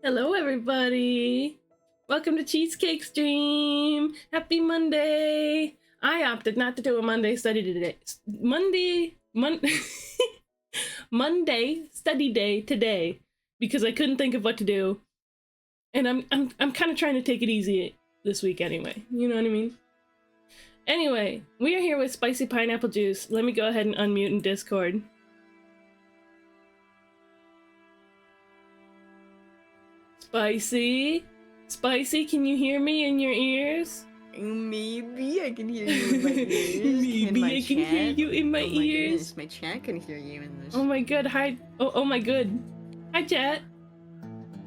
Hello, everybody. Welcome to Cheesecake Stream. Happy Monday. I opted not to do a Monday study today. Monday study day today because I couldn't think of what to do, and I'm kind of trying to take it easy this week anyway. You know what I mean? Anyway, we are here with Spicy Pineapple Juice. Let me go ahead and unmute in Discord. Spicy, can you hear me in your ears? Maybe I can hear you in my ears. Maybe I can hear you in my ears. Goodness, my chat can hear you in this. Oh my god, hi. Oh my god. Hi, chat.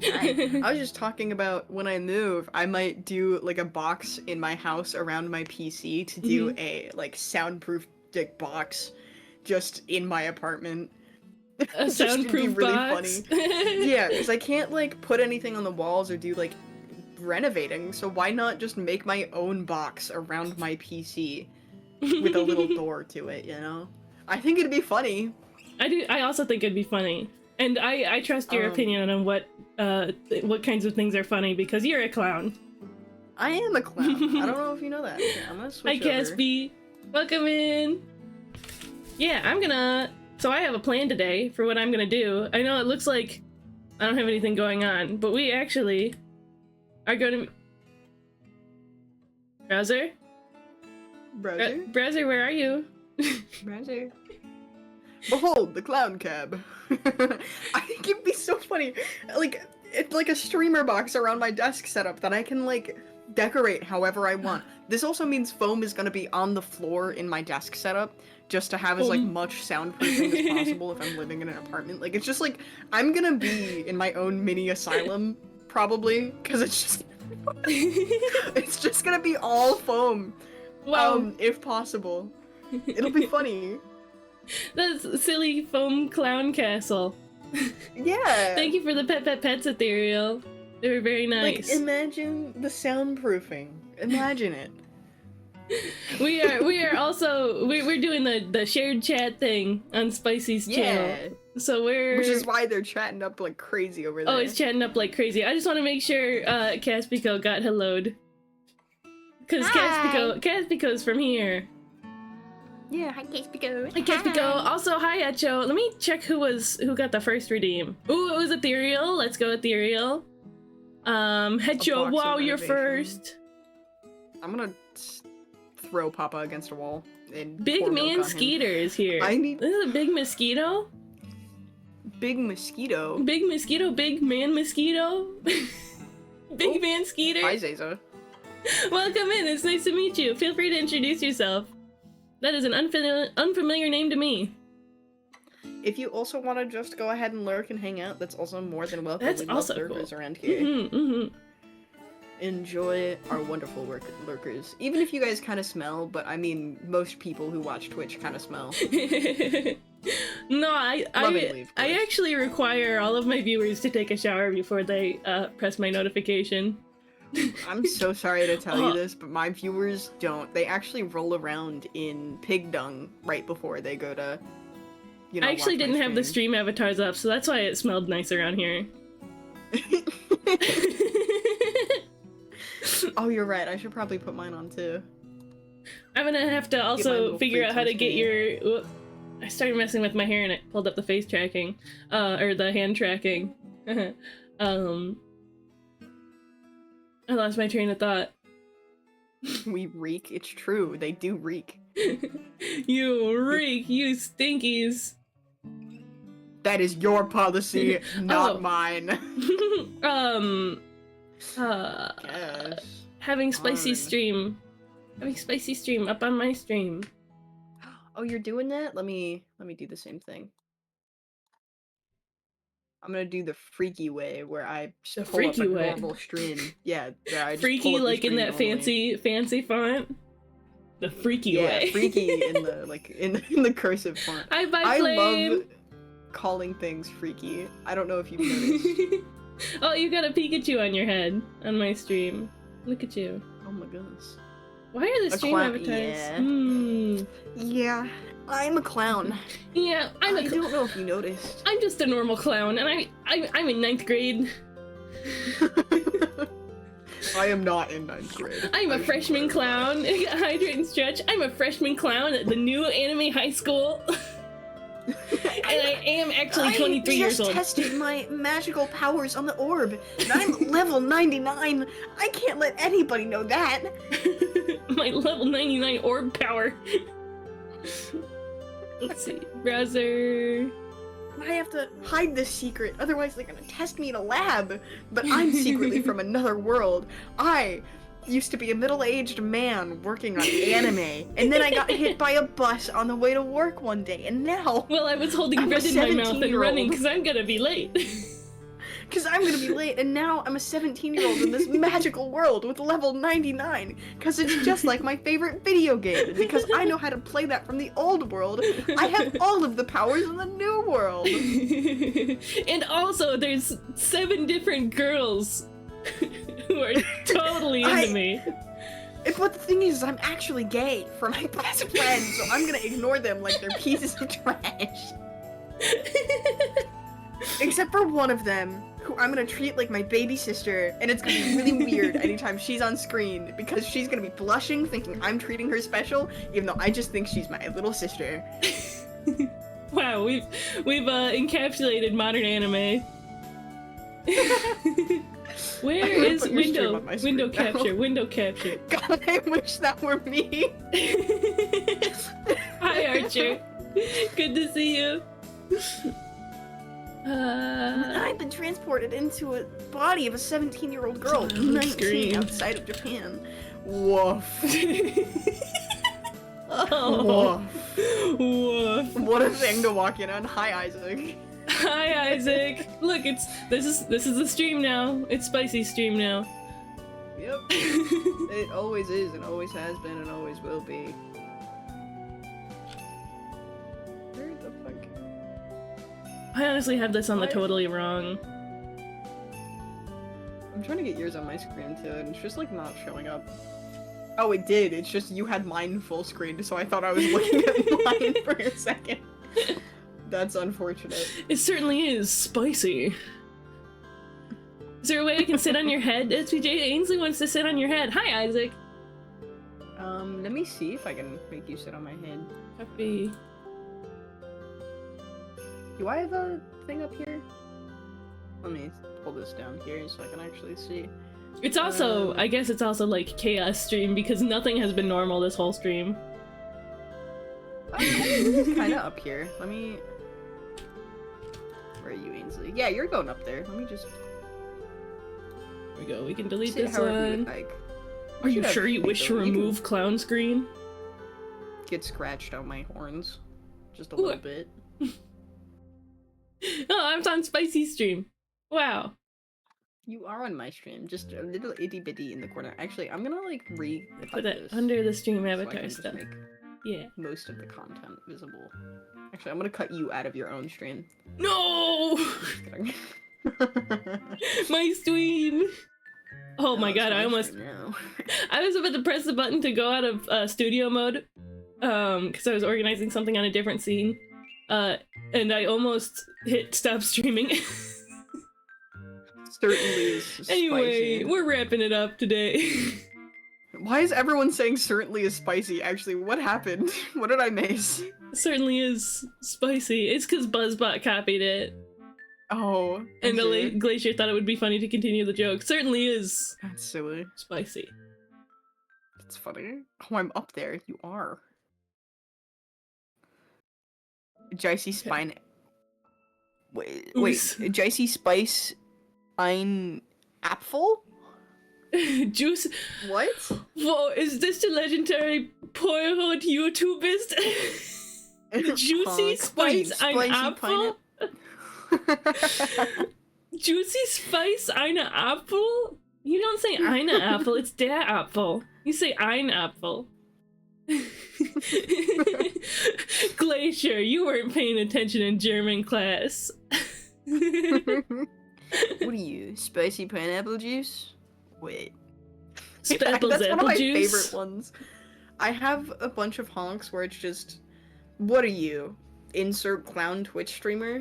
I was just talking about when I move, I might do like a box in my house around my PC to do a like soundproof box just in my apartment. A soundproof really box? Funny. Yeah, because I can't like put anything on the walls or do like renovating, so why not just make my own box around my PC with a little door to it, you know? I think it'd be funny. I also think it'd be funny. And I trust your opinion on what kinds of things are funny because you're a clown. I am a clown. I don't know if you know that. Okay, I'm gonna switch over. Hi, Caspi. Welcome in. Yeah, so I have a plan today for what I'm gonna do. I know it looks like I don't have anything going on, but we actually are going to... Browser? Browser? Where are you? Browser. Behold, the clown cab. I think it'd be so funny. Like, it's like a streamer box around my desk setup that I can, like, decorate however I want. This also means foam is gonna be on the floor in my desk setup, just to have as, like, much soundproofing as possible if I'm living in an apartment. Like, it's just, like, I'm gonna be in my own mini asylum, probably, because it's just... it's just gonna be all foam. Wow. If possible. It'll be funny. That's silly foam clown castle. Yeah. Thank you for the Pets ethereal. They were very nice. Like, imagine the soundproofing. Imagine it. we are also we're doing the shared chat thing on Spicy's channel. So which is why they're chatting up like crazy over there. Oh, it's chatting up like crazy. I just want to make sure Caspico got hello'd. Cause Caspico's from here. Yeah, hi Caspico. Hi Caspico. Also, hi Echo. Let me check who got the first redeem. Ooh, it was Ethereal. Let's go Ethereal. Hecho, wow, you're first. I'm gonna throw Papa against a wall. And Big Man Skeeter is here. This is a big mosquito? Big mosquito? Big mosquito, big man mosquito? Big Man Skeeter? Hi Zaza. Welcome in, it's nice to meet you. Feel free to introduce yourself. That is an unfamiliar name to me. If you also want to just go ahead and lurk and hang out, that's also more than welcome. That's also cool. Around here. Enjoy our wonderful lurkers. Even if you guys kind of smell, but I mean, most people who watch Twitch kind of smell. No, I actually require all of my viewers to take a shower before they press my notification. I'm so sorry to tell you this, but my viewers don't. They actually roll around in pig dung right before they go to, you know, I actually didn't have the stream avatars up, so that's why it smelled nice around here. Oh, you're right. I should probably put mine on too. I'm gonna have to also figure out how to get your... Whoop. I started messing with my hair and it pulled up the face tracking. Or the hand tracking. I lost my train of thought. We reek. It's true. They do reek. You reek, you stinkies. That is your policy, not mine. Having spicy stream. Having spicy stream up on my stream. Oh, you're doing that? Let me do the same thing. I'm gonna do the freaky way where I just pull up a normal stream. Yeah, I just freaky like in that fancy font. The freaky way. Yeah, freaky in the like in the cursive font. I love calling things freaky. I don't know if you've noticed. Oh, you got a Pikachu on your head on my stream. Look at you. Oh my goodness. Why are the stream avatars? Yeah, I'm a clown. Yeah, I don't know if you noticed. I'm just a normal clown, and I'm in 9th grade. I am not in 9th grade. I'm a freshman clown. Hydrate and stretch. I'm a freshman clown at the new anime high school. And I am actually 23 years old. I just tested my magical powers on the orb, and I'm level 99. I can't let anybody know that. My level 99 orb power. Let's see. Browser. I have to hide this secret, otherwise they're gonna test me in a lab. But I'm secretly from another world. I used to be a middle-aged man working on anime, and then I got hit by a bus on the way to work one day, and now Well, I was holding I'm bread a in my mouth and 17-year-old. running because I'm gonna be late. because I'm gonna be late, and now I'm a 17-year-old in this magical world with level 99, because it's just like my favorite video game, because I know how to play that from the old world. I have all of the powers in the new world. And also, there's 7 different girls who are totally into me. But the thing is, I'm actually gay for my best friends, so I'm gonna ignore them like they're pieces of trash. Except for one of them, who I'm gonna treat like my baby sister, and it's gonna be really weird anytime she's on screen, because she's gonna be blushing, thinking I'm treating her special, even though I just think she's my little sister. Wow, we've encapsulated modern anime. Where is Put your stream on my screen window now. capture? Window capture. God, I wish that were me. Hi, Archer. Good to see you. I've been transported into a body of a 17-year-old girl, 19, scream. outside of Japan. Woof. Oh, Woof. woof. What a thing to walk in on. Hi, Isaac. Hi, Isaac. Look, this is the stream now. It's spicy stream now. Yep. It always is, and always has been, and always will be. Where the fuck? I honestly have this on the What? totally wrong. I'm trying to get yours on my screen too, and it's just like not showing up. Oh, it did. It's just you had mine full screen, so I thought I was looking at mine for a second. That's unfortunate. It certainly is spicy. Is there a way I can sit on your head? SPJ Ainsley wants to sit on your head. Hi, Isaac. Let me see if I can make you sit on my head. Happy. Do I have a thing up here? Let me pull this down here so I can actually see. It's also, I guess it's also like chaos stream because nothing has been normal this whole stream. It's kind of up here. Let me. Where are you, Ainsley? Yeah, you're going up there. Let me just. There we go. We can delete sit this however you one. would like. Are you should sure have you wish to people- you can remove clown screen? Get scratched on my horns, just a Ooh. little bit. Oh, I'm on spicy stream. Wow. You are on my stream, just a little itty bitty in the corner. Actually, I'm gonna like Put it this under the stream so I avatar can just stuff. make Yeah. most of the content visible. Actually, I'm gonna cut you out of your own stream. No! Just kidding. My stream! Oh my it's god, I almost. stream now. I was about to press the button to go out of studio mode, because I was organizing something on a different scene, and I almost hit stop streaming. Certainly is spicy. Anyway, we're wrapping it up today. Why is everyone saying certainly is spicy? Actually, what happened? What did I miss? Certainly is spicy. It's because Buzzbot copied it, Oh, and okay. Glacier thought it would be funny to continue the joke. Certainly is That's silly. spicy. That's funny. Oh, I'm up there. You are. Jicey Spine. Wait, Oos. Jicey Spice ein Apfel? Juice. What? Whoa, is this the legendary Poirot YouTubist? Juicy Spice ein Apfel? Juicy Spice eine Apfel? You don't say eine Apfel, it's der Apfel. You say ein Apfel. Glacier, you weren't paying attention in German class. What are you? Spicy pineapple juice? Wait. Spepples That's one of apple my juice. favorite ones. I have a bunch of honks where it's just, what are you? insert clown Twitch streamer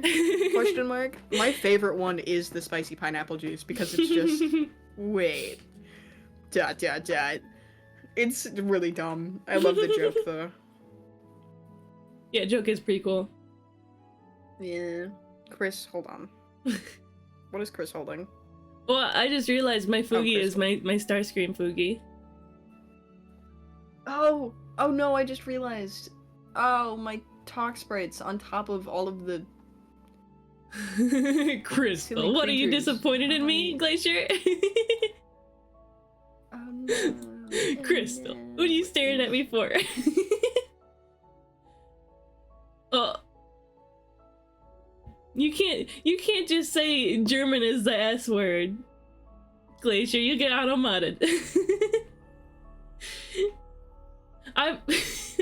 question mark. My favorite one is the spicy pineapple juice because it's just wait. Dot dot dot. It's really dumb. I love the joke though. Yeah, joke is pretty cool. Yeah. Chris, hold on. What is Chris holding? Well, I just realized my Fugi is Crystal. my Starscream Fugi. Oh no, I just realized. Oh, my talk sprites on top of all of the Crystal, silly what are you creatures. disappointed in me, Oh. Glacier? Oh no. Crystal, what are you staring at me for? Oh. You can't just say German is the S word. Glacier, you get automated.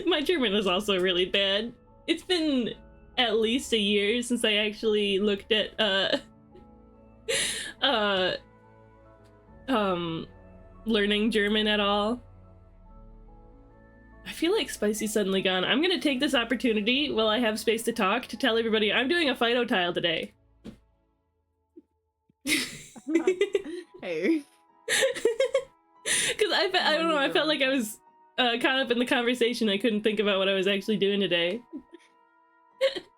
My German is also really bad. It's been at least a year since I actually looked at learning German at all. I feel like Spicy suddenly gone. I'm gonna take this opportunity while I have space to talk to tell everybody I'm doing a Fido tile today. Hey. Because I don't know, I felt like I was caught up in the conversation. I couldn't think about what I was actually doing today.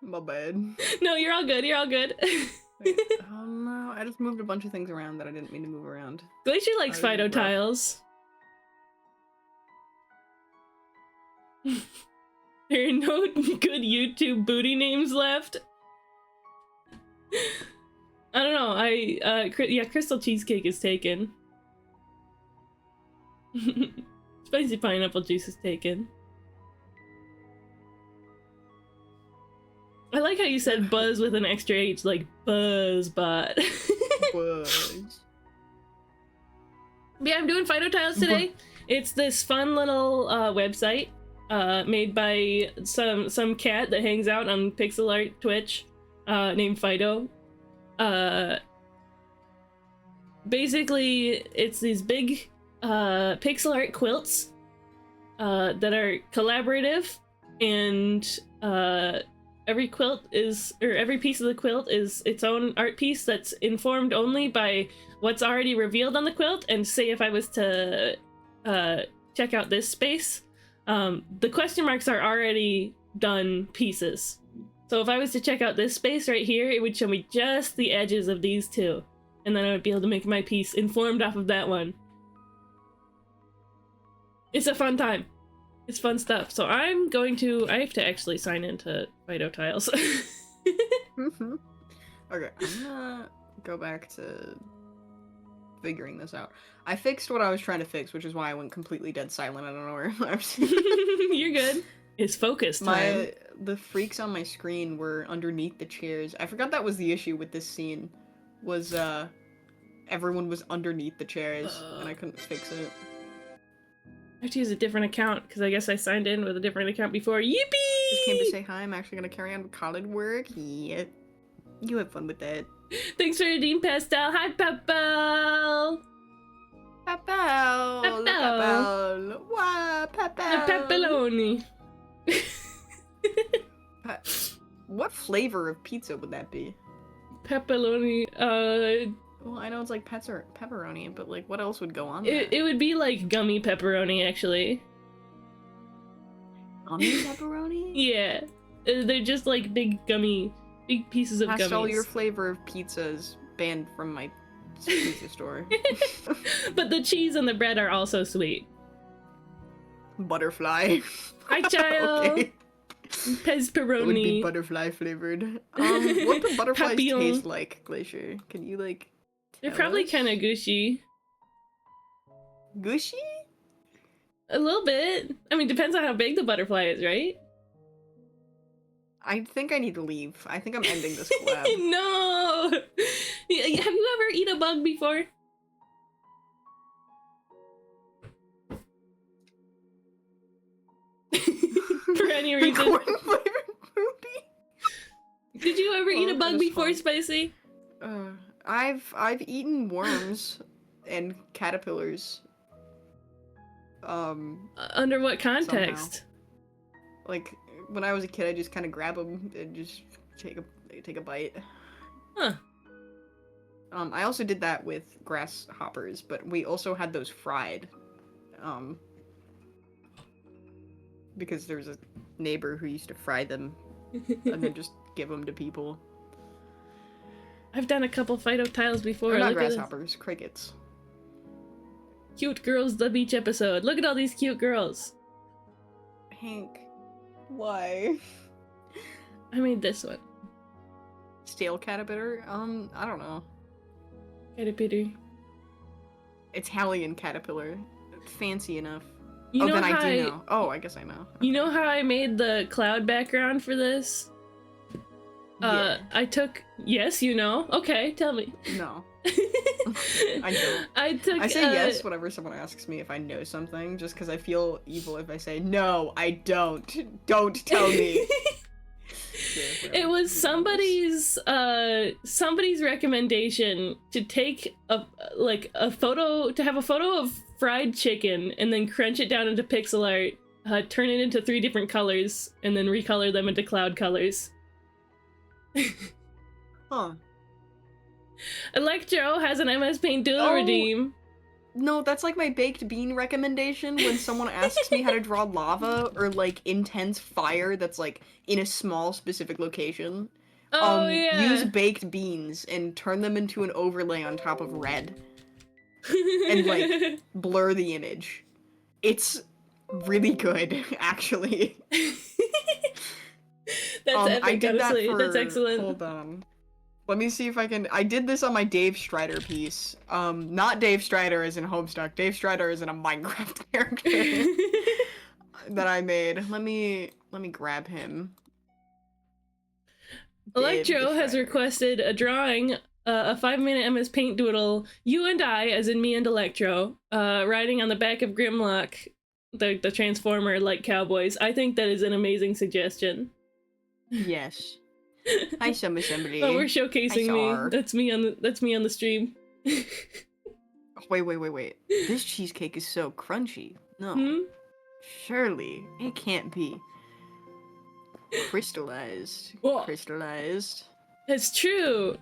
My bad. No, you're all good, you're all good. Wait, oh no, I just moved a bunch of things around that I didn't mean to move around. Glacier likes Oh, Fido rough. tiles. There are no good YouTube booty names left. I don't know, yeah, Crystal Cheesecake is taken. Spicy pineapple juice is taken. I like how you said buzz with an extra H, like Buzzbot. Was. Yeah, I'm doing Fido tiles today. It's this fun little website made by some cat that hangs out on pixel art Twitch named Fido. Basically, it's these big pixel art quilts that are collaborative, and every piece of the quilt is its own art piece that's informed only by what's already revealed on the quilt. And say if I was to check out this space, the question marks are already done pieces. So if I was to check out this space right here, it would show me just the edges of these two, and then I would be able to make my piece informed off of that one. It's a fun time. It's fun stuff. So I have to actually sign into Fido Tiles. Okay, I'm gonna go back to figuring this out. I fixed what I was trying to fix, which is why I went completely dead silent. I don't know where I was. You're good. It's focus time. The freaks on my screen were underneath the chairs. I forgot that was the issue with this scene. Was everyone was underneath the chairs and I couldn't fix it. I have to use a different account because I guess I signed in with a different account before. Yippee! Just came to say hi. I'm actually gonna carry on with college work. Yeah. You have fun with that. Thanks for Redeem Pastel. Hi, Peppo! Pepel! Pepel. Pepel! Wow, Pepel! Pepperoni. What flavor of pizza would that be? Pepperoni. Well, I know it's like pepperoni, but like, what else would go on there? It would be like gummy pepperoni, actually. Gummy pepperoni? Yeah. They're just like big pieces of Past all gummies. your flavor of pizzas banned from my pizza store. But the cheese and the bread are also sweet. Butterfly. Hi, child. Okay. It would be Pezperoni. butterfly flavored. What do butterflies Papillon. taste like, Glacier? Can you like? They're tell probably us? kind of gushy. Gushy. A little bit. I mean, depends on how big the butterfly is, right? I think I need to leave. I think I'm ending this collab. No! Have you ever eaten a bug before? For any reason. Corn flavored poopy. Did you ever eat a Oh, bug that is before, fun. Spicy? I've eaten worms and caterpillars. Under what context? Like when I was a kid, I just kind of grab them and just take a bite. Huh. I also did that with grasshoppers, but we also had those fried. Because there's a neighbor who used to fry them and then just give them to people. I've done a couple phytotiles before. They're not Look at this. grasshoppers, crickets. Cute girls the beach episode. Look at all these cute girls. Hank, why? I made this one. Stale caterpillar? I don't know. Caterpillar. Italian caterpillar. Fancy enough. You oh, know then how I do know. Oh, I guess I know. You know how I made the cloud background for this? Yeah. I took. Yes, you know. Okay, tell me. No. I don't. I say yes whenever someone asks me if I know something, just because I feel evil if I say no, I don't. Don't tell me. Yeah, It was somebody's recommendation to take a photo, to have a photo of fried chicken and then crunch it down into pixel art, turn it into 3 different colors, and then recolor them into cloud colors. Huh. Electro has an MS Paint Doodle Oh. redeem. No, that's like my baked bean recommendation when someone asks me how to draw lava or like intense fire that's like in a small specific location. Oh yeah. Use baked beans and turn them into an overlay on top of red. And, like, blur the image. It's really good, actually. That's I epic, did that honestly. for... That's excellent. Hold on. Let me see if I can... I did this on my Dave Strider piece. Not Dave Strider as in Homestuck. Dave Strider as in a Minecraft character that I made. Let me grab him. Electro has requested a drawing, a 5-minute MS Paint doodle, you and I, as in me and Electro, riding on the back of Grimlock, the Transformer, like cowboys. I think that is an amazing suggestion. Yes. Hi, somebody. Oh, we're showcasing me. That's me on the stream. Wait. This cheesecake is so crunchy. No. Hmm? Surely. It can't be. Crystallized. Whoa. Crystallized. It's true.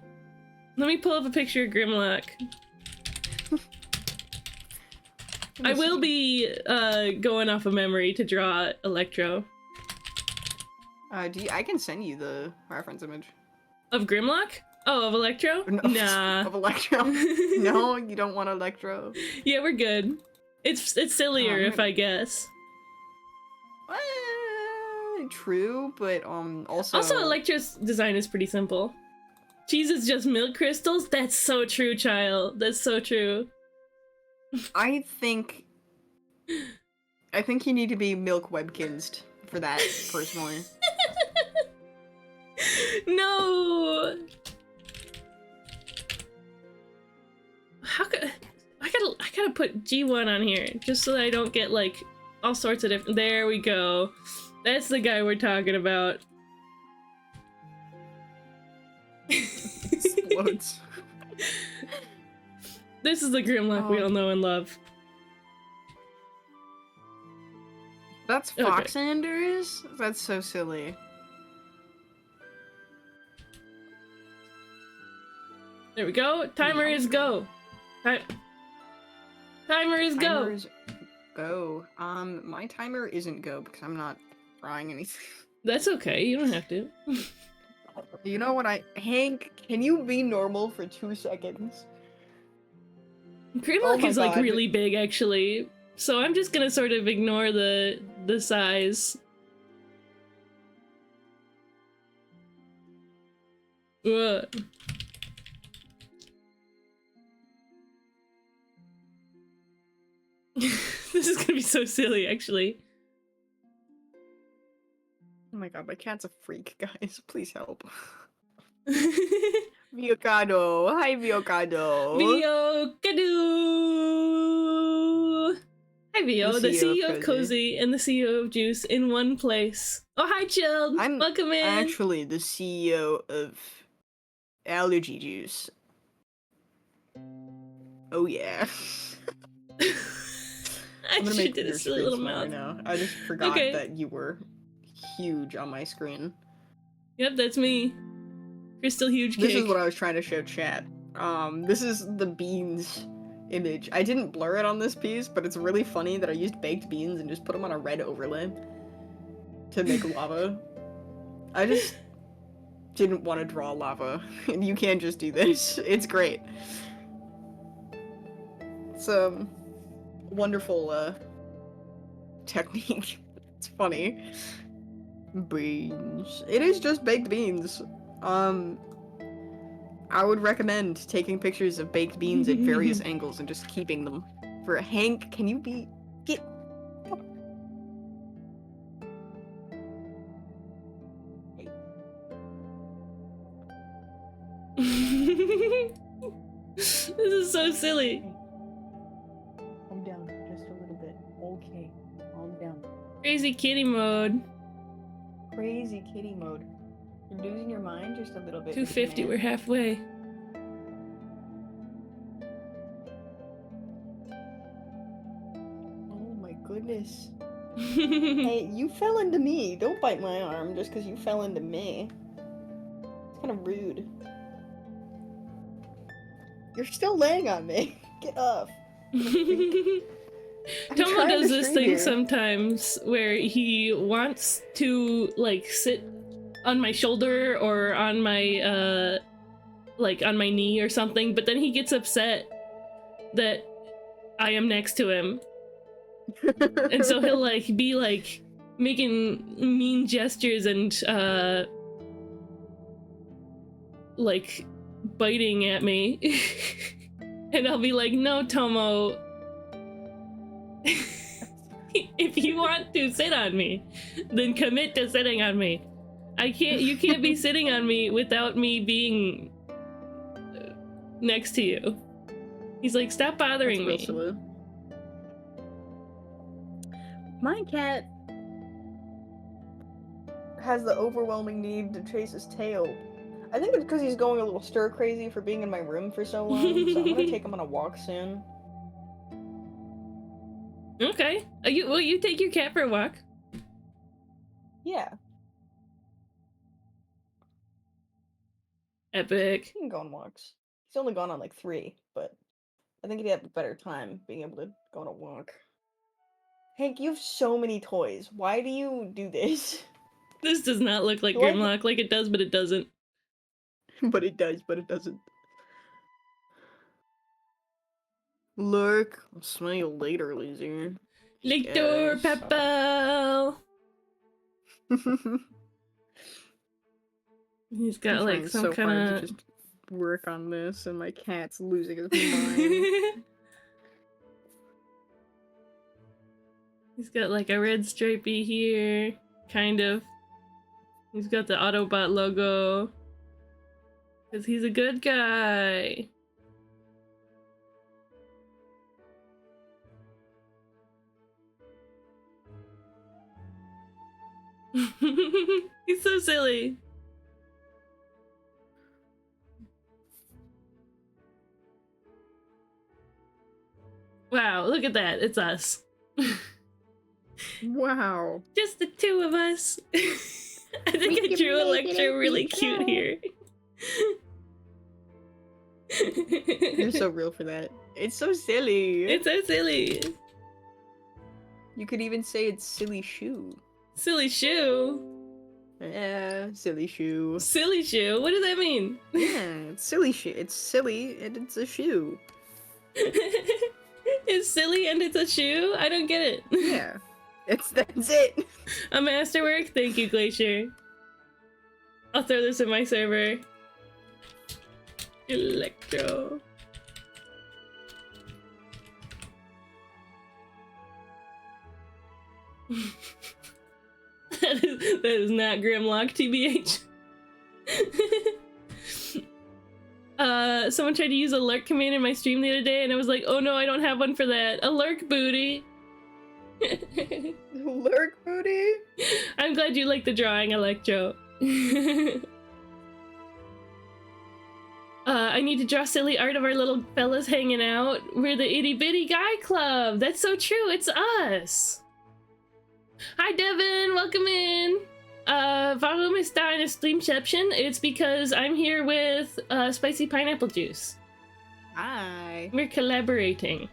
Let me pull up a picture of Grimlock. I will be going off of memory to draw Electro. I can send you the reference image. Of Grimlock? Oh, of Electro? No, Nah. Of Electro? No, you don't want Electro? Yeah, we're good. It's sillier if I guess. True, but also... Also, Electro's design is pretty simple. Cheese is just milk crystals? That's so true, child. That's so true. I think you need to be Milk Webkinsed for that, personally. No! How could... I gotta put G1 on here, just so that I don't get, like, all sorts of different... There we go. That's the guy we're talking about. Explodes. This is the Grimlock we all know and love. That's Okay. Foxanders? That's so silly. There we go. Timer is go. Timer is go. Timers go. My timer isn't go because I'm not drawing anything. That's okay. You don't have to. You know what Hank, can you be normal for 2 seconds? Grimlock my is like God. really big, actually. So I'm just gonna sort of ignore the size. Ugh. This is gonna be so silly, actually. Oh my god, my cat's a freak, guys. Please help. Viocado! Hi, Viocado! Vio Kadu! Hi, Vio, the CEO of Cozy and the CEO of Juice in one place. Oh, hi, Chilled! I'm Welcome in! actually the CEO of Allergy Juice. Oh yeah. I I'm gonna should make do your this silly screen little smaller mouth. now. I just forgot Okay. that you were huge on my screen. Yep, that's me. Crystal huge cake. This is what I was trying to show chat. This is the beans image. I didn't blur it on this piece, but it's really funny that I used baked beans and just put them on a red overlay to make lava. I just didn't want to draw lava, and you can't just do this. It's great. It's a wonderful technique. It's funny. Beans. It is just baked beans. I would recommend taking pictures of baked beans at various angles and just keeping them. For Hank, can you get This is so silly. Calm down just a little bit. Okay, calm down. Crazy kitty mode. Crazy kitty mode. You're losing your mind just a little bit. 250, we're halfway. Oh my goodness. Hey, you fell into me. Don't bite my arm just because you fell into me. It's kind of rude. You're still laying on me. Get off. Tomo does this thing sometimes where he wants to like sit on my shoulder or on my like on my knee or something, but then he gets upset that I am next to him. And so he'll like be like making mean gestures and like biting at me. And I'll be like, no, Tomo, if you want to sit on me, then commit to sitting on me. You can't be sitting on me without me being next to you. He's like, stop bothering me. Silly. My cat has the overwhelming need to chase his tail. I think it's because he's going a little stir crazy for being in my room for so long, so I'm gonna take him on a walk soon. Okay. Will you take your cat for a walk? Yeah. Epic. He can go on walks. He's only gone on like 3, but I think he'd have a better time being able to go on a walk. Hank, you have so many toys. Why do you do this? This does not look like Grimlock. Like it does, but it doesn't. But it does, but it doesn't. Lurk. I'll smell you later, loser. Later, Yes. Peppo! He's got I'm like trying some so kind hard of to just work on this, and my cat's losing his mind. He's got like a red stripey here, kind of. He's got the Autobot logo. Because he's a good guy. He's so silly. Wow, look at that. It's us. Wow. Just the two of us. I think I drew Electro really cute here. You're so real for that. It's so silly. It's so silly. You could even say it's silly shoe. Silly shoe? Yeah, silly shoe. Silly shoe? What does that mean? Yeah, it's silly shoe. It's silly and it's a shoe. It's silly and it's a shoe? I don't get it. Yeah. That's it. A masterwork? Thank you, Glacier. I'll throw this in my server. Electro. that is not Grimlock, TBH. Someone tried to use a lurk command in my stream the other day, and I was like, oh no, I don't have one for that. A lurk booty. Lurk booty? I'm glad you like the drawing, Electro. I need to draw silly art of our little fellas hanging out. We're the itty bitty guy club. That's so true. It's us. Hi Devin, welcome in. Warum ist da eine Streamception? It's because I'm here with spicy pineapple juice. Hi. We're collaborating.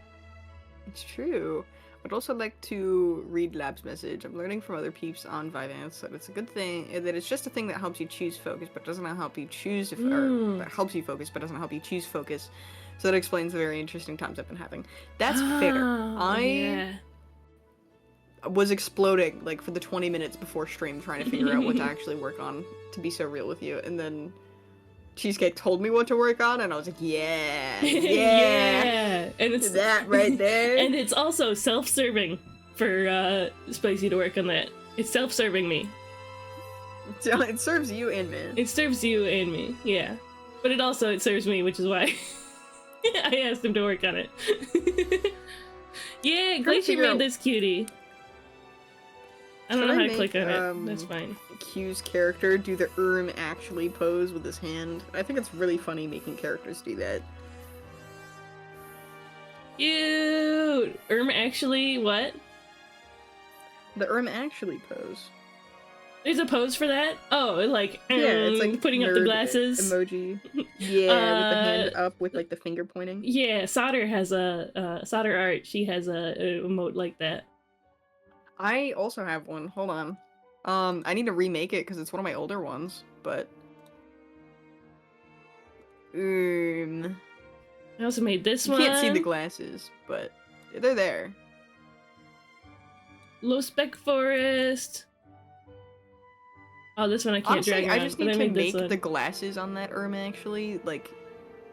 It's true. I'd also like to read Lab's message. I'm learning from other peeps on Vyvanse that it's a good thing, that it's just a thing that helps you choose focus, but doesn't help you choose, or that helps you focus, but doesn't help you choose focus. So that explains the very interesting times I've been having. That's fair. I was exploding, like, for the 20 minutes before stream trying to figure out what to actually work on, to be so real with you, and then Cheesecake told me what to work on, and I was like, yeah, Yeah. And it's that right there. And it's also self-serving for Spicy to work on that. It's self-serving me. It serves you and me. It serves you and me, yeah. But it serves me, which is why I asked him to work on it. Yeah, Glacier made this cutie. I don't know how to click on it. That's fine. Q's character do the actually pose with his hand. I think it's really funny making characters do that. Cute! Actually what? The actually pose. There's a pose for that? Oh, like, yeah, it's like putting up the glasses. Emoji. Yeah, with the hand up with like the finger pointing. Yeah, Solder has a, Solder Art, she has a emote like that. I also have one. Hold on. I need to remake it because it's one of my older ones, but... I also made this one. You can't see the glasses, but they're there. Low Spec Forest. Oh, this one I can't Honestly, drag around, I just need to make the glasses on that actually, like,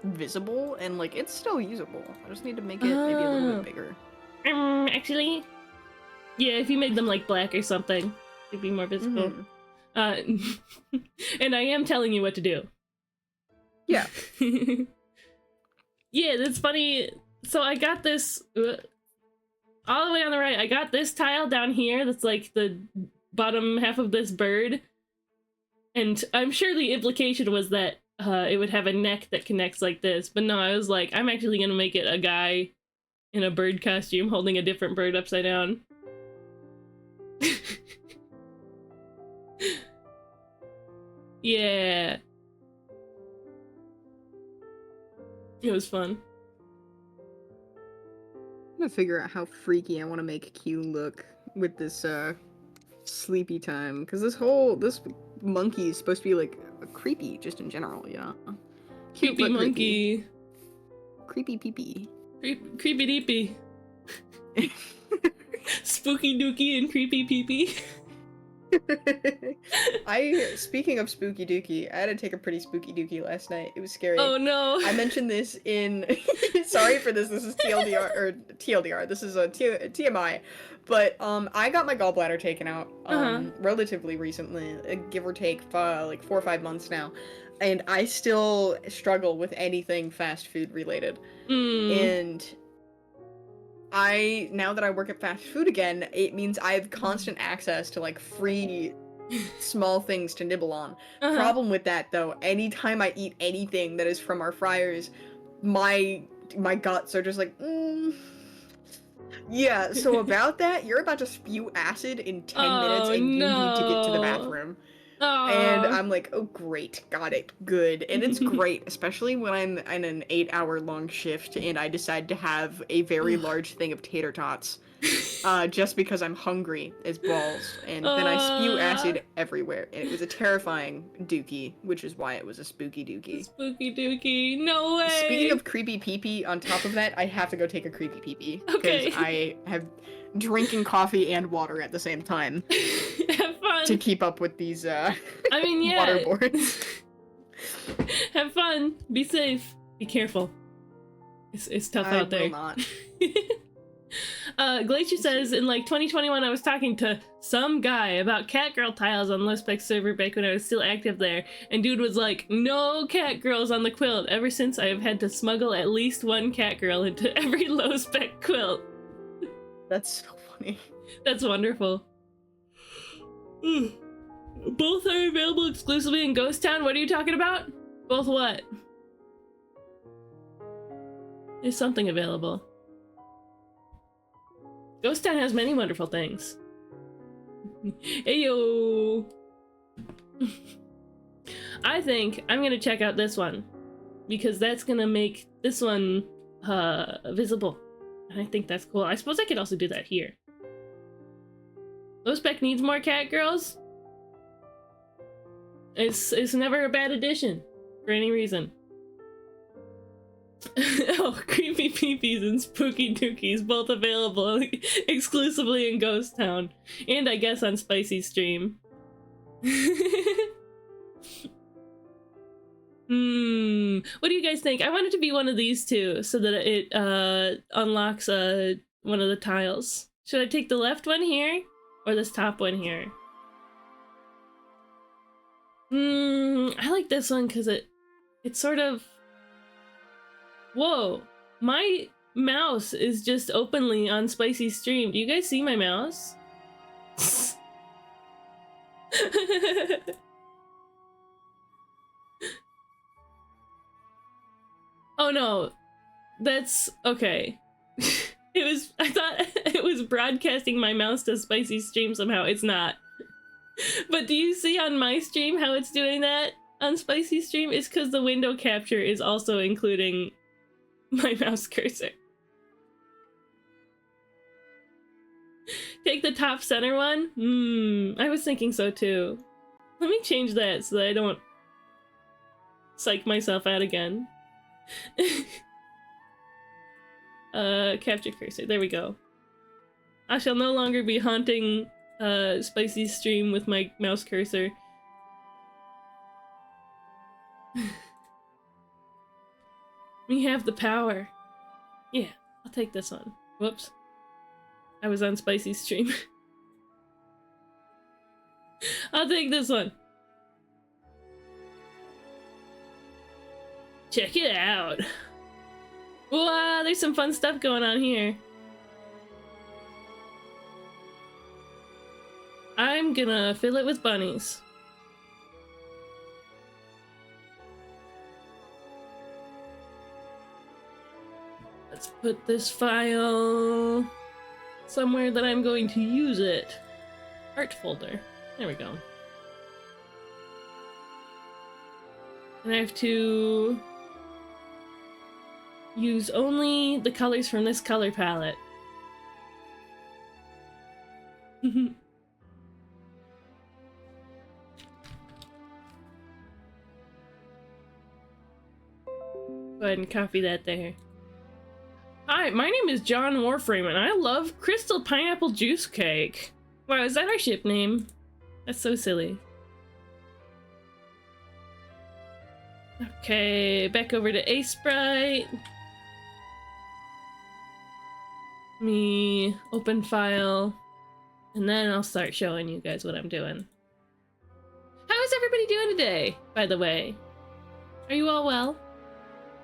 visible, and, like, it's still usable. I just need to make it maybe a little bit bigger. Actually... Yeah, if you made them like black or something, it'd be more visible. And I am telling you what to do. Yeah. Yeah, that's funny. So I got this all the way on the right. I got this tile down here that's like the bottom half of this bird. And I'm sure the implication was that it would have a neck that connects like this. But no, I was like, I'm actually going to make it a guy in a bird costume holding a different bird upside down. Yeah. It was fun. I'm gonna figure out how freaky I want to make Q look with this sleepy time, because this monkey is supposed to be like creepy just in general, you know. Creepy monkey. Creepy peepee. Creepy deepy. Spooky dookie and creepy peepee. Speaking of spooky dookie, I had to take a pretty spooky dookie last night. It was scary. Oh no. I mentioned this in sorry for this is TLDR or TLDR. This is a TMI. But I got my gallbladder taken out relatively recently, give or take like 4 or 5 months now. And I still struggle with anything fast food related. And now that I work at fast food again, it means I have constant access to like free small things to nibble on. Problem with that though, anytime I eat anything that is from our fryers, my guts are just like, Yeah, so about that, you're about to spew acid in 10 minutes and you need to get to the bathroom. And I'm like, oh great, got it, good. And it's great, especially when I'm in an 8-hour long shift and I decide to have a very large thing of tater tots. Just because I'm hungry as balls. And then I spew acid everywhere. And it was a terrifying dookie, which is why it was a spooky dookie. Spooky dookie, no way! Speaking of creepy pee-pee, on top of that, I have to go take a creepy pee-pee. Okay. Because I have drinking coffee and water at the same time. Have fun! To keep up with these, I mean, yeah. waterboards. Have fun, be safe, be careful. It's tough out there. I will not. Glacier says, in like 2021 I was talking to some guy about catgirl tiles on Lowspec server back when I was still active there, and dude was like, no catgirls on the quilt. Ever since I have had to smuggle at least one catgirl into every Lowspec quilt. That's so funny. That's wonderful. Both are available exclusively in Ghost Town. What are you talking about? Both what? There's something available. Ghost Town has many wonderful things. Ayo! I think I'm gonna check out this one because that's gonna make this one visible. And I think that's cool. I suppose I could also do that here. Lowspec needs more cat girls. It's never a bad addition for any reason. Oh, creepy peepees and spooky dookies, both available exclusively in Ghost Town, and I guess on Spicy Stream. What do you guys think? I want it to be one of these two so that it unlocks one of the tiles. Should I take the left one here or this top one here? I like this one because it's sort of... Whoa, my mouse is just openly on Spicy Stream. Do you guys see my mouse? Oh no, that's okay. I thought it was broadcasting my mouse to Spicy Stream somehow. It's not. But do you see on my stream how it's doing that on Spicy Stream? It's because the window capture is also including my mouse cursor. Take the top center one? I was thinking so too. Let me change that so that I don't psych myself out again. Capture cursor. There we go. I shall no longer be haunting Spicy Stream with my mouse cursor. We have the power. Yeah, I'll take this one. Whoops. I was on Spicy Stream. I'll take this one. Check it out. Wow, there's some fun stuff going on here. I'm gonna fill it with bunnies. Let's put this file somewhere that I'm going to use it. Art folder. There we go. And I have to use only the colors from this color palette. Go ahead and copy that there. Hi, my name is John Warframe, and I love Crystal Pineapple Juice Cake. Wow, is that our ship name? That's so silly. Okay, back over to Aseprite. Me open file, and then I'll start showing you guys what I'm doing. How is everybody doing today, by the way? Are you all well?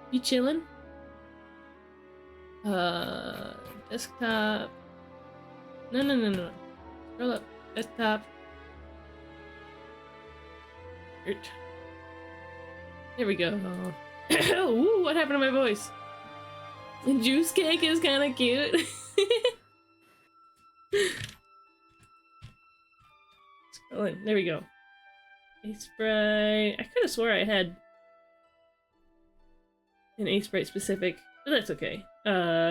You chilling? Desktop. No. Scroll up. Desktop. There we go. Ooh, what happened to my voice? The juice cake is kind of cute. Scrolling. There we go. Aseprite. I could have swore I had an Aseprite specific, but that's okay.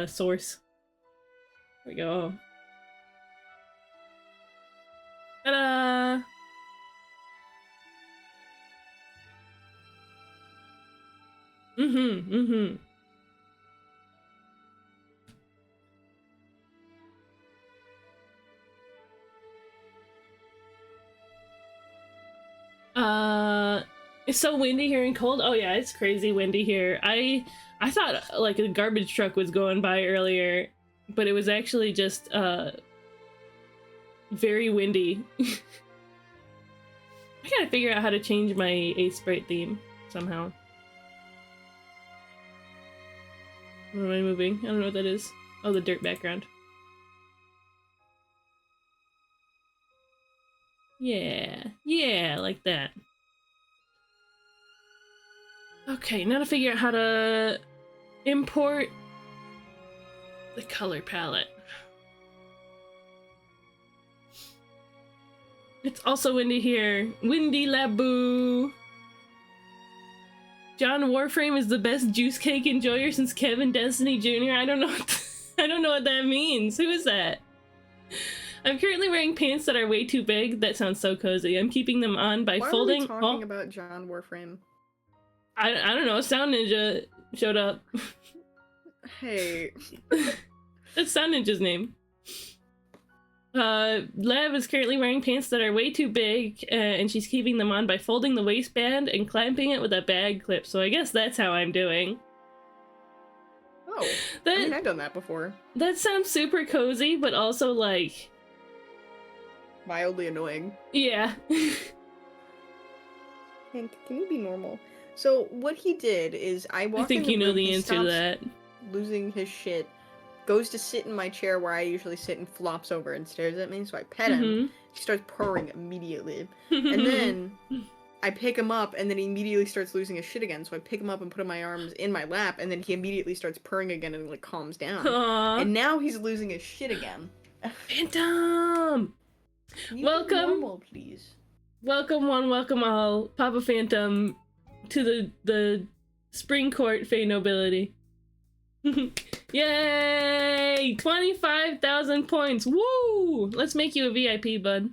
Source. There we go. Ta-da! It's so windy here and cold. Oh yeah, it's crazy windy here. I thought like a garbage truck was going by earlier, but it was actually just very windy. I gotta figure out how to change my Aseprite theme somehow. What am I moving? I don't know what that is. Oh, the dirt background. Yeah, like that. Okay, now to figure out how to import the color palette. It's also windy here. Windy Laboo. John Warframe is the best juice cake enjoyer since Kevin Destiny Jr. I don't know. I don't know what that means. Who is that? I'm currently wearing pants that are way too big. That sounds so cozy. I'm keeping them on by folding. Why are we talking about John Warframe? I don't know. Sound Ninja showed up. Hey. That's Sound Ninja's name. Lev is currently wearing pants that are way too big, and she's keeping them on by folding the waistband and clamping it with a bag clip. So I guess that's how I'm doing. Oh, I mean, I've done that before. That sounds super cozy, but also like Mildly annoying. yeah. Hank, can you be normal? So what he did is I walked think in the you know room, the he answer to stops that. losing his shit, goes to sit in my chair where I usually sit and flops over and stares at me, so I pet him. He starts purring immediately. And then I pick him up, and then he immediately starts losing his shit again, so I pick him up and put my arms in my lap, and then he immediately starts purring again and, like, calms down. Aww. And now he's losing his shit again. Phantom! Can you Welcome. be normal, please? Welcome one, welcome all, Papa Phantom, to the Spring Court Fey Nobility. Yay! 25,000 points! Woo! Let's make you a VIP, bud.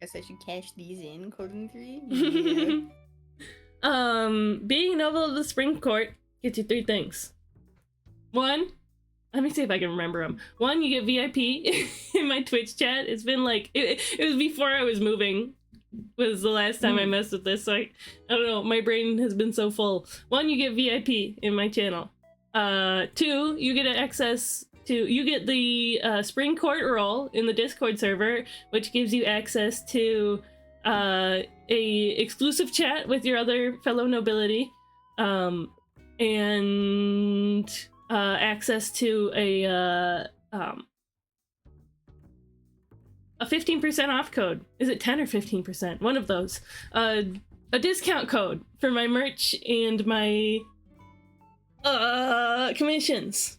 Guess I should cash these in, Coding 3? Yeah. Being Noble of the Spring Court gets you 3 things. 1, let me see if I can remember them. 1, you get VIP in my Twitch chat. It's been like, it was before I was moving, was the last time I messed with this, so I don't know, my brain has been so full. 1, you get VIP in my channel. 2, you get access to, you get the Spring Court role in the Discord server, which gives you access to a exclusive chat with your other fellow nobility, and access to a 15% off code. Is it 10 or 15%? One of those. A discount code for my merch and my commissions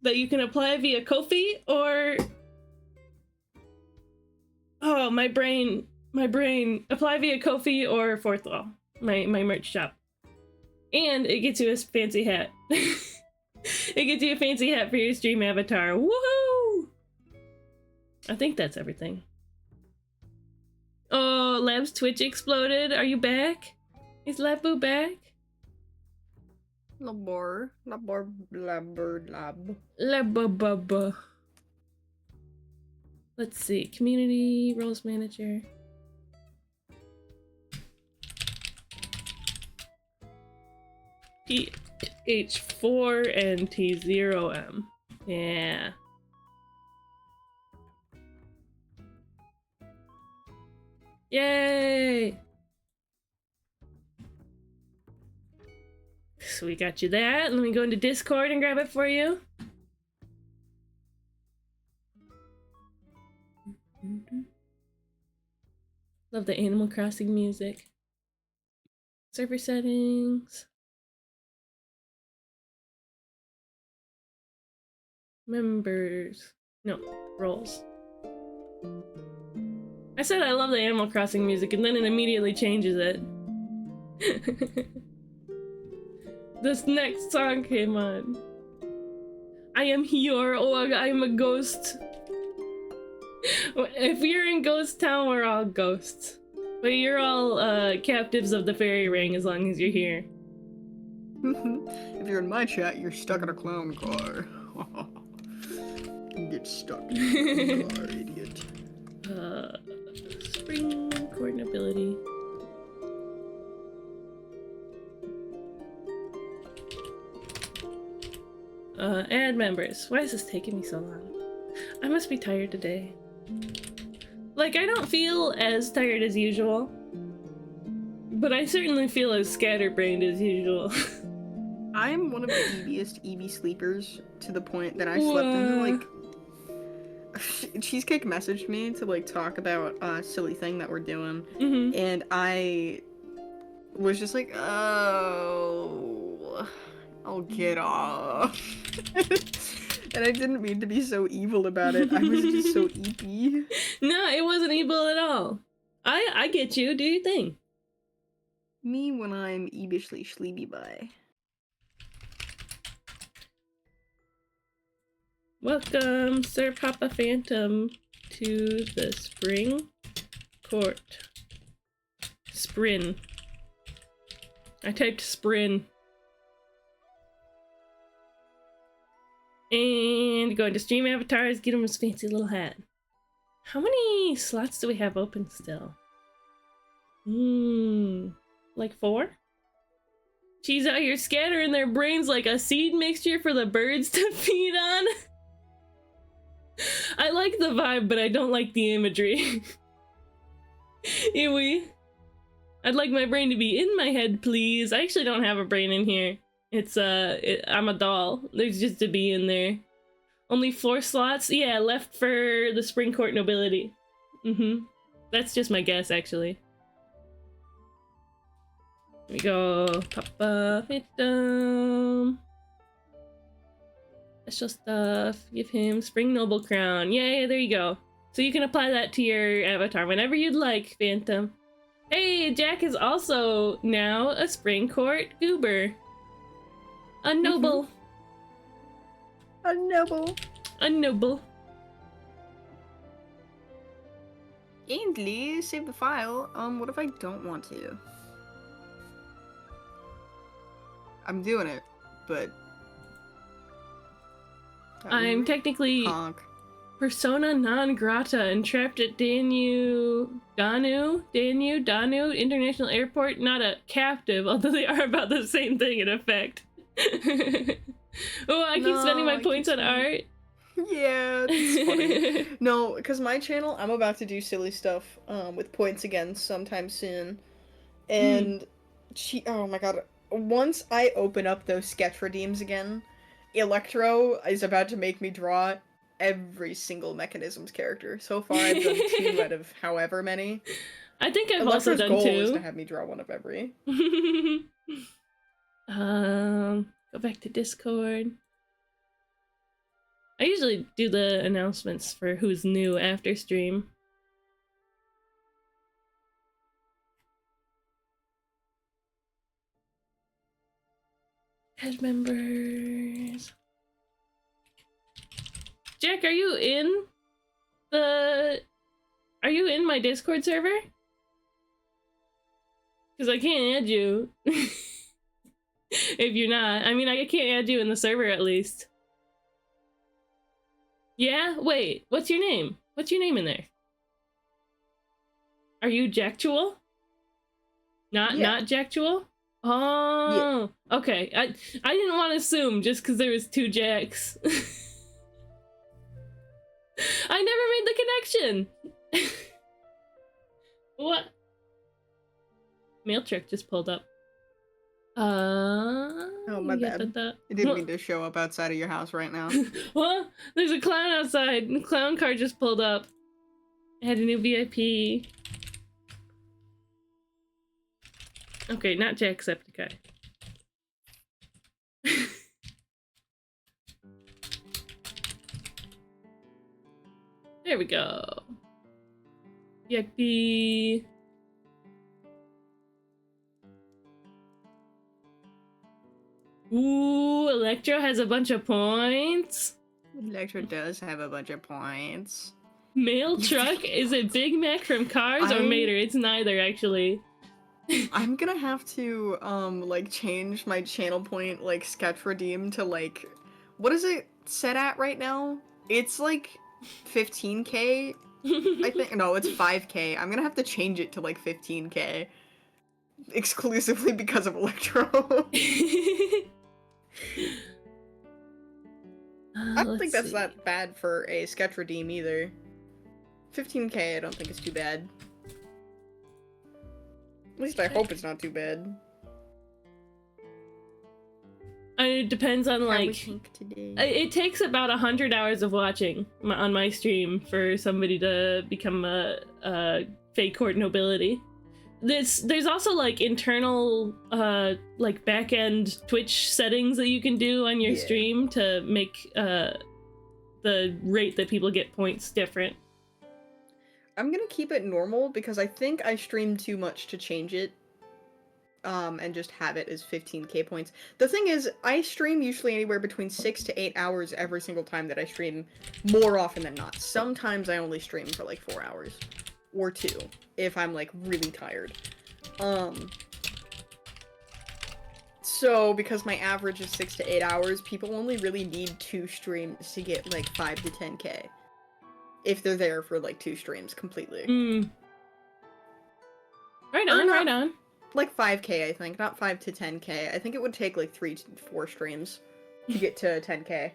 that you can apply via Ko-fi or my brain apply via Ko-fi or Fourth Wall, my merch shop. And it gets you a fancy hat. It gets you a fancy hat for your stream avatar. Woohoo! I think that's everything. Oh, Lab's Twitch exploded. Are you back? Is Labu back? Labor, lab. Labububba. Let's see. Community roles manager. PH4 and T0M. Yeah. Yay! So we got you that. Let me go into Discord and grab it for you. Love the Animal Crossing music. Server settings. Members. No, roles. I said I love the Animal Crossing music and then it immediately changes it. This next song came on. I am here, oh, I am a ghost. If you're in Ghost Town, we're all ghosts. But you're all captives of the fairy ring as long as you're here. If you're in my chat, you're stuck in a clown car. You get stuck in a car, idiot. Spring coordinability. Add members. Why is this taking me so long? I must be tired today. Like, I don't feel as tired as usual, but I certainly feel as scatterbrained as usual. I am one of the eebiest EB sleepers to the point that I slept into, like... Cheesecake messaged me to, like, talk about a silly thing that we're doing, and I was just like, oh... I'll get off. And I didn't mean to be so evil about it. I was just so eepy. No, it wasn't evil at all. I get you. Do your thing. Me when I'm eebishly sleepy by. Welcome, Sir Papa Phantom, to the Spring Court. Sprin. I typed Sprin. And go into stream avatars, get him his fancy little hat. How many slots do we have open still? Like 4? She's out here scattering their brains like a seed mixture for the birds to feed on. I like the vibe, but I don't like the imagery. Ewy. I'd like my brain to be in my head, please. I actually don't have a brain in here. It's, I'm a doll. There's just a bee in there. Only 4 slots? Yeah, left for the Spring Court nobility. That's just my guess, actually. Here we go. Papa Phantom. Special stuff. Give him Spring Noble Crown. Yay, there you go. So you can apply that to your avatar whenever you'd like, Phantom. Hey, Jack is also now a Spring Court goober. A noble. A noble. A noble. Ainsley, save the file. What if I don't want to? I'm doing it, but... I'm technically honk. persona non grata and trapped at Danu International Airport. Not a captive, although they are about the same thing in effect. Oh, I keep spending my points on art. Yeah, it's funny. No, because my channel, I'm about to do silly stuff with points again sometime soon. And oh my god, once I open up those sketch redeems again, Electro is about to make me draw every single Mechanisms character. So far I've done 2 out of however many. I think I've Electro's also done goal 2. is to have me draw one of every. Go back to Discord. I usually do the announcements for who's new after stream. Head members. Jack, are you in my Discord server? Because I can't add you. If you're not. I mean, I can't add you in the server at least. Yeah? Wait, what's your name? What's your name in there? Are you Jacktual? Not Jacktual? Oh, yeah. Okay. I didn't want to assume just because there was 2 Jacks. I never made the connection. What? Mail truck just pulled up. Oh, my bad. It didn't mean to show up outside of your house right now. Well, there's a clown outside. The clown car just pulled up. I had a new VIP. Okay, not Jacksepticeye. There we go. VIP. Ooh, Electro has a bunch of points. Electro does have a bunch of points. Mail truck? Is it Big Mac from Cars or Mater? It's neither, actually. I'm gonna have to, like, change my channel point, like, sketch redeem to, like, what is it set at right now? It's, like, 15k, I think. No, it's 5k. I'm gonna have to change it to, like, 15k. Exclusively because of Electro. I don't think that's that bad for a sketch redeem either. 15k I don't think is too bad. At least I hope it's not too bad. It depends on, like, it takes about 100 hours of watching on my stream for somebody to become a fake court nobility. There's also, like, internal, like, back-end Twitch settings that you can do on your stream to make the rate that people get points different. I'm gonna keep it normal because I think I streamed too much to change it. And just have it as 15k points. The thing is, I stream usually anywhere between 6 to 8 hours every single time that I stream, more often than not. Sometimes I only stream for like 4 hours. Or 2, if I'm like really tired. So, because my average is 6 to 8 hours, people only really need 2 streams to get like 5 to 10k. If they're there for like 2 streams completely. Right on, right on. Like 5k, I think. Not 5 to 10k. I think it would take like 3 to 4 streams to get to 10k.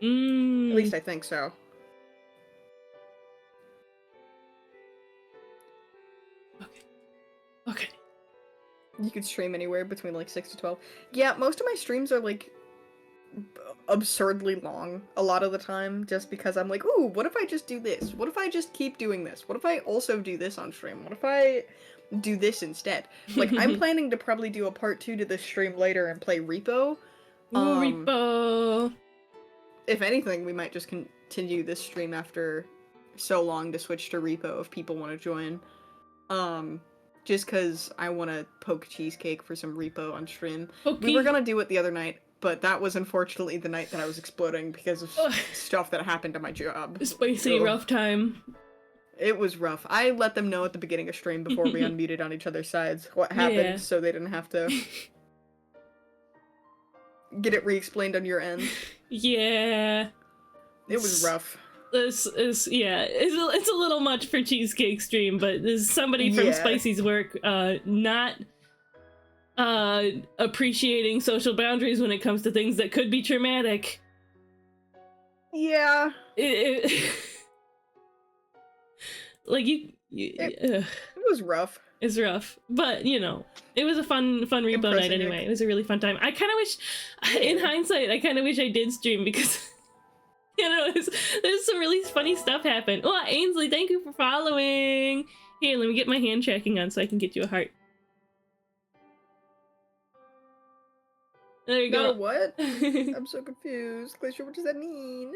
At least I think so. Okay. You could stream anywhere between like 6 to 12. Yeah, most of my streams are like absurdly long a lot of the time, just because I'm like, ooh, what if I just do this? What if I just keep doing this? What if I also do this on stream? What if I do this instead? Like, I'm planning to probably do a part 2 to this stream later and play Repo. Repo! If anything, we might just continue this stream after so long to switch to Repo if people want to join. Just because I want to poke Cheesecake for some Repo on stream. We were gonna do it the other night, but that was unfortunately the night that I was exploding because of stuff that happened to my job. Spicy, rough time. It was rough. I let them know at the beginning of stream before we unmuted on each other's sides what happened, so they didn't have to get it re-explained on your end. Yeah. It was rough. This is, it's a little much for Cheesecake stream, but there's somebody from Spicy's work not appreciating social boundaries when it comes to things that could be traumatic. Yeah. Like, it was rough. It's rough, but you know, it was a fun Repo night anyway. It was a really fun time. I kind of wish, in hindsight, I kind of wish I did stream because, you know, there's some really funny stuff happen. Oh, Ainsley, thank you for following. Here, let me get my hand tracking on so I can get you a heart. There you go. What? I'm so confused. Glacier, what does that mean?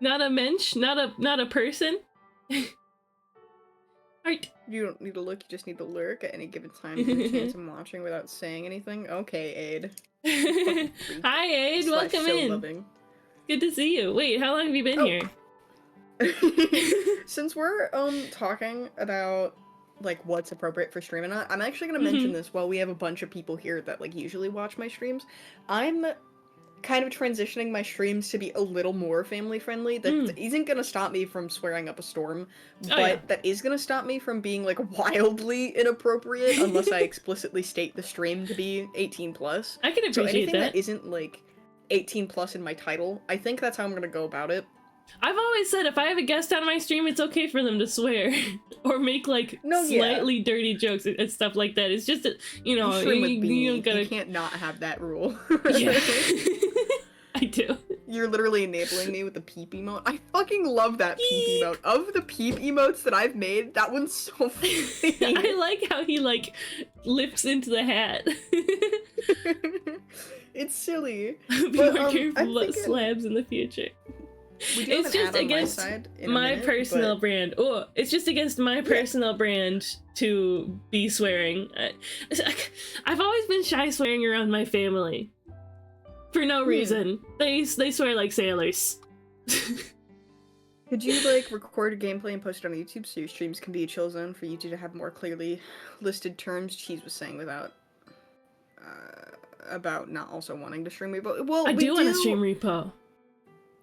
Not a mensch, not a person. Heart. You don't need to look, you just need to lurk at any given time. There's a chance I'm watching without saying anything. Okay, Aid. Hi, Aid. Welcome in. Loving. Good to see you. Wait, how long have you been here? Since we're talking about like what's appropriate for stream and not, I'm actually gonna mention this while we have a bunch of people here that like usually watch my streams. I'm kind of transitioning my streams to be a little more family friendly. That isn't gonna stop me from swearing up a storm, but that is gonna stop me from being like wildly inappropriate unless I explicitly state the stream to be 18 plus. I can appreciate so anything that isn't like 18 plus in my title, I think that's how I'm gonna go about it. I've always said if I have a guest on my stream, it's okay for them to swear or make like slightly dirty jokes and stuff like that. It's just, you know, you can't not have that rule. Yeah. I do. You're literally enabling me with the peep emote. I fucking love that peep emote. Of the peep emotes that I've made, that one's so funny. I like how he like lifts into the hat. It's silly. Be more careful about slabs in the future. It's just against my personal brand. Oh, it's just against my personal brand to be swearing. I've always been shy swearing around my family. For no reason. They swear like sailors. Could you like record a gameplay and post it on YouTube so your streams can be a chill zone for YouTube to have more clearly listed terms? Cheese was saying without about not also wanting to stream Repo. Well, I do want to stream Repo.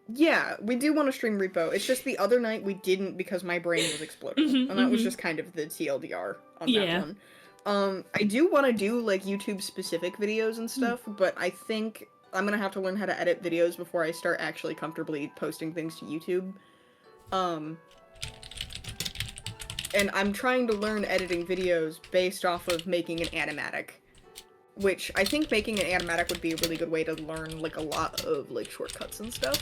Yeah, we do want to stream Repo. It's just the other night we didn't because my brain was exploding. And that was just kind of the TLDR on that one. I do want to do like YouTube specific videos and stuff, but I think I'm gonna have to learn how to edit videos before I start actually comfortably posting things to YouTube. And I'm trying to learn editing videos based off of making an animatic. Which, I think making an animatic would be a really good way to learn, like, a lot of, like, shortcuts and stuff.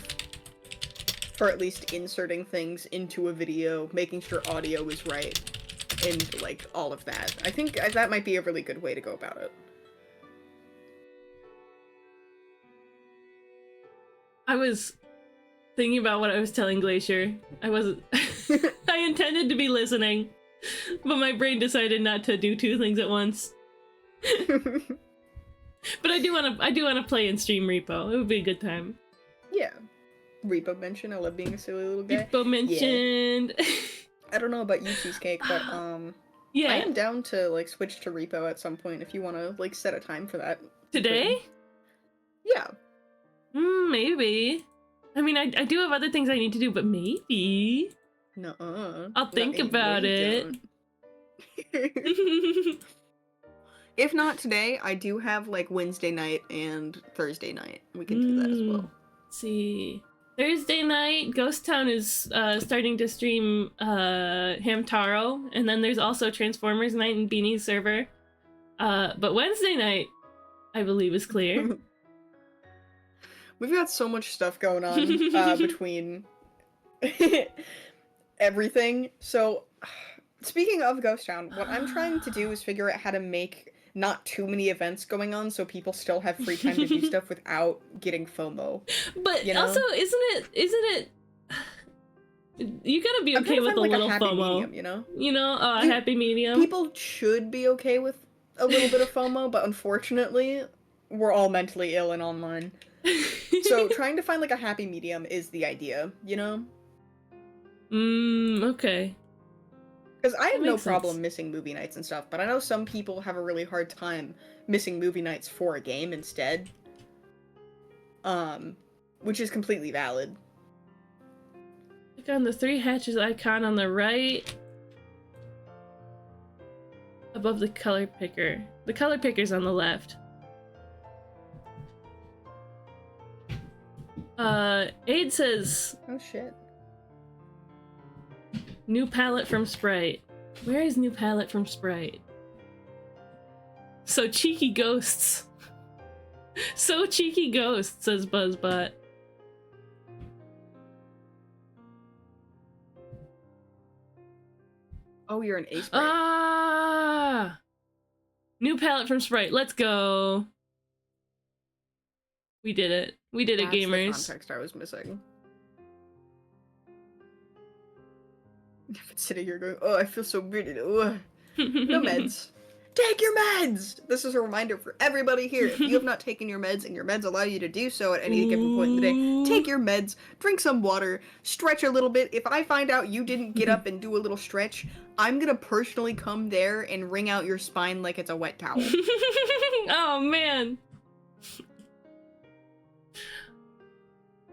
For at least inserting things into a video, making sure audio is right, and, like, all of that. I think that might be a really good way to go about it. I was thinking about what I was telling Glacier. I wasn't. I intended to be listening, but my brain decided not to do two things at once. But I do want to play and stream Repo. It would be a good time. Yeah. Repo mentioned. I love being a silly little guy. Repo mentioned. Yeah. I don't know about you, Cheesecake, but yeah. I am down to like switch to Repo at some point if you want to like set a time for that. Today? Yeah. Maybe. I mean, I do have other things I need to do, but maybe. Nuh-uh. I'll think about it. If not today, I do have like Wednesday night and Thursday night. We can do that as well. Let's see. Thursday night, Ghost Town is starting to stream Hamtaro, and then there's also Transformers Night and Beanie's server. But Wednesday night, I believe, is clear. We've got so much stuff going on between everything. So, speaking of Ghost Town, what I'm trying to do is figure out how to make not too many events going on so people still have free time to do stuff without getting FOMO. But also, isn't it you gotta be okay with a little FOMO, medium, you know? You know, a happy medium. People should be okay with a little bit of FOMO, but unfortunately, we're all mentally ill and online. So trying to find like a happy medium is the idea, you know? Okay. Because I have no problem missing movie nights and stuff, but I know some people have a really hard time missing movie nights for a game instead. Which is completely valid. Click on the 3 hatches icon on the right. Above the color picker. The color picker's on the left. Aid says... Oh shit. New palette from Sprite. Where is new palette from Sprite? So cheeky ghosts. So cheeky ghosts, says Buzzbot. Oh, you're an ace. Ah! New palette from Sprite. Let's go. We did it. We did it, gamers. That's the context I was missing. Sitting here going, oh, I feel so weird. No meds. Take your meds! This is a reminder for everybody here. If you have not taken your meds and your meds allow you to do so at any given point in the day, take your meds, drink some water, stretch a little bit. If I find out you didn't get up and do a little stretch, I'm gonna personally come there and wring out your spine like it's a wet towel. Oh, man.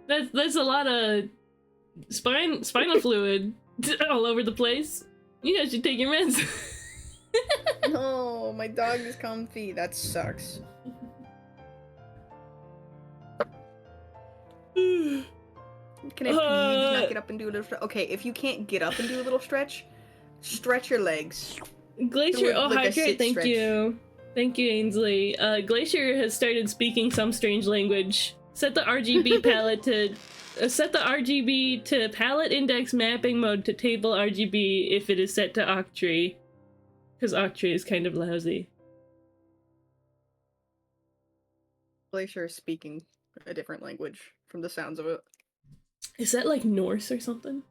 That's a lot of spinal fluid all over the place. You guys should take your meds. No, my dog is comfy. That sucks. Can I please not get up and do a little stretch? Okay, if you can't get up and do a little stretch, stretch your legs. Glacier, hydrate, thank you. Thank you, Ainsley. Glacier has started speaking some strange language. Set the RGB palette to... set the RGB to palette index mapping mode to table RGB if it is set to Octree. Because Octree is kind of lousy. Glacier is speaking a different language from the sounds of it. Is that like Norse or something?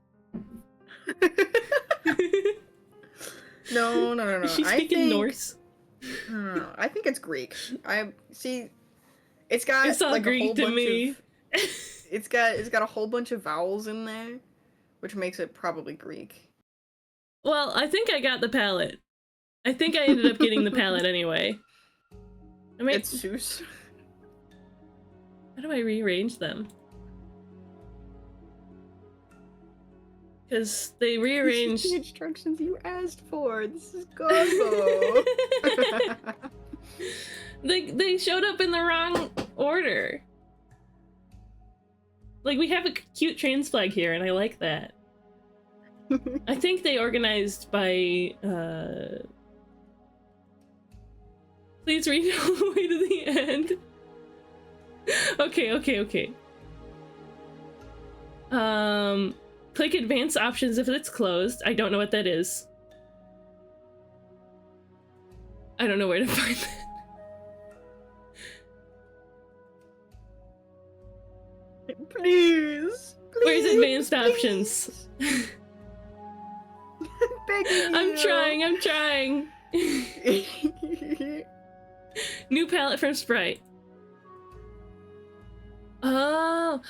No. Is she speaking Norse? No, I think it's Greek. It's got it's all like Greek a whole to bunch me. of... It's got a whole bunch of vowels in there, which makes it probably Greek. Well, I think I got the palette. I think I ended up getting the palette anyway. It's Seuss. How do I rearrange them? Because they rearrange the instructions you asked for. This is Gogo. They showed up in the wrong order. Like, we have a cute trans flag here, and I like that. I think they organized by, Please read all the way to the end. Okay. Click advanced options if it's closed. I don't know what that is. I don't know where to find that. Where's advanced options? Begging I'm you. trying. New palette from Sprite. Oh,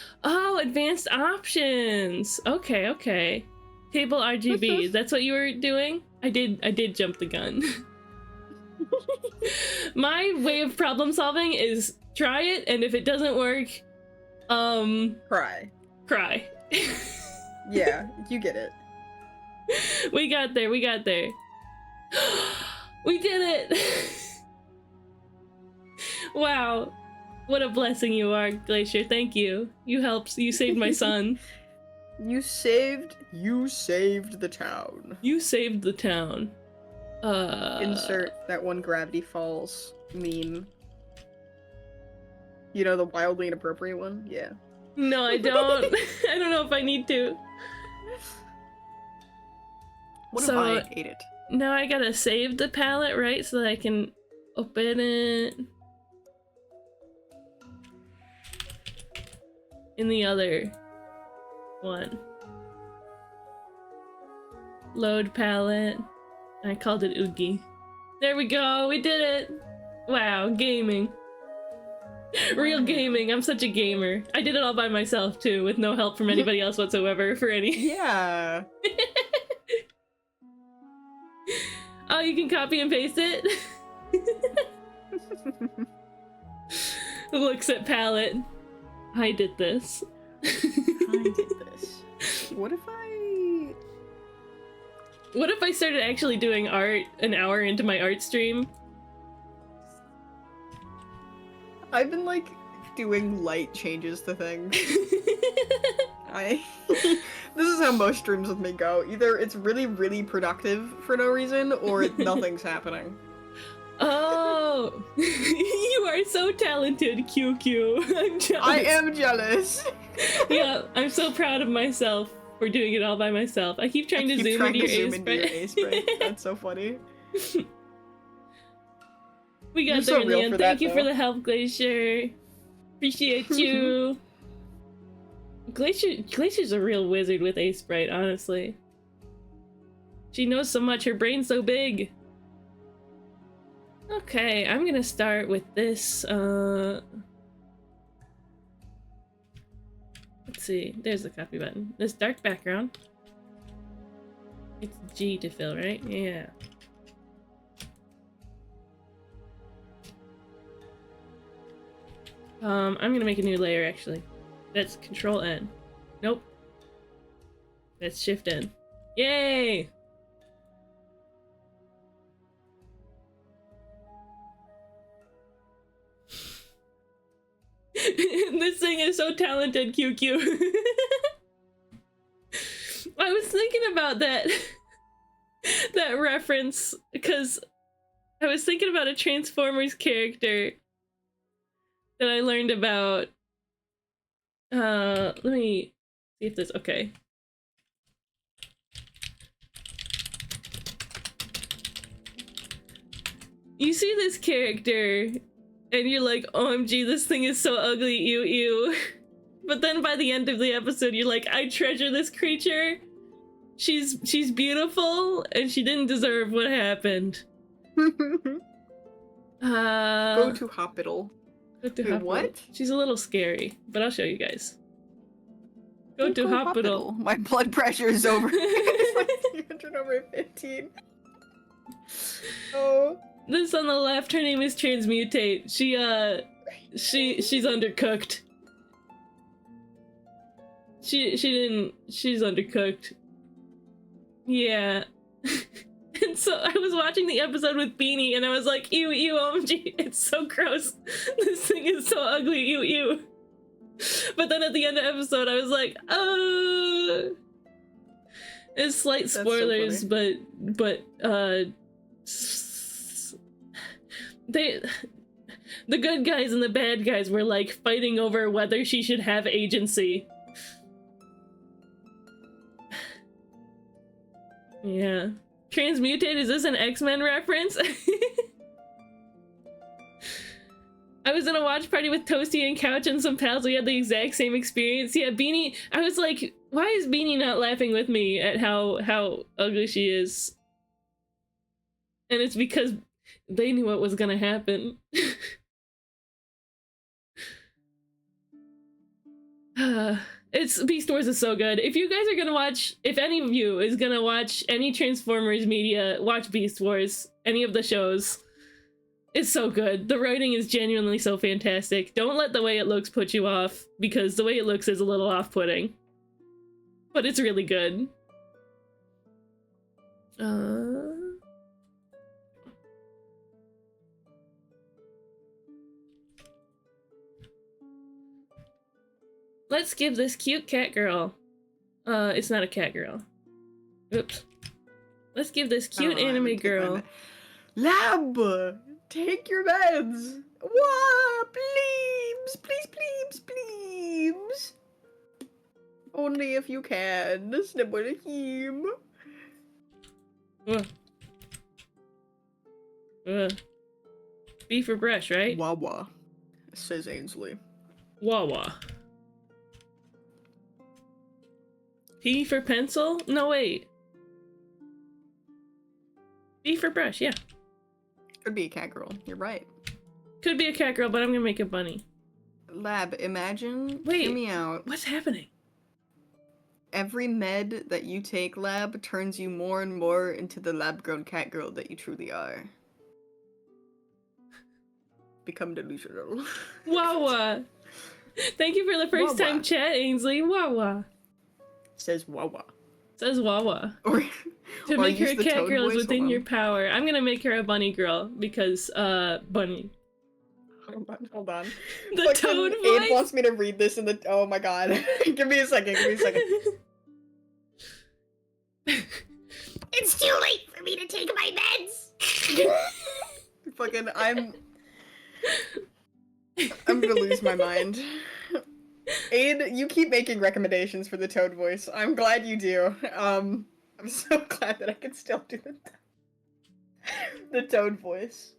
advanced options. Okay. Table RGB. That's what you were doing? I did jump the gun. My way of problem solving is try it, and if it doesn't work, cry. Yeah, you get it. We got there. We did it. Wow. What a blessing you are, Glacier. Thank you. You saved my son. You saved the town. You saved the town. Insert that one Gravity Falls meme. You know, the wildly inappropriate one? Yeah. No, I don't. I don't know if I need to. What So, if I ate it? Now I gotta save the palette, right? So that I can open it in the other one. Load palette. I called it Oogie. There we go, we did it! Wow, gaming. Real gaming, I'm such a gamer. I did it all by myself too, with no help from anybody else whatsoever for any. Yeah. Oh, you can copy and paste it? Looks at palette. I did this. I did this. What if I started actually doing art an hour into my art stream? I've been like doing light changes to things. This is how most streams with me go. Either it's really, really productive for no reason, or nothing's happening. Oh, you are so talented, QQ. I'm jealous. I am jealous. Yeah, I'm so proud of myself for doing it all by myself. I keep trying to zoom into your A sprite. That's so funny. We got You're there so in real the end. for Thank that, you though. for the help, Glacier. Appreciate you. Glacier's a real wizard with A sprite, honestly. She knows so much, her brain's so big. Okay, I'm gonna start with this, let's see, there's the copy button. This dark background. It's G to fill, right? Yeah. I'm gonna make a new layer, actually. That's Control N. Nope. That's Shift N. Yay! This thing is so talented, QQ. I was thinking about that reference because I was thinking about a Transformers character that I learned about. Let me see if this okay. You see this character and you're like, OMG, this thing is so ugly, ew. But then by the end of the episode, you're like, I treasure this creature. She's beautiful, and she didn't deserve what happened. Go to hospital. What? She's a little scary, but I'll show you guys. Go to hospital. My blood pressure is over. It's like 300 over 15. Oh. This on the left, her name is Transmutate. She's undercooked. She's undercooked. Yeah. And so I was watching the episode with Beanie and I was like, ew, OMG, it's so gross. This thing is so ugly, ew. But then at the end of the episode, I was like, it's slight spoilers, so but the good guys and the bad guys were like fighting over whether she should have agency. Yeah. Transmutate, is this an X-Men reference? I was in a watch party with Toasty and Couch and some pals. We had the exact same experience. Yeah, Beanie. I was like, why is Beanie not laughing with me at how ugly she is? And it's because they knew what was gonna happen. It's Beast Wars is so good. If you guys are gonna watch, if any of you is gonna watch any Transformers media, watch Beast Wars. Any of the shows. It's so good. The writing is genuinely so fantastic. Don't let the way it looks put you off, because the way it looks is a little off-putting. But it's really good. Let's give this cute cat girl. It's not a cat girl. Oops. Let's give this cute anime girl. Lab! Take your meds! Wah! Please! Please, please, please! Only if you can. Snibble him. B for brush, right? Wawa, says Ainsley. Wawa. P for pencil? No, wait. B for brush, yeah. Could be a cat girl. You're right. Could be a cat girl, but I'm gonna make it bunny. Lab, imagine. Wait, hear me out. What's happening? Every med that you take, Lab, turns you more and more into the lab-grown cat girl that you truly are. Become delusional. Wawa. Thank you for the first Wawa. time chat, Ainsley. Wawa. Says Wawa. Says Wawa. Or To or make her a use the cat tone girl is voice. within Hold your on. power. I'm gonna make her a bunny girl because, bunny. Hold on. The Fucking toad Abe voice? wants me to read this in the. Oh my god. Give me a second. Give me a second. It's too late for me to take my meds. Fucking, I'm gonna lose my mind. Aid, you keep making recommendations for the Toad voice. I'm glad you do. I'm so glad that I can still do the Toad voice.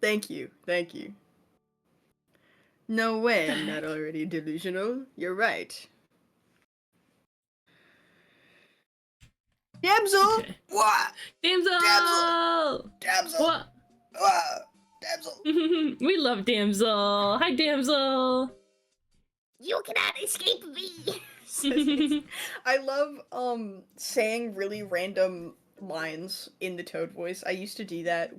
Thank you, thank you. No way I'm not already delusional. You're right. Damsel! Okay. What? Damsel! Damsel! What? Damsel! We love Damsel. Hi, Damsel. You cannot escape me. I love saying really random lines in the Toad voice. I used to do that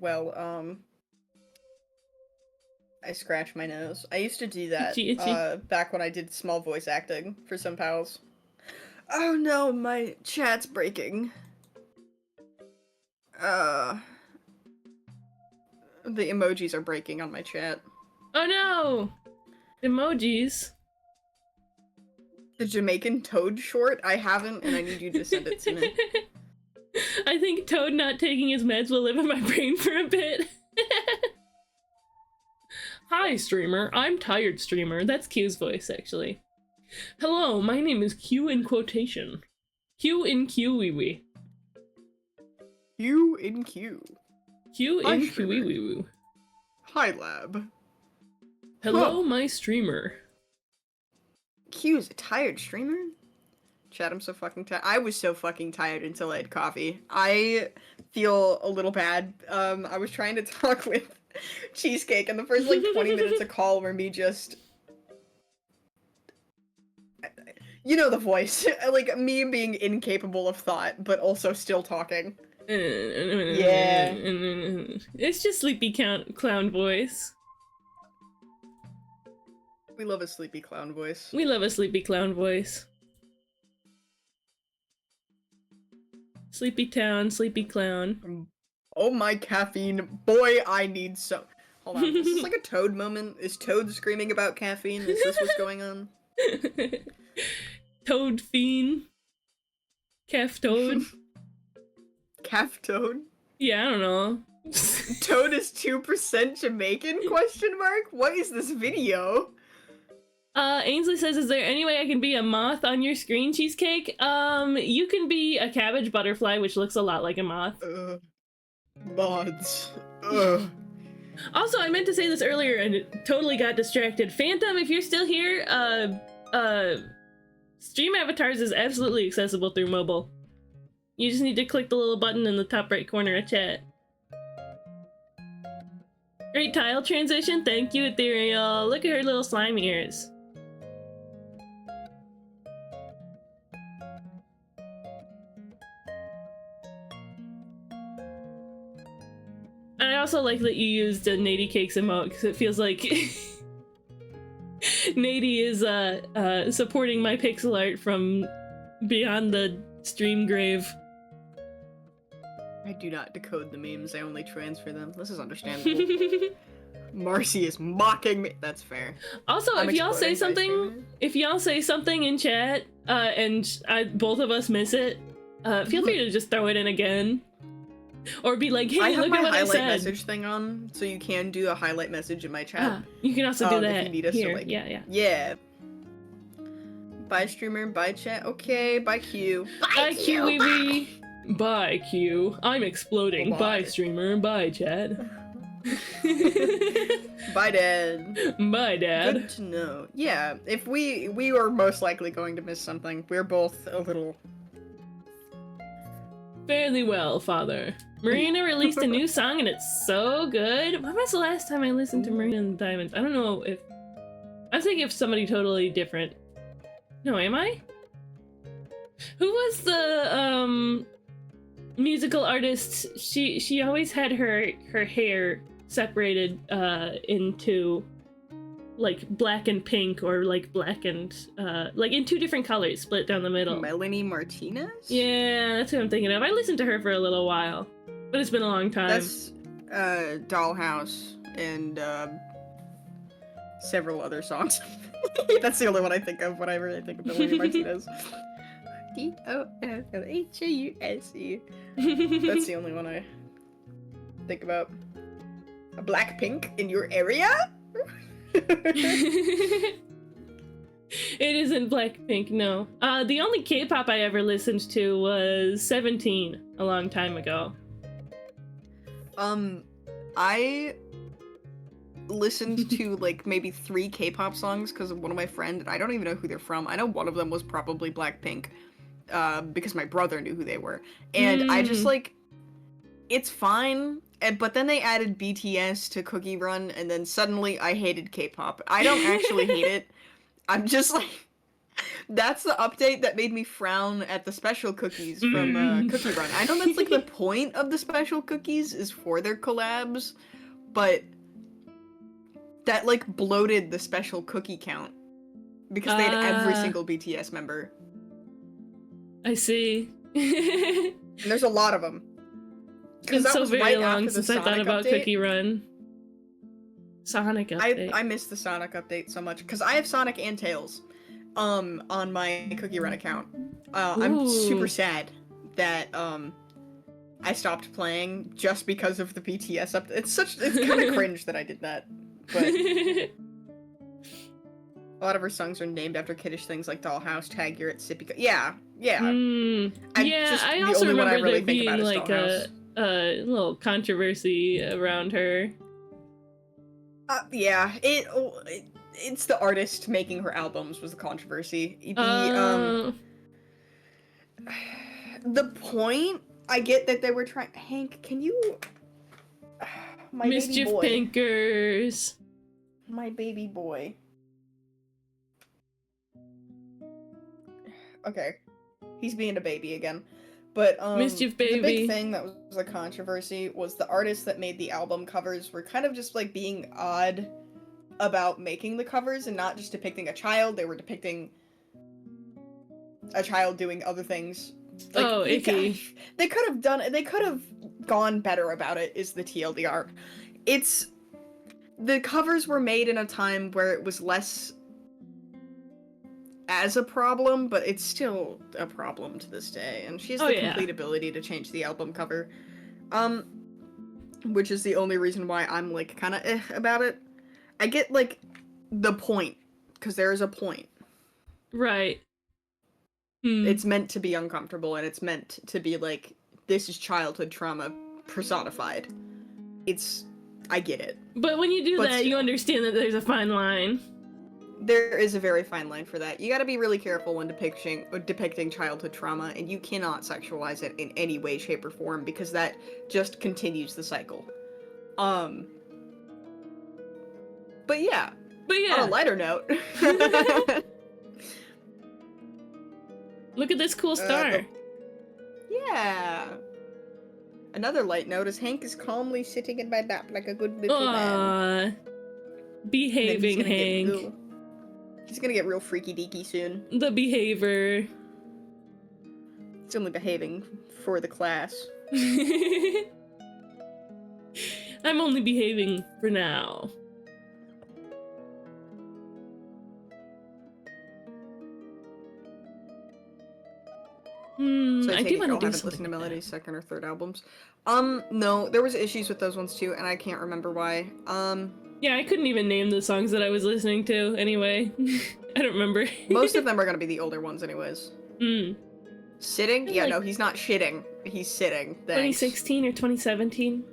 I scratch my nose. I used to do that Itchy, itchy. back when I did small voice acting for some pals. Oh no, my chat's breaking. The emojis are breaking on my chat. Oh no! Emojis. The Jamaican Toad short? I haven't, and I need you to send it to me. I think Toad not taking his meds will live in my brain for a bit. Hi, streamer. I'm tired, streamer. That's Q's voice, actually. Hello, my name is Q in quotation. Q in Q-wee-wee. Q in Q. Q Hi, in streamer. Q-wee-wee-woo. Hi, Lab. Hello, Huh. my streamer. Q's a tired streamer? Chat, I'm so fucking tired. I was so fucking tired until I had coffee. I feel a little bad. I was trying to talk with Cheesecake, and the first, 20 minutes of call were me just... You know the voice. Me being incapable of thought, but also still talking. Yeah. It's just Sleepy Clown voice. We love a sleepy clown voice. We love a Sleepy Clown voice. Sleepy Town, Sleepy Clown. Oh my caffeine. Boy, I need some... Hold on, is this like a Toad moment? Is Toad screaming about caffeine? Is this what's going on? Toad Fiend. Calf Toad. Calf Toad? Yeah, I don't know. Toad is 2% Jamaican? Question mark? What is this video? Ainsley says, is there any way I can be a moth on your screen, Cheesecake? You can be a cabbage butterfly, which looks a lot like a moth. Mods. Ugh. Also, I meant to say this earlier and it totally got distracted. Phantom, if you're still here, Stream Avatars is absolutely accessible through mobile. You just need to click the little button in the top right corner of chat. Great tile transition, thank you, Ethereal. Look at her little slime ears. I also like that you used a Nady Cakes emote because it feels like Nady is supporting my pixel art from beyond the stream grave. I do not decode the memes, I only transfer them. This is understandable. Marcy is mocking me. That's fair. Also, I'm if y'all say exploding, something, in chat, and both of us miss it, feel free to just throw it in again. Or be like, hey, I have look my at what I highlight said. message thing on, so you can do a highlight message in my chat. Ah, you can also do that if you need us to, here. like- Yeah. Yeah. Bye streamer, bye chat. Okay, bye Q. Bye, Q, wee wee. Bye, Q. I'm exploding. Bye. Bye, streamer. Bye, Chad. Bye Dad. Bye, Dad. Good to know. Yeah, if we are most likely going to miss something. We're both a little. Fairly well, Father. Marina released a new song and it's so good. When was the last time I listened to Marina and the Diamonds? I don't know if... I was thinking of somebody totally different. No, am I? Who was the, musical artist? She always had her hair separated, into... like black and pink, or like black and like in two different colors split down the middle. Melanie Martinez? Yeah, that's what I'm thinking of. I listened to her for a little while, but it's been a long time. That's Dollhouse and several other songs. That's the only one I think of when I really think of Melanie Martinez. Dollhouse. That's the only one I think about. A Blackpink in your area? It isn't Blackpink, no. The only K-pop I ever listened to was 17 a long time ago. I listened to like maybe 3 K-pop songs because of one of my friends, and I don't even know who they're from. I know one of them was probably Blackpink, because my brother knew who they were. And I just like, it's fine. But then they added BTS to Cookie Run, and then suddenly I hated K-pop. I don't actually hate it. I'm just like, that's the update that made me frown at the special cookies from Cookie Run. I know that's like the point of the special cookies is for their collabs, but that like bloated the special cookie count because they had every single BTS member. I see. And there's a lot of them. It's been so very right long after the since I thought Sonic about update. Cookie Run. Sonic update. I missed the Sonic update so much because I have Sonic and Tails on my Cookie Run account. I'm super Ooh. sad that I stopped playing just because of the BTS update. It's kind of cringe that I did that. But a lot of her songs are named after kiddish things like Dollhouse, Tag You're at Sippy. Yeah. Yeah, I the also only one I remember really there think being about is like a little controversy around her. Yeah, it's the artist making her albums was the controversy. The point, I get that they were trying. Hank, can you? My Mischief baby boy. Pinkers. My baby boy. Okay, he's being a baby again. But Mischief the baby. big thing that was a controversy was the artists that made the album covers were kind of just like being odd about making the covers and not just depicting a child. They were depicting a child doing other things. Like, Oh, icky. They could have gone better about it, is the TLDR. The covers were made in a time where it was less as a problem, but it's still a problem to this day, and she has the complete ability to change the album cover. Which is the only reason why I'm, like, kinda about it. I get, like, the point, because there is a point. Right. It's meant to be uncomfortable, and it's meant to be, like, this is childhood trauma personified. It's I get it. But when you do But that, you still. understand that there's a fine line. There is a very fine line for that. You gotta be really careful when depicting childhood trauma, and you cannot sexualize it in any way, shape, or form, because that just continues the cycle. But yeah, But on yeah, a lighter note. look at this cool star. Yeah. Another light note is Hank is calmly sitting in my lap like a good little man. Aww. Behaving Hank. He's gonna get real freaky deaky soon. The behavior. He's only behaving for the class. I'm only behaving for now. So I do want to do haven't something. listened to Melody's second or third albums. No, there was issues with those ones too, and I can't remember why. Yeah, I couldn't even name the songs that I was listening to anyway. I don't remember. Most of them are gonna be the older ones anyways. Sitting? Yeah, Like- no, he's not shitting. He's sitting. Thanks. 2016 or 2017?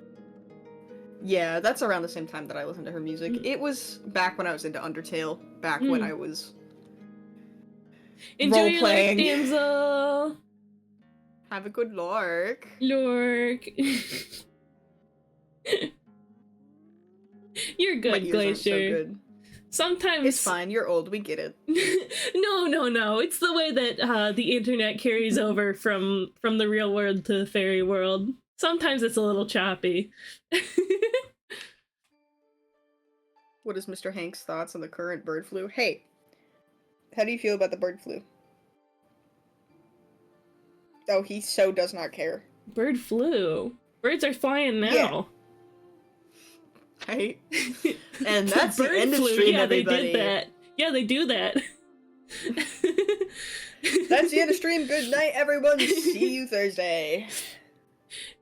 Yeah, that's around the same time that I listened to her music. It was back when I was into Undertale, back when I was Enjoy your life, role-playing. damsel. Have a good lark. Lork. You're My good, ears aren't so Glacier. good. Sometimes It's fine, you're old, we get it. no. It's the way that the internet carries over from the real world to the fairy world. Sometimes it's a little choppy. What is Mr. Hank's thoughts on the current bird flu? Hey, how do you feel about the bird flu? Oh, he so does not care. Bird flu. Birds are flying now. Right? And that's the Bird end of flu. stream, Yeah, everybody. they did that. Yeah, they do that. That's the end of stream. Good night, everyone. See you Thursday.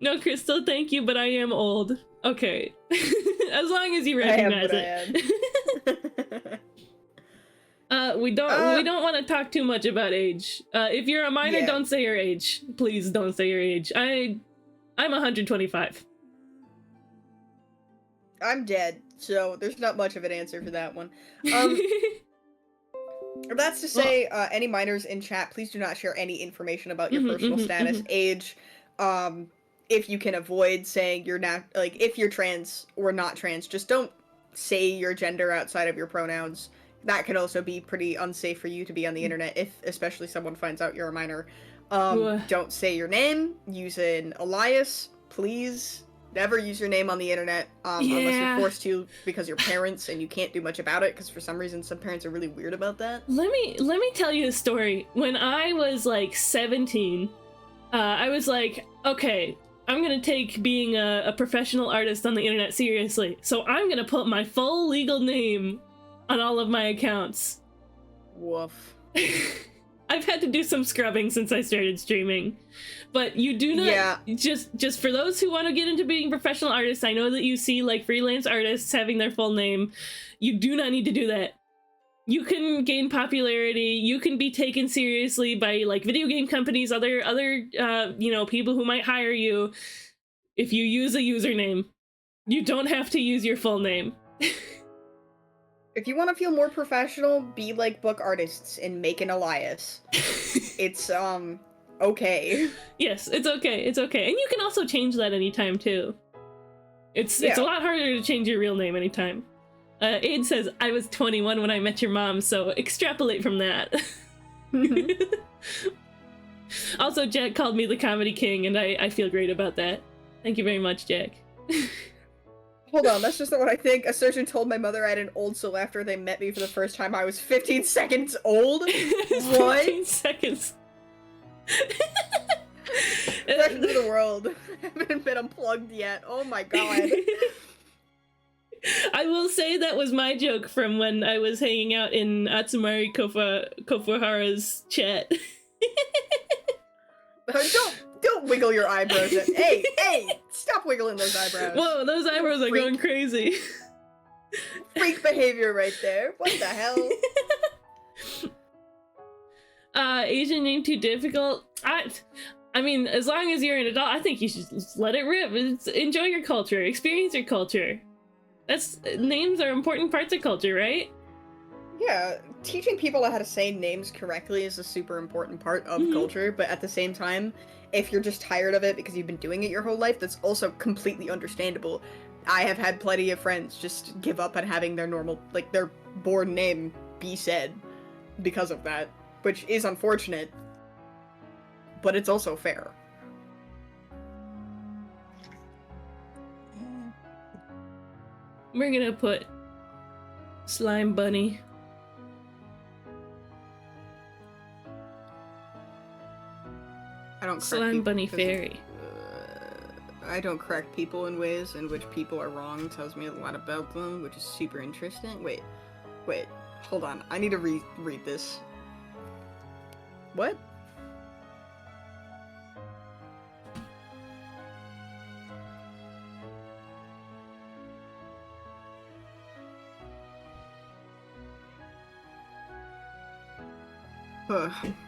No, Crystal, thank you, but I am old. Okay. As long as you recognize it. We don't want to talk too much about age. If you're a minor, Yeah. don't say your age. Please don't say your age. I'm 125. I'm dead, so there's not much of an answer for that one. That's to say, any minors in chat, please do not share any information about your personal status, age, if you can avoid saying you're not, like, if you're trans or not trans, just don't say your gender outside of your pronouns. That can also be pretty unsafe for you to be on the internet, if especially someone finds out you're a minor. Don't say your name, use an alias, please. Never use your name on the internet, unless you're forced to because you're parents and you can't do much about it, because for some reason some parents are really weird about that. Let me tell you a story. When I was like 17, I was like, okay, I'm gonna take being a professional artist on the internet seriously. So I'm gonna put my full legal name on all of my accounts. Woof. I've had to do some scrubbing since I started streaming. But you do not, just for those who want to get into being professional artists, I know that you see like freelance artists having their full name. You do not need to do that. You can gain popularity, you can be taken seriously by like video game companies, other people who might hire you if you use a username. You don't have to use your full name. If you want to feel more professional, be like book artists and make an alias. It's, okay. Yes, it's okay. It's okay. And you can also change that anytime too. It's a lot harder to change your real name anytime. Aid says, I was 21 when I met your mom, so extrapolate from that. Also, Jack called me the Comedy King, and I feel great about that. Thank you very much, Jack. Hold on, that's just not what I think. A surgeon told my mother I had an old soul after they met me for the first time. I was 15 seconds old? What? 15 seconds. Back into the world. I haven't been unplugged yet. Oh my god. I will say that was my joke from when I was hanging out in Atsumari Kofuhara's chat. Don't wiggle your eyebrows. Hey, stop wiggling those eyebrows. Whoa, those eyebrows are going crazy. Freak behavior right there. What the hell? Asian name too difficult? I mean, as long as you're an adult, I think you should just let it rip. Enjoy your culture, experience your culture. That's names are important parts of culture, right? Yeah, teaching people how to say names correctly is a super important part of culture, but at the same time, if you're just tired of it because you've been doing it your whole life, that's also completely understandable. I have had plenty of friends just give up on having their normal, like, their born name be said because of that, which is unfortunate, but it's also fair. We're gonna put Slime Bunny. I don't correct Slime people Bunny because- Fairy. I don't correct people in ways in which people are wrong. Tells me a lot about them, which is super interesting. Wait, hold on. I need to read this. What?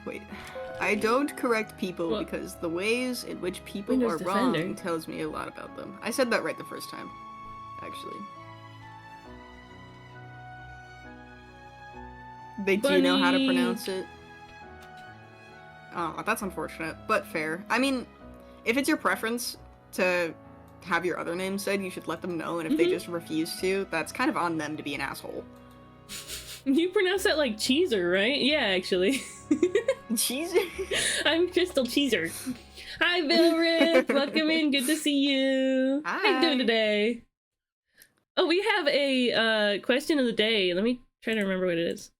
Wait. I don't correct people What? because the ways in which people Windows are wrong Defender. tells me a lot about them. I said that right the first time, actually. They do know how to Bunny. pronounce it. Oh, that's unfortunate, but fair. I mean, if it's your preference to have your other name said, you should let them know, and if they just refuse to, that's kind of on them to be an asshole. You pronounce that like Cheeser, right? Yeah, actually. Jeez. I'm Crystal Cheeser. Hi, Bill Rip. Welcome in. Good to see you. How you doing Hi. today? Oh, we have a question of the day. Let me try to remember what it is.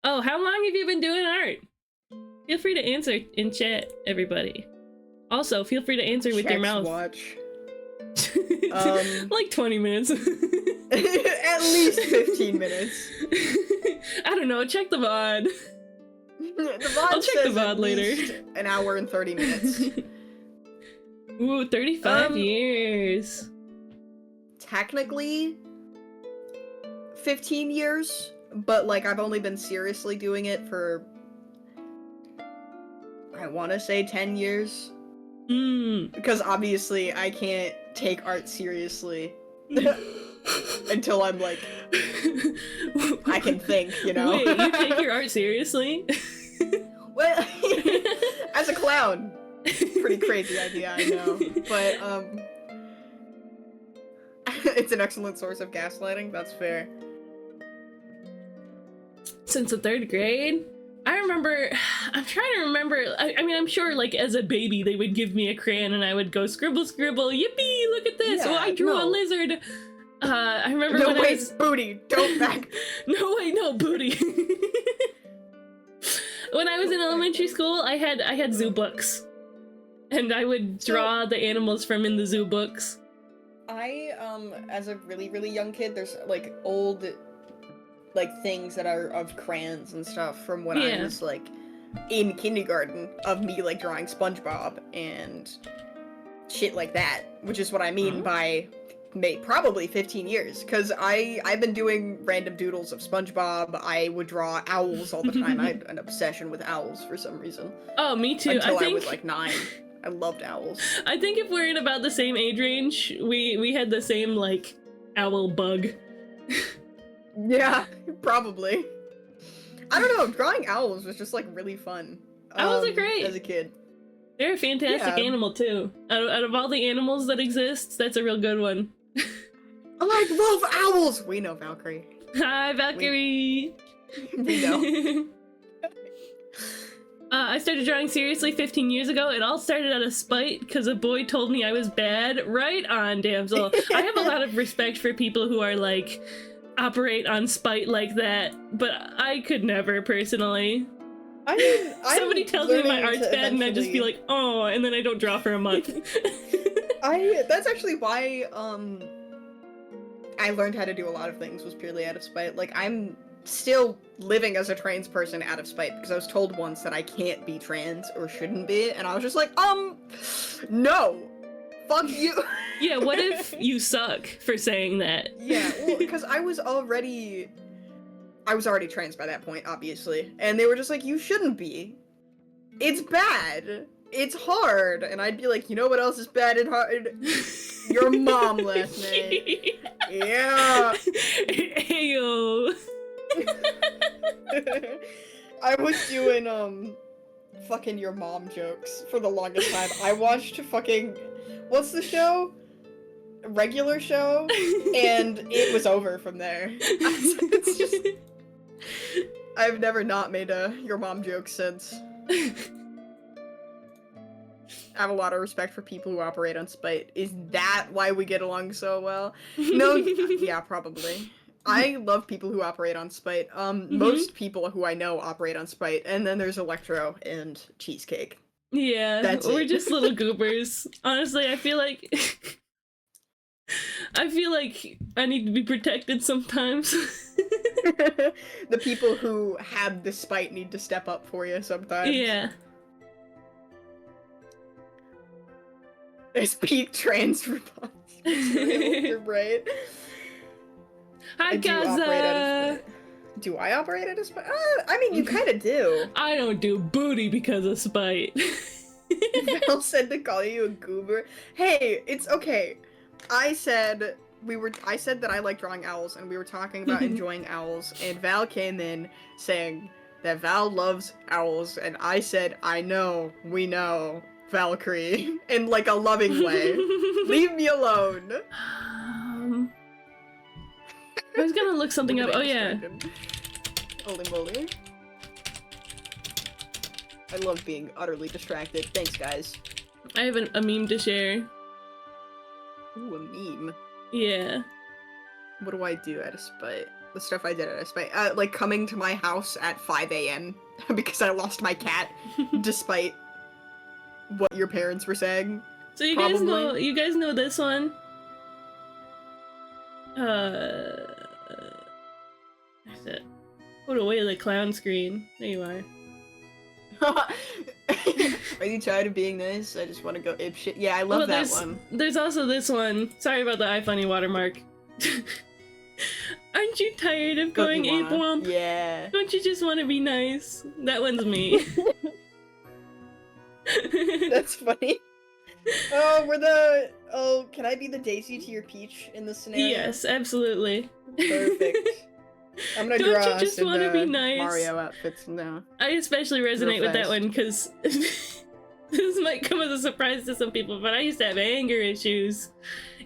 Oh, how long have you been doing art? Feel free to answer in chat, everybody. Also, feel free to answer with your Chex mouth. Watch. Like 20 minutes. At least 15 minutes. I don't know. Check the VOD. The VOD I'll check the says VOD at later. least an hour and 30 minutes. Ooh, 35 Um, years. Technically, 15 years, but like I've only been seriously doing it for, I want to say 10 years. Because obviously I can't take art seriously until I'm like, I can think, you know? Wait, you take your art seriously? Well, as a clown. Pretty crazy idea, I know. But, it's an excellent source of gaslighting, that's fair. Since the 3rd grade? I remember, I'm trying to remember, I mean, I'm sure, like, as a baby, they would give me a crayon and I would go, scribble, scribble, yippee, look at this! Yeah, Oh, I drew a no. lizard! I remember No, when wait, I was... booty, don't back. No, wait, no, booty. When I was in elementary school, I had zoo books. And I would draw the animals from in the zoo books. I, as a really, really young kid, there's, like, old, like, things that are of crayons and stuff from when I Yeah. was, like, in kindergarten of me, like, drawing SpongeBob and shit like that, which is what I mean by probably 15 years, because I've been doing random doodles of SpongeBob. I would draw owls all the time. I had an obsession with owls for some reason. Oh, me too. Until I think was, like, 9. I loved owls. I think if we're in about the same age range, we had the same, like, owl bug. Yeah, probably. I don't know, drawing owls was just, like, really fun. Owls are great. As a kid. They're a fantastic Yeah. animal too. Out of all the animals that exist, that's a real good one. I love owls! We know, Valkyrie. Hi, Valkyrie! We know. I started drawing seriously 15 years ago. It all started out of spite because a boy told me I was bad. Right on, damsel. I have a lot of respect for people who are like, operate on spite like that, but I could never personally. I mean, Somebody tells me my art's bad and I just be like, oh, and then I don't draw for a month. that's actually why, I learned how to do a lot of things was purely out of spite. Like, I'm still living as a trans person out of spite, because I was told once that I can't be trans, or shouldn't be, and I was just like, no! Fuck you! Yeah, what if you suck for saying that? Yeah, well, because I was already trans by that point, obviously, and they were just like, you shouldn't be. It's bad. It's hard. And I'd be like, you know what else is bad and hard? Your mom last night. Yeah. Ayo. I was doing fucking your mom jokes for the longest time. I watched fucking what's the show? Regular show, and it was over from there. It's just I've never not made a your mom joke since. I have a lot of respect for people who operate on spite. Is that why we get along so well? No, yeah, probably. I love people who operate on spite. Most people who I know operate on spite, and then there's Electro and Cheesecake. Yeah, That's we're it. just little goobers. Honestly, I feel like I need to be protected sometimes. The people who have the spite need to step up for you sometimes. Yeah. There's peak trans response. You're right. Hi, I do operate Gaza. at a spite. Do I operate at a spite? I mean, you kind of do. I don't do booty because of spite. Val said to call you a goober. Hey, it's okay. I said that I like drawing owls, and we were talking about enjoying owls, and Val came in saying that Val loves owls, and I said, I know, we know, Valkyrie, in like a loving way. Leave me alone. I was gonna look something up. Oh yeah. Holy moly. I love being utterly distracted. Thanks, guys. I have a meme to share. Ooh, a meme. Yeah. What do I do at a spite? The stuff I did at a spite. Like coming to my house at 5 a.m. because I lost my cat, despite what your parents were saying. So you guys know this one? There's it. Put away the clown screen. There you are. Are you tired of being nice? I just want to go ape shit. Yeah, I love that one. There's also this one. Sorry about the iFunny watermark. Aren't you tired of going ape womp? Yeah. Don't you just want to be nice? That one's me. That's funny. Can I be the Daisy to your Peach in this scenario? Yes, absolutely. Perfect. I'm gonna Don't draw you just us in wanna the be nice? Mario outfits now. I especially resonate with that fast. one because this might come as a surprise to some people, but I used to have anger issues,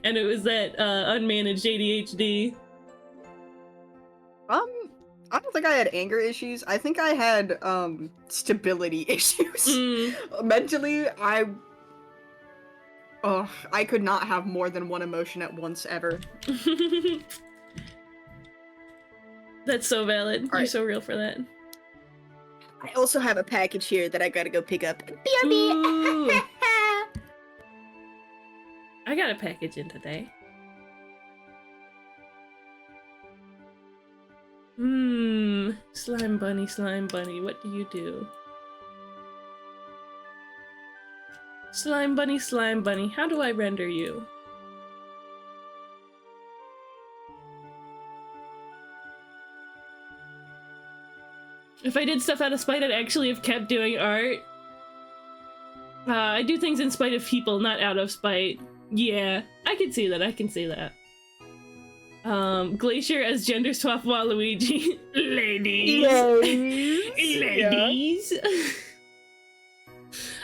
and it was that unmanaged ADHD. I don't think I had anger issues. I think I had stability issues. Mentally, I could not have more than one emotion at once ever. That's so valid. You're right. so real for that. I also have a package here that I gotta go pick up. Ooh. I got a package in today. Slime bunny, what do you do? Slime bunny, how do I render you? If I did stuff out of spite, I'd actually have kept doing art. I do things in spite of people, not out of spite. Yeah, I can see that, Glacier as gender swap Waluigi. Ladies. Ladies. Yeah.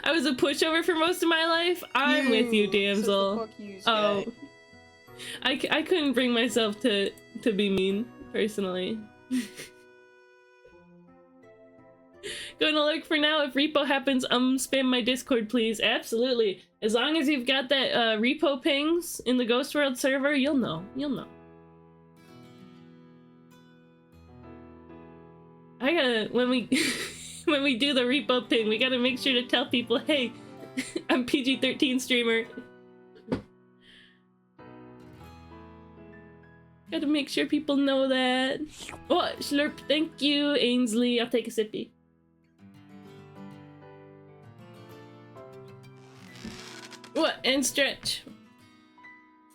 I was a pushover for most of my life. I'm with you, damsel. Oh. I couldn't bring myself to be mean, personally. Gonna look for now. If repo happens, spam my Discord, please. Absolutely. As long as you've got that repo pings in the Ghost World server, you'll know. I gotta, when we do the repo ping, we gotta make sure to tell people, hey, I'm PG-13 streamer. Gotta make sure people know that. Oh, slurp, thank you, Ainsley. I'll take a sippy. What? And stretch. I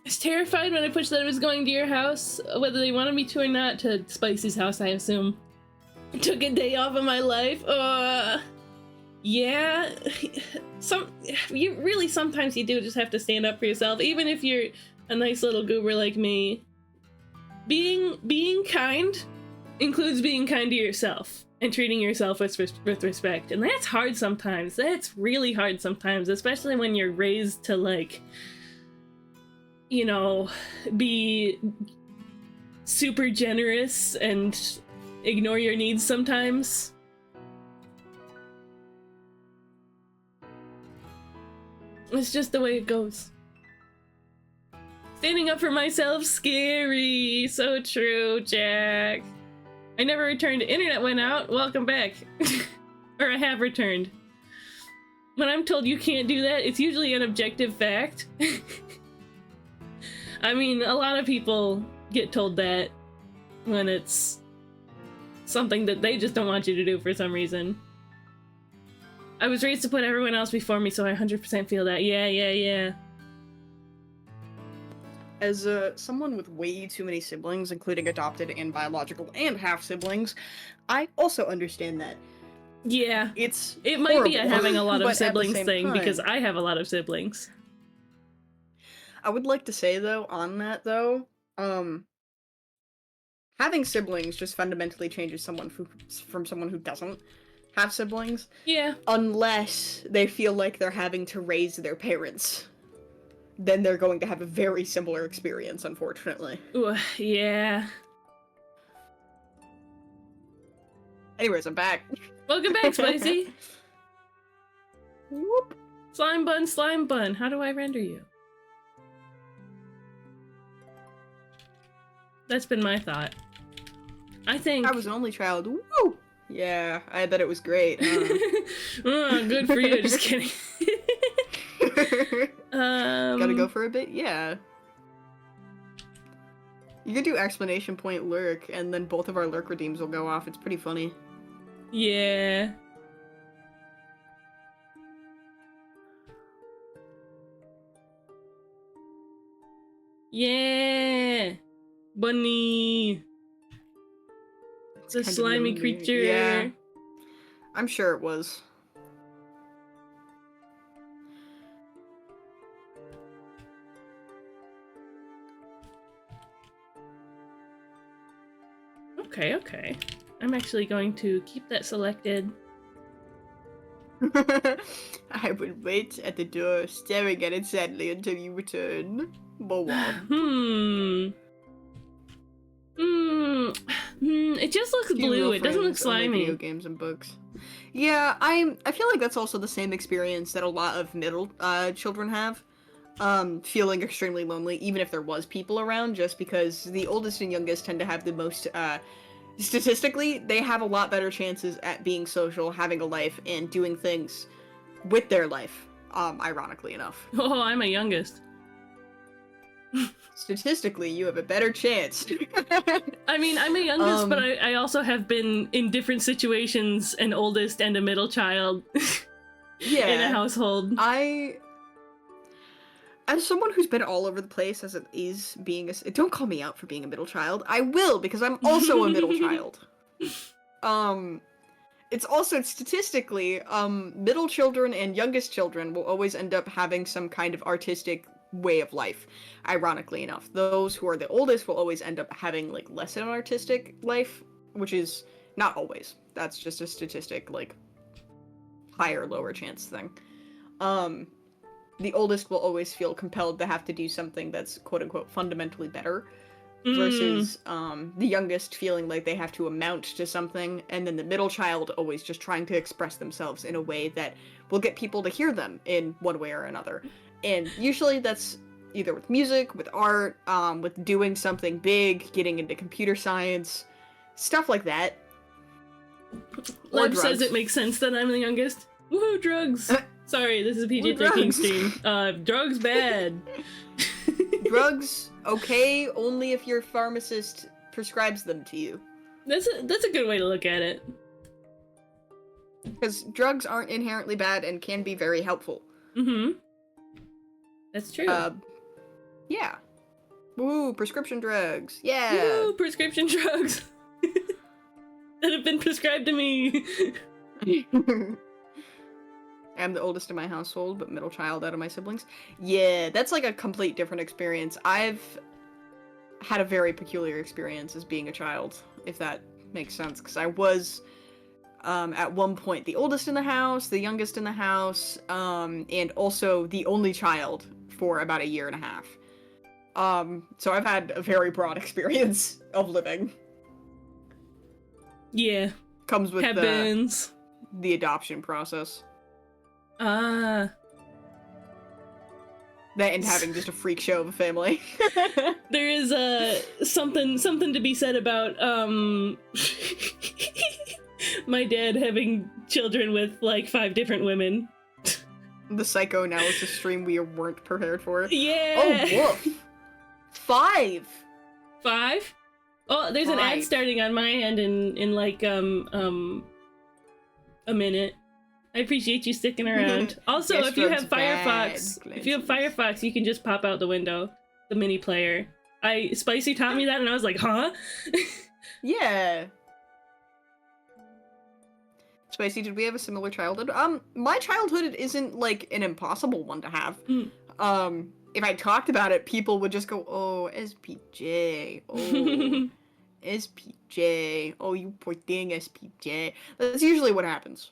was terrified when I pushed that I was going to your house, whether they wanted me to or not, to Spicy's house, I assume. I took a day off of my life. Yeah, you really sometimes you do just have to stand up for yourself, even if you're a nice little goober like me. Being kind includes being kind to yourself and treating yourself with respect, and that's hard sometimes. That's really hard sometimes, especially when you're raised to, like, you know, be super generous and ignore your needs sometimes. It's just the way it goes. Standing up for myself, scary. So true, Jack. I never returned. Internet went out. Welcome back. Or I have returned. When I'm told you can't do that, it's usually an objective fact. I mean, a lot of people get told that when it's something that they just don't want you to do for some reason. I was raised to put everyone else before me, so I 100% feel that. Yeah. As someone with way too many siblings, including adopted and biological and half-siblings, I also understand that. Yeah. It might horrible, be a having a lot but of at the siblings same thing, time, because I have a lot of siblings. I would like to say, though, on that, though, having siblings just fundamentally changes someone from someone who doesn't have siblings. Yeah. Unless they feel like they're having to raise their parents. Then they're going to have a very similar experience, unfortunately. Ooh, yeah. Anyways, I'm back. Welcome back, Spicy. Whoop. Slime bun. How do I render you? That's been my thought. I think... I was an only child. Woo! Yeah, I bet it was great, huh? Oh, good for you. Just kidding. Gotta go for a bit? Yeah. You could do exclamation point lurk, and then both of our lurk redeems will go off. It's pretty funny. Yeah. Yeah. Bunny. It's a Kind of slimy lonely. creature. Yeah. I'm sure it was. Okay. I'm actually going to keep that selected. I would wait at the door, staring at it sadly until you return. Boa. It just looks blue. It doesn't look slimy. Video games and books. Yeah, I feel like that's also the same experience that a lot of middle children have. Feeling extremely lonely, even if there was people around, just because the oldest and youngest tend to have the most, statistically, they have a lot better chances at being social, having a life, and doing things with their life, ironically enough. Oh, I'm a youngest. Statistically, you have a better chance. I mean, I'm a youngest, but I also have been in different situations, an oldest and a middle child Yeah. in a household. As someone who's been all over the place as it is being don't call me out for being a middle child. I will, because I'm also a middle child. It's also statistically, middle children and youngest children will always end up having some kind of artistic way of life, ironically enough. Those who are the oldest will always end up having, like, less than an artistic life, which is not always. That's just a statistic, like, higher, lower chance thing. The oldest will always feel compelled to have to do something that's quote-unquote fundamentally better, versus the youngest feeling like they have to amount to something, and then the middle child always just trying to express themselves in a way that will get people to hear them in one way or another. And usually that's either with music, with art, with doing something big, getting into computer science, stuff like that. Lib says it makes sense that I'm the youngest. Woohoo, drugs! Sorry, this is a PG-13 stream. Drugs bad. Drugs, okay, only if your pharmacist prescribes them to you. That's a good way to look at it. Because drugs aren't inherently bad and can be very helpful. Mm-hmm. That's true. Yeah. Woo, prescription drugs. Yeah. Woo, prescription drugs. That have been prescribed to me. I'm the oldest in my household, but middle child out of my siblings. Yeah, that's like a complete different experience. I've had a very peculiar experience as being a child, if that makes sense, because I was at one point the oldest in the house, the youngest in the house, and also the only child for about a year and a half. So I've had a very broad experience of living. Yeah. Comes with Happens. the adoption process. Ah. That and having just a freak show of a family. There is something to be said about my dad having children with like 5 different women. The psychoanalysis stream we weren't prepared for. Yeah. Oh, woof. 5. 5? Oh, there's an ad 5. starting on my end in like a minute. I appreciate you sticking around. Also, Yes, if you have drugs bad, Firefox, you can just pop out the window, the mini player. Spicy taught me that, and I was like, huh? Yeah. Spicy, did we have a similar childhood? My childhood isn't like an impossible one to have. Mm. If I talked about it, people would just go, "Oh, SPJ. Oh, SPJ. Oh, you poor thing, SPJ." That's usually what happens.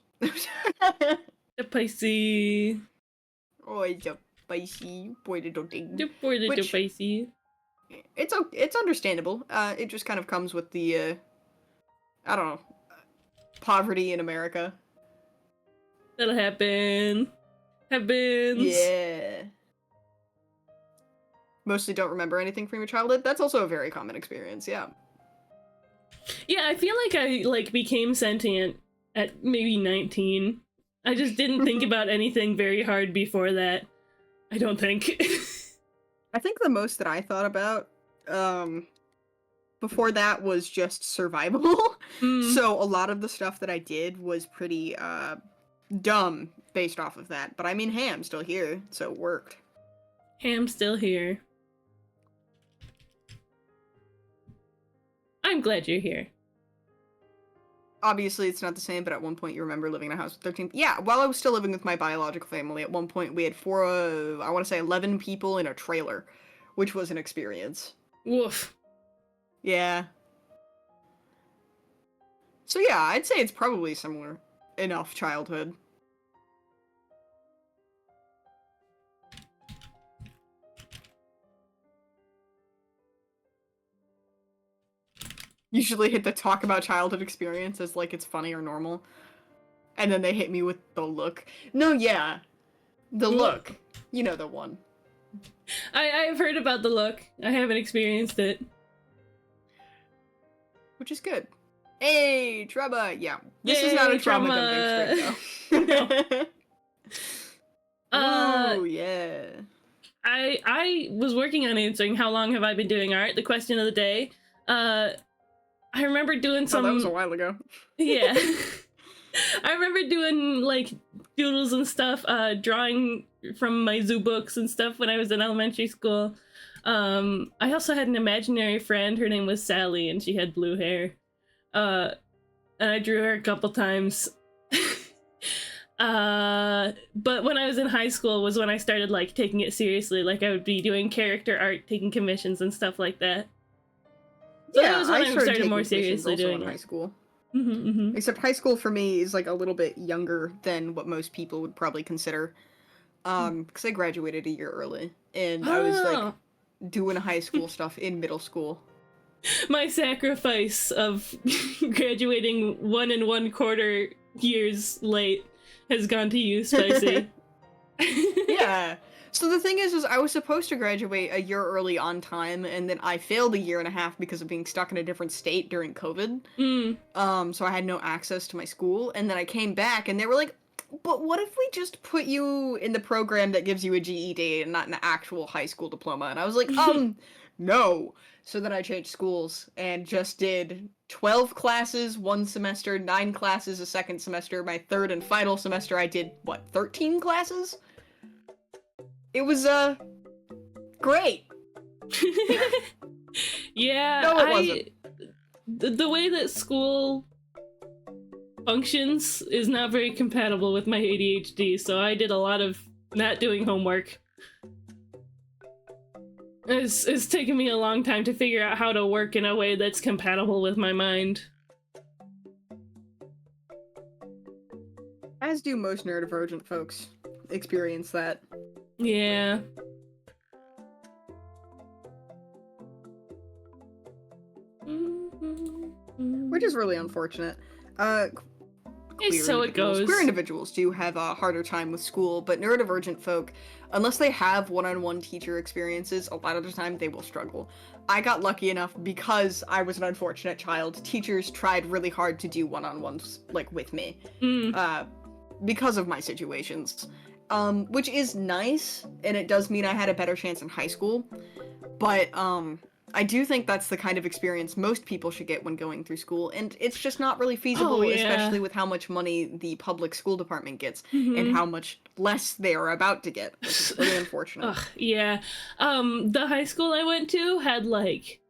Spicy. Oh, it's a spicy, you poor little thing. The poor little Which- spicy. It's understandable. It just kind of comes with the, I don't know, poverty in America. That'll happen. Happens. Yeah. Mostly don't remember anything from your childhood. That's also a very common experience, yeah. Yeah, I feel like I became sentient at maybe 19. I just didn't think about anything very hard before that. I don't think. I think the most that I thought about, before that was just survival. Mm. So a lot of the stuff that I did was pretty, dumb based off of that. But I mean, hey, I'm still here, so it worked. Ham's still here. I'm glad you're here. Obviously, it's not the same, but at one point you remember living in a house with 13... Yeah, while I was still living with my biological family, at one point we had 11 people in a trailer, which was an experience. Woof. Yeah. So yeah, I'd say it's probably similar enough childhood. Usually hit the talk about childhood experience as like it's funny or normal. And then they hit me with the look. No, yeah. The look. You know the one. I've heard about the look. I haven't experienced it. Which is good. Hey, trauma! Yeah. This is Yay, not a trauma trauma. dumping stream, Uh, though. Ooh, yeah. I was working on answering how long have I been doing art, the question of the day. I remember doing some... Oh, that was a while ago. Yeah. I remember doing, like, doodles and stuff, drawing from my zoo books and stuff when I was in elementary school. I also had an imaginary friend, her name was Sally, and she had blue hair. And I drew her a couple times. But when I was in high school was when I started, like, taking it seriously. Like, I would be doing character art, taking commissions and stuff like that. So that was when I started taking more commissions seriously also doing in high it. school. Mm-hmm. Except high school for me is like a little bit younger than what most people would probably consider. Because I graduated a year early, and I was like doing high school stuff in middle school. My sacrifice of graduating 1 1/4 years late has gone to you, Spicy. Yeah. So the thing is I was supposed to graduate a year early on time, and then I failed a year and a half because of being stuck in a different state during COVID. So I had no access to my school, and then I came back, and they were like, but what if we just put you in the program that gives you a GED and not an actual high school diploma? And I was like, no. So then I changed schools and just did 12 classes one semester, 9 classes a second semester. My third and final semester I did, 13 classes? It was, great. Yeah, No, it wasn't. the way that school functions is not very compatible with my ADHD, so I did a lot of not doing homework. It's taken me a long time to figure out how to work in a way that's compatible with my mind. As do most neurodivergent folks experience that. Yeah. Which is really unfortunate. Queer So it individuals- goes. Queer individuals do have a harder time with school, but neurodivergent folk, unless they have one-on-one teacher experiences, a lot of the time they will struggle. I got lucky enough because I was an unfortunate child. Teachers tried really hard to do one-on-ones, like, with me. Because of my situations. Which is nice, and it does mean I had a better chance in high school. But, I do think that's the kind of experience most people should get when going through school, and it's just not really feasible, Oh, yeah. especially with how much money the public school department gets, Mhm. and how much less they are about to get, which is really unfortunate. Ugh, yeah. The high school I went to had like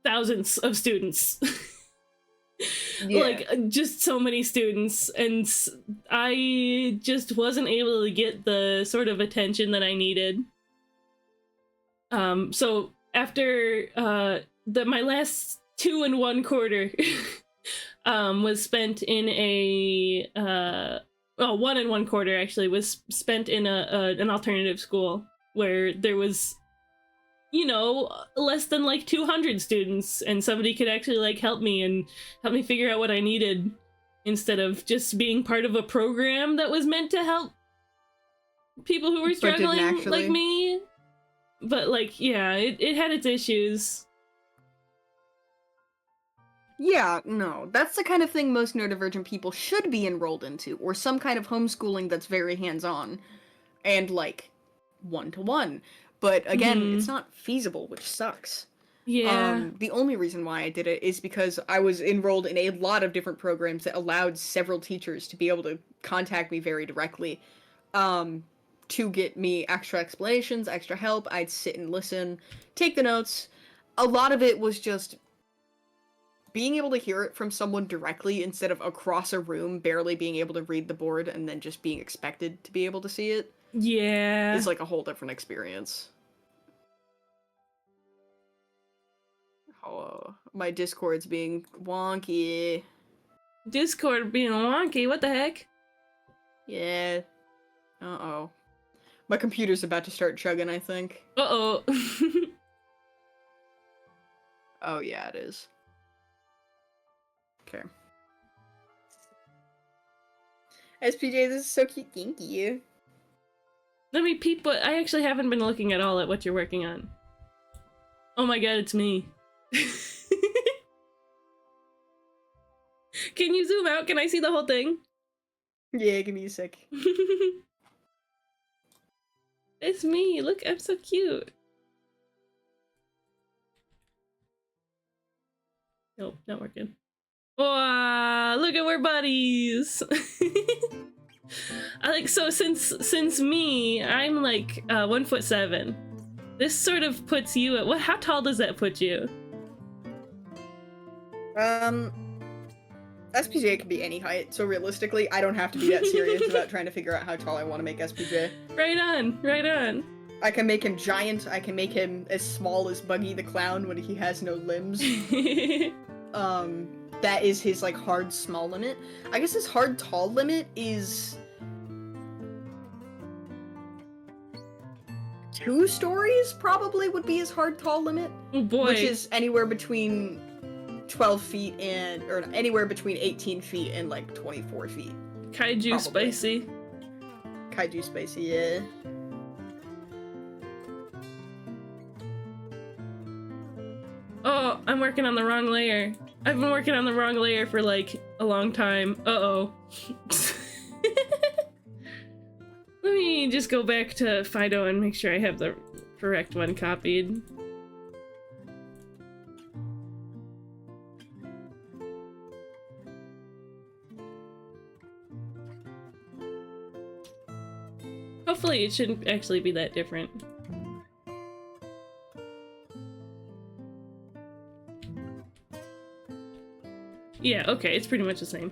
thousands of students. Yeah. Like just so many students, and I just wasn't able to get the sort of attention that I needed. So after my last 2 1/4 was spent in a 1 1/4 actually was spent in an alternative school where there was, you know, less than like 200 students, and somebody could actually like help me figure out what I needed instead of just being part of a program that was meant to help people who were But didn't struggling actually. like me. But like, yeah, it had its issues. Yeah, no, that's the kind of thing most neurodivergent people should be enrolled into, or some kind of homeschooling that's very hands-on, and like, one-to-one. But again, it's not feasible, which sucks. Yeah. The only reason why I did it is because I was enrolled in a lot of different programs that allowed several teachers to be able to contact me very directly, to get me extra explanations, extra help. I'd sit and listen, take the notes. A lot of it was just being able to hear it from someone directly instead of across a room, barely being able to read the board and then just being expected to be able to see it. Yeah. It's like a whole different experience. Oh, my Discord's being wonky. Discord being wonky, what the heck? Yeah. Uh-oh. My computer's about to start chugging, I think. Uh-oh. Oh, yeah, it is. Okay. SPJ, this is so cute. Thank you. Let me peep what I actually haven't been looking at all at what you're working on. Oh my god, it's me. Can you zoom out? Can I see the whole thing? Yeah, give me a sec. It's me. Look, I'm so cute. Nope, not working. Wow, look at we're buddies. I like, so since me, I'm like 1'7". This sort of puts you at how tall does that put you? SPJ can be any height, so realistically, I don't have to be that serious about trying to figure out how tall I want to make SPJ. Right on, right on. I can make him giant, I can make him as small as Buggy the Clown when he has no limbs. That is his, like, hard small limit. I guess his hard tall limit is 2 stories, probably, would be his hard tall limit. Oh boy. Which is anywhere between 12 feet and, or anywhere between 18 feet and, like, 24 feet. Kaiju probably. spicy. Kaiju spicy, yeah. Oh, I'm working on the wrong layer. I've been working on the wrong layer for like a long time. Uh-oh. Let me just go back to Fido and make sure I have the correct one copied. Hopefully it shouldn't actually be that different. Yeah, okay, it's pretty much the same.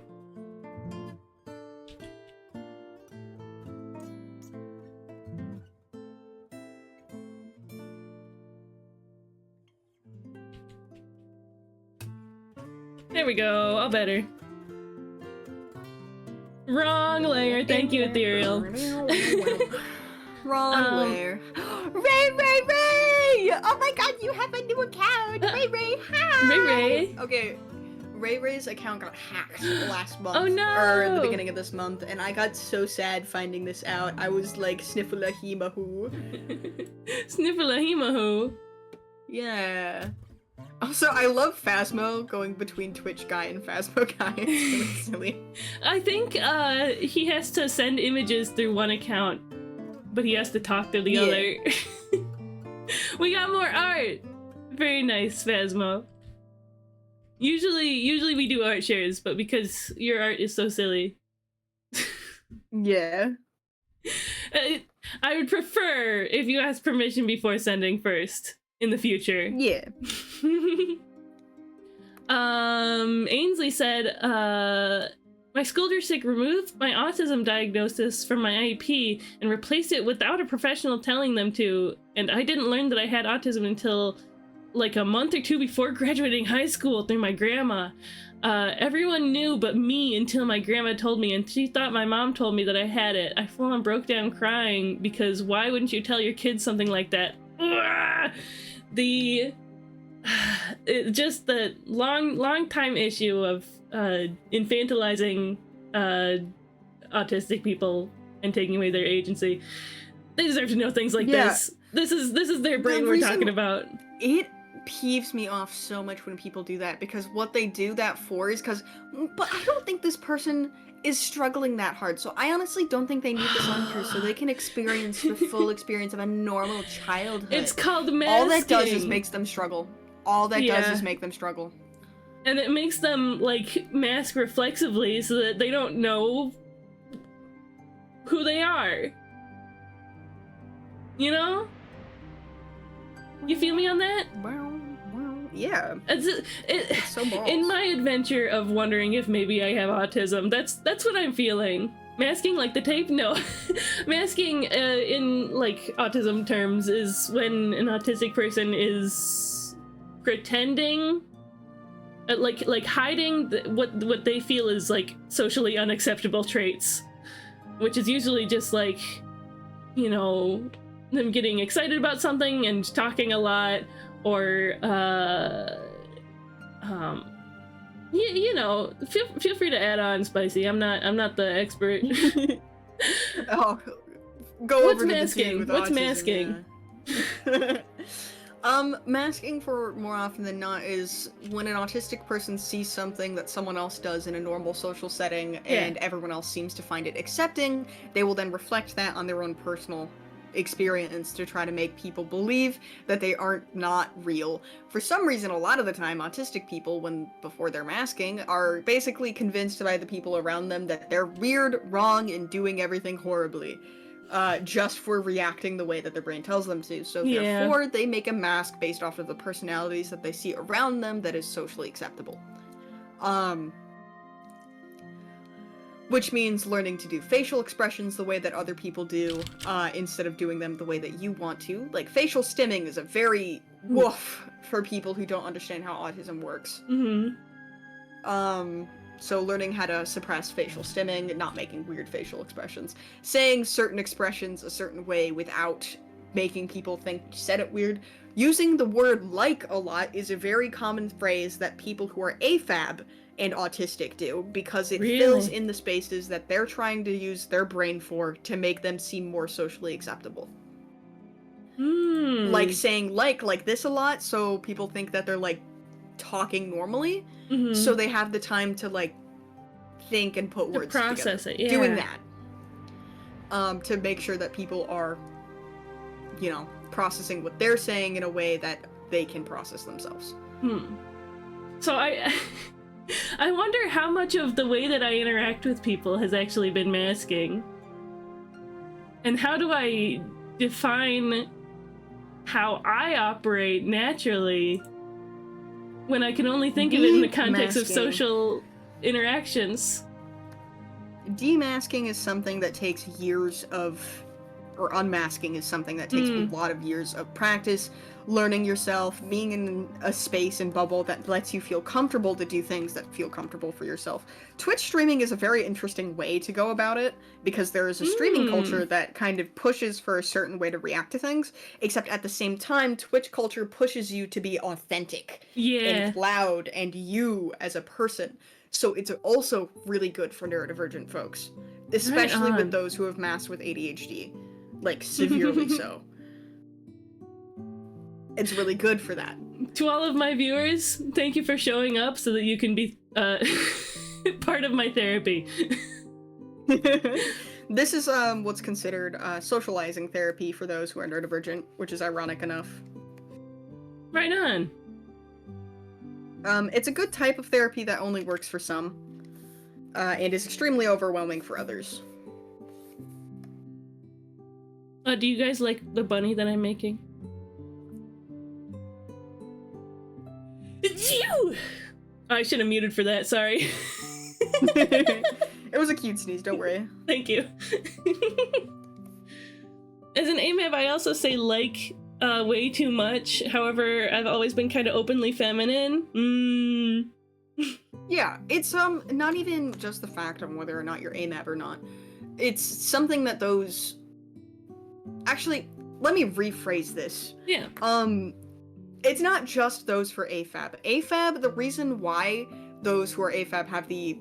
There we go, all better. Wrong layer, thank you, Ethereal. Wrong layer. Ray, Ray, Ray! Oh my god, you have a new account! Ray, Ray, hi! Ray Ray. Okay, Ray Ray's account got hacked last month. Oh, Or the no! beginning of this month, and I got so sad finding this out. I was like, sniffle-a-hee-ma-hoo. Sniffle-a-hee-ma-hoo. Yeah. Also, I love Phasmo going between Twitch guy and Phasmo guy. It's really silly. I think he has to send images through one account, but he has to talk to the Yeah. other. We got more art! Very nice, Phasmo. Usually we do art shares, but because your art is so silly, Yeah. I would prefer if you ask permission before sending first in the future. Yeah. Ainsley said, my school district removed my autism diagnosis from my IEP and replaced it without a professional telling them to, and I didn't learn that I had autism until like a month or two before graduating high school through my grandma. Everyone knew but me until my grandma told me, and she thought my mom told me that I had it. I full on broke down crying because why wouldn't you tell your kids something like that? Just the long time issue of infantilizing autistic people and taking away their agency. They deserve to know things like Yeah. this. This is their brain we're reason- talking about. It peeves me off so much when people do that, because what they do that for is because, but I don't think this person is struggling that hard, so I honestly don't think they need this on here so they can experience the full experience of a normal childhood. It's called masking. All that does is makes them struggle. All that does Yeah. is make them struggle. And it makes them like mask reflexively so that they don't know who they are. You know? You feel me on that? Yeah. It's so balls. in my adventure of wondering if maybe I have autism, that's what I'm feeling. Masking like the tape? No. Masking in like autism terms is when an autistic person is pretending, like hiding what they feel is like socially unacceptable traits, which is usually just like, you know, them getting excited about something and talking a lot, or you know, feel free to add on, Spicy. I'm not the expert. Oh, go What's over to masking? the dude with What's autism, masking? Yeah. Masking for more often than not is when an autistic person sees something that someone else does in a normal social setting and everyone else seems to find it accepting, they will then reflect that on their own personal experience to try to make people believe that they aren't not real. For some reason, a lot of the time, autistic people, before they're masking, are basically convinced by the people around them that they're weird, wrong, and doing everything horribly. Just for reacting the way that their brain tells them to. So therefore, they make a mask based off of the personalities that they see around them that is socially acceptable. Which means learning to do facial expressions the way that other people do, instead of doing them the way that you want to. Like, facial stimming is a very woof for people who don't understand how autism works. Mm-hmm. So learning how to suppress facial stimming, not making weird facial expressions, saying certain expressions a certain way without making people think you said it weird. Using the word like a lot is a very common phrase that people who are AFAB and autistic do, because it fills in the spaces that they're trying to use their brain for to make them seem more socially acceptable. Like saying like this a lot, so people think that they're like talking normally, so they have the time to like think and put words together. Process it, yeah. Doing that. To make sure that people are, you know, processing what they're saying in a way that they can process themselves. So I wonder how much of the way that I interact with people has actually been masking. And how do I define how I operate naturally when I can only think of it in the Demasking. context of social interactions. Demasking is something that takes years of, or unmasking is something that takes a lot of years of practice, learning yourself, being in a space and bubble that lets you feel comfortable to do things that feel comfortable for yourself. Twitch streaming is a very interesting way to go about it, because there is a streaming culture that kind of pushes for a certain way to react to things, except at the same time, Twitch culture pushes you to be authentic Yeah. and loud and you as a person. So it's also really good for neurodivergent folks, especially on. with those who have masked with ADHD, like severely so. It's really good for that. To all of my viewers, thank you for showing up so that you can be part of my therapy. This is what's considered socializing therapy for those who are neurodivergent, which is ironic enough. Right on. It's a good type of therapy that only works for some, and is extremely overwhelming for others. Do you guys like the bunny that I'm making? Phew! I should have muted for that, sorry. It was a cute sneeze, don't worry. Thank you. As an AMAB, I also say like way too much. However, I've always been kind of openly feminine. Yeah, it's not even just the fact on whether or not you're AMAB or not. It's something that those... Actually, let me rephrase this. Yeah. It's not just those for AFAB. AFAB, the reason why those who are AFAB have the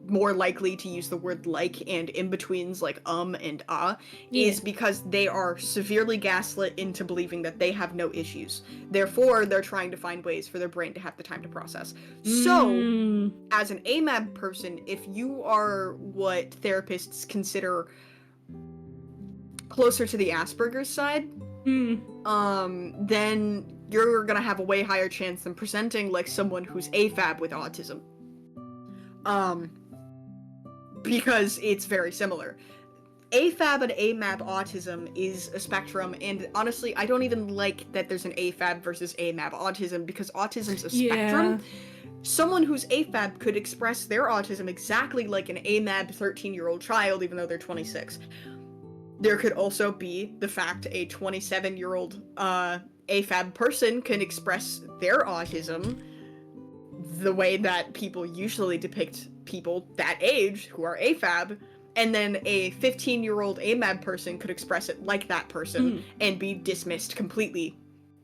more likely to use the word like and in-betweens like and is because they are severely gaslit into believing that they have no issues. Therefore, they're trying to find ways for their brain to have the time to process. So, as an AMAB person, if you are what therapists consider closer to the Asperger's side, then you're gonna have a way higher chance than presenting like someone who's AFAB with autism. Because it's very similar. AFAB and AMAB autism is a spectrum, and honestly, I don't even like that there's an AFAB versus AMAB autism, because autism's a spectrum. Someone who's AFAB could express their autism exactly like an AMAB 13-year-old child, even though they're 26. There could also be the fact a 27-year-old AFAB person can express their autism the way that people usually depict people that age who are AFAB, and then a 15-year-old AMAB person could express it like that person and be dismissed completely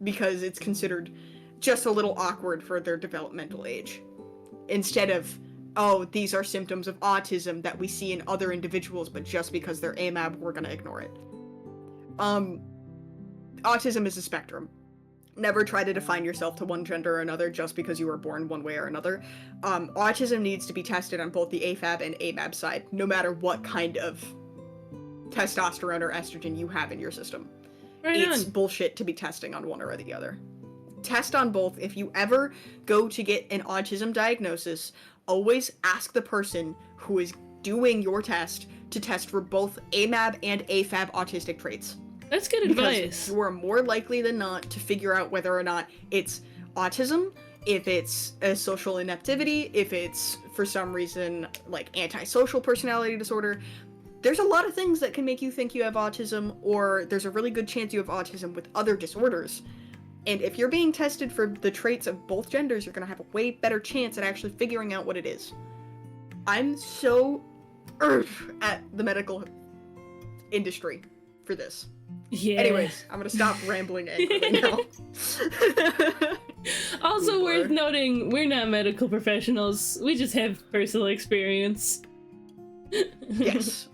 because it's considered just a little awkward for their developmental age. Instead of, oh, these are symptoms of autism that we see in other individuals, but just because they're AMAB, we're gonna ignore it. Autism is a spectrum. Never try to define yourself to one gender or another just because you were born one way or another. Autism needs to be tested on both the AFAB and AMAB side, no matter what kind of testosterone or estrogen you have in your system. It's bullshit to be testing on one or the other. Test on both. If you ever go to get an autism diagnosis, always ask the person who is doing your test to test for both AMAB and AFAB autistic traits. That's good advice. You are more likely than not to figure out whether or not it's autism, if it's a social ineptity, if it's, for some reason, like antisocial personality disorder. There's a lot of things that can make you think you have autism, or there's a really good chance you have autism with other disorders. And if you're being tested for the traits of both genders, you're gonna have a way better chance at actually figuring out what it is. I'm so at the medical industry for this. Yeah. Anyways, I'm gonna stop rambling angrily now. Also worth noting, we're not medical professionals. We just have personal experience. Yes.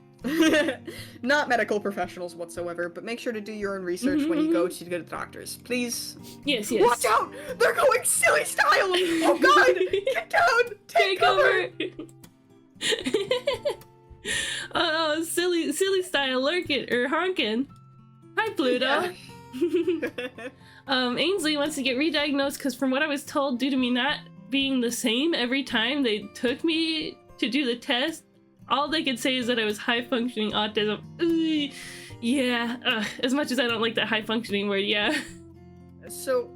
Not medical professionals whatsoever, but make sure to do your own research when you go to the doctors. Please. Yes. Watch out! They're going silly style! Oh god! Get down! Take cover! Oh, silly style lurking or honking. Hi, Pluto. Yeah. Ainsley wants to get re-diagnosed because from what I was told, due to me not being the same every time they took me to do the test, all they could say is that I was high-functioning autism. Yeah, as much as I don't like that high-functioning word, yeah. So,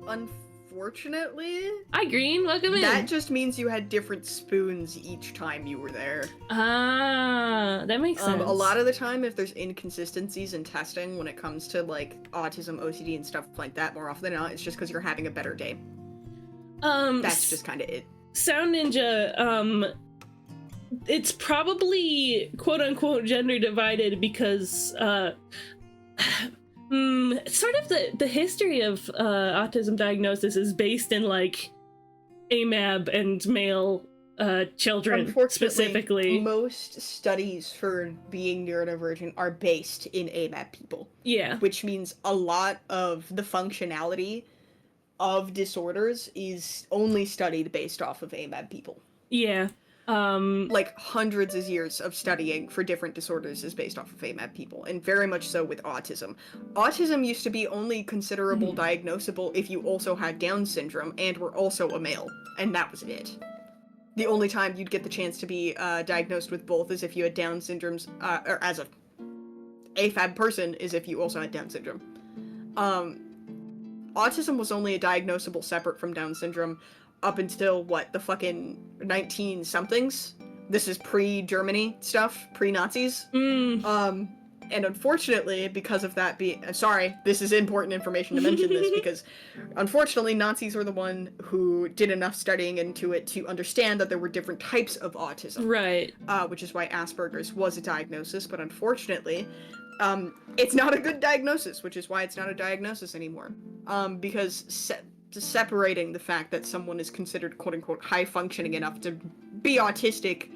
unfortunately, Hi, Green. Welcome in. that just means you had different spoons each time you were there. Ah, that makes sense. A lot of the time, if there's inconsistencies in testing when it comes to, like, autism, OCD, and stuff like that, more often than not, it's just because you're having a better day. That's just kind of it. Sound Ninja, it's probably quote-unquote gender divided because, sort of the history of autism diagnosis is based in, like, AMAB and male children Unfortunately, specifically. most studies for being neurodivergent are based in AMAB people. Yeah. Which means a lot of the functionality of disorders is only studied based off of AMAB people. Yeah. Like, hundreds of years of studying for different disorders is based off of AMAB people, and very much so with autism. Autism used to be only considerable diagnosable if you also had Down syndrome and were also a male, and that was it. The only time you'd get the chance to be diagnosed with both is if you had Down syndromes, or as a AFAB person, is if you also had Down syndrome. Autism was only a diagnosable separate from Down syndrome up until, what, the fucking 19-somethings? This is pre-Germany stuff, pre-Nazis. And unfortunately, because of that sorry, this is important information to mention this, because unfortunately Nazis were the one who did enough studying into it to understand that there were different types of autism. Right. Which is why Asperger's was a diagnosis, but unfortunately, it's not a good diagnosis, which is why it's not a diagnosis anymore. Because separating the fact that someone is considered quote-unquote high-functioning enough to be autistic,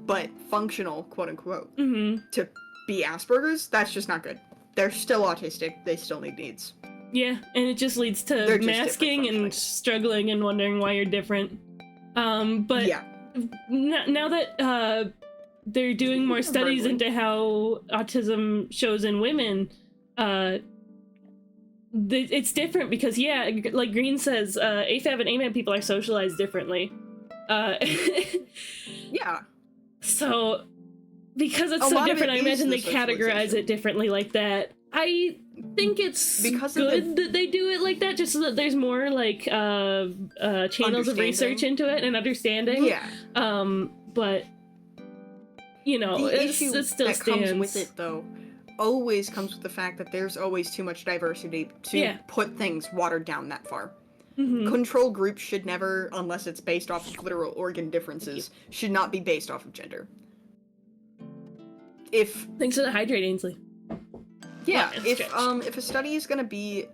but functional, quote-unquote, to be Asperger's, that's just not good. They're still autistic, they still need needs. Yeah, and it just leads to masking and struggling and wondering why you're different. But yeah. Now that they're doing more studies into how autism shows in women, it's different because, yeah, like Green says, AFAB and AMAB people are socialized differently. Yeah. So, because it's so different, I imagine they categorize it differently like that. I think it's good that they do it like that, just so that there's more, like, channels of research into it and understanding. Yeah. But, you know, it still stands. Comes with it, though, always comes with the fact that there's always too much diversity to put things watered down that far. Control groups should never, unless it's based off of literal organ differences, should not be based off of gender. Thanks for the hydrate, Ainsley. Yeah, if a study is gonna be...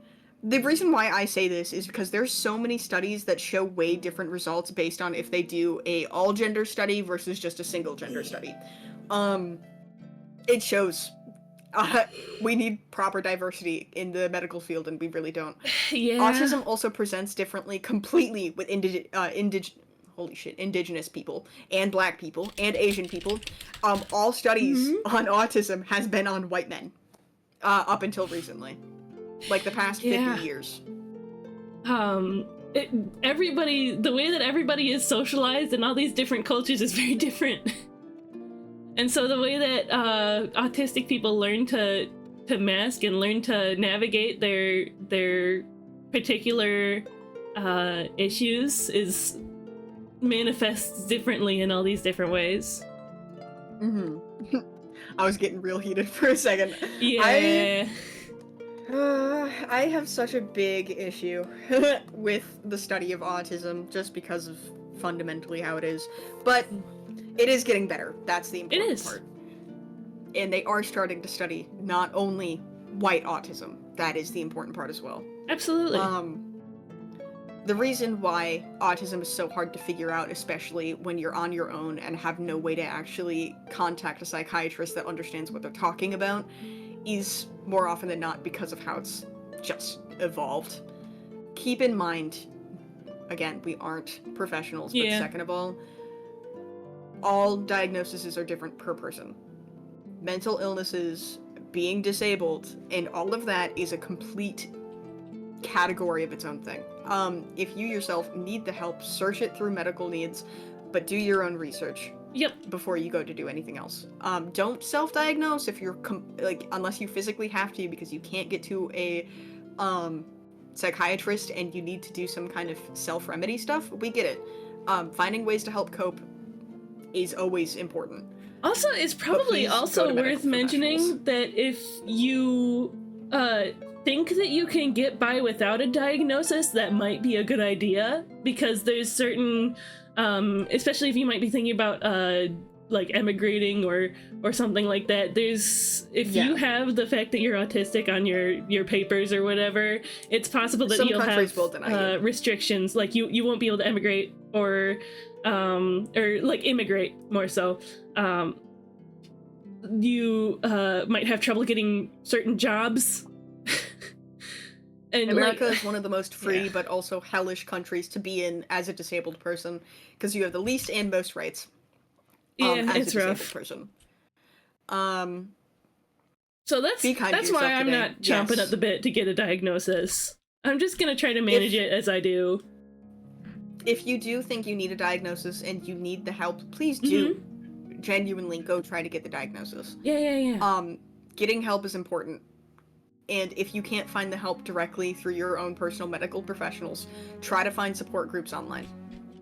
The reason why I say this is because there's so many studies that show way different results based on if they do a all-gender study versus just a single-gender study. It shows... we need proper diversity in the medical field, and we really don't. Yeah. Autism also presents differently completely with indigenous people, and black people, and Asian people. All studies on autism has been on white men. Up until recently. Like the past 50 years. The way that everybody is socialized in all these different cultures is very different. And so the way that autistic people learn to mask and learn to navigate their particular issues manifests differently in all these different ways. I was getting real heated for a second. Yeah. I have such a big issue with the study of autism just because of fundamentally how it is. But it is getting better. That's the important part. And they are starting to study not only white autism. That is the important part as well. Absolutely. The reason why autism is so hard to figure out, especially when you're on your own and have no way to actually contact a psychiatrist that understands what they're talking about, is more often than not because of how it's just evolved. Keep in mind, again, we aren't professionals, but second of all diagnoses are different per person. Mental illnesses, being disabled, and all of that is a complete category of its own thing. If you yourself need the help, search it through medical needs, but do your own research. Yep. Before you go to do anything else. Don't self-diagnose if you're unless you physically have to, because you can't get to a psychiatrist and you need to do some kind of self-remedy stuff, we get it. Finding ways to help cope is always important. Also, it's probably please go also to medical worth mentioning professionals. that if you think that you can get by without a diagnosis, that might be a good idea, because there's certain, especially if you might be thinking about like emigrating or something like that. There's, if you have the fact that you're autistic on your papers or whatever, it's possible that Some you'll countries have will deny you. restrictions, like you won't be able to emigrate or like immigrate more so. You might have trouble getting certain jobs. And America like, is one of the most free yeah. but also hellish countries to be in as a disabled person, because you have the least and most rights. yeah, As it's a disabled rough. person. So that's Be kind to why yourself I'm today. not chomping Yes. at the bit to get a diagnosis. I'm just gonna try to manage it as I do. If you do think you need a diagnosis and you need the help, please do genuinely go try to get the diagnosis. Yeah. Getting help is important. And if you can't find the help directly through your own personal medical professionals, try to find support groups online,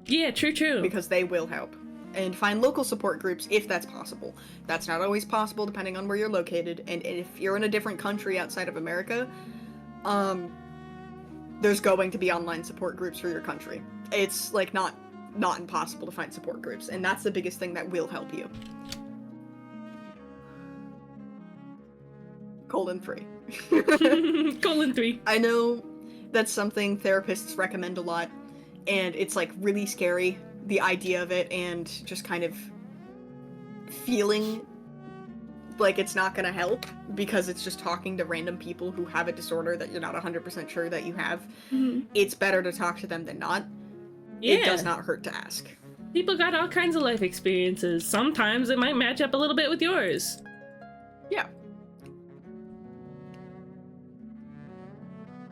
Yeah, true. because they will help. And find local support groups if that's possible. That's not always possible depending on where you're located, and if you're in a different country outside of America, there's going to be online support groups for your country. It's like not impossible to find support groups, and that's the biggest thing that will help you. (3) Colon 3. I know that's something therapists recommend a lot, and it's like really scary, the idea of it, and just kind of feeling like it's not gonna help because it's just talking to random people who have a disorder that you're not 100% sure that you have. It's better to talk to them than not. Yeah. It does not hurt to ask. People got all kinds of life experiences. Sometimes it might match up a little bit with yours. Yeah.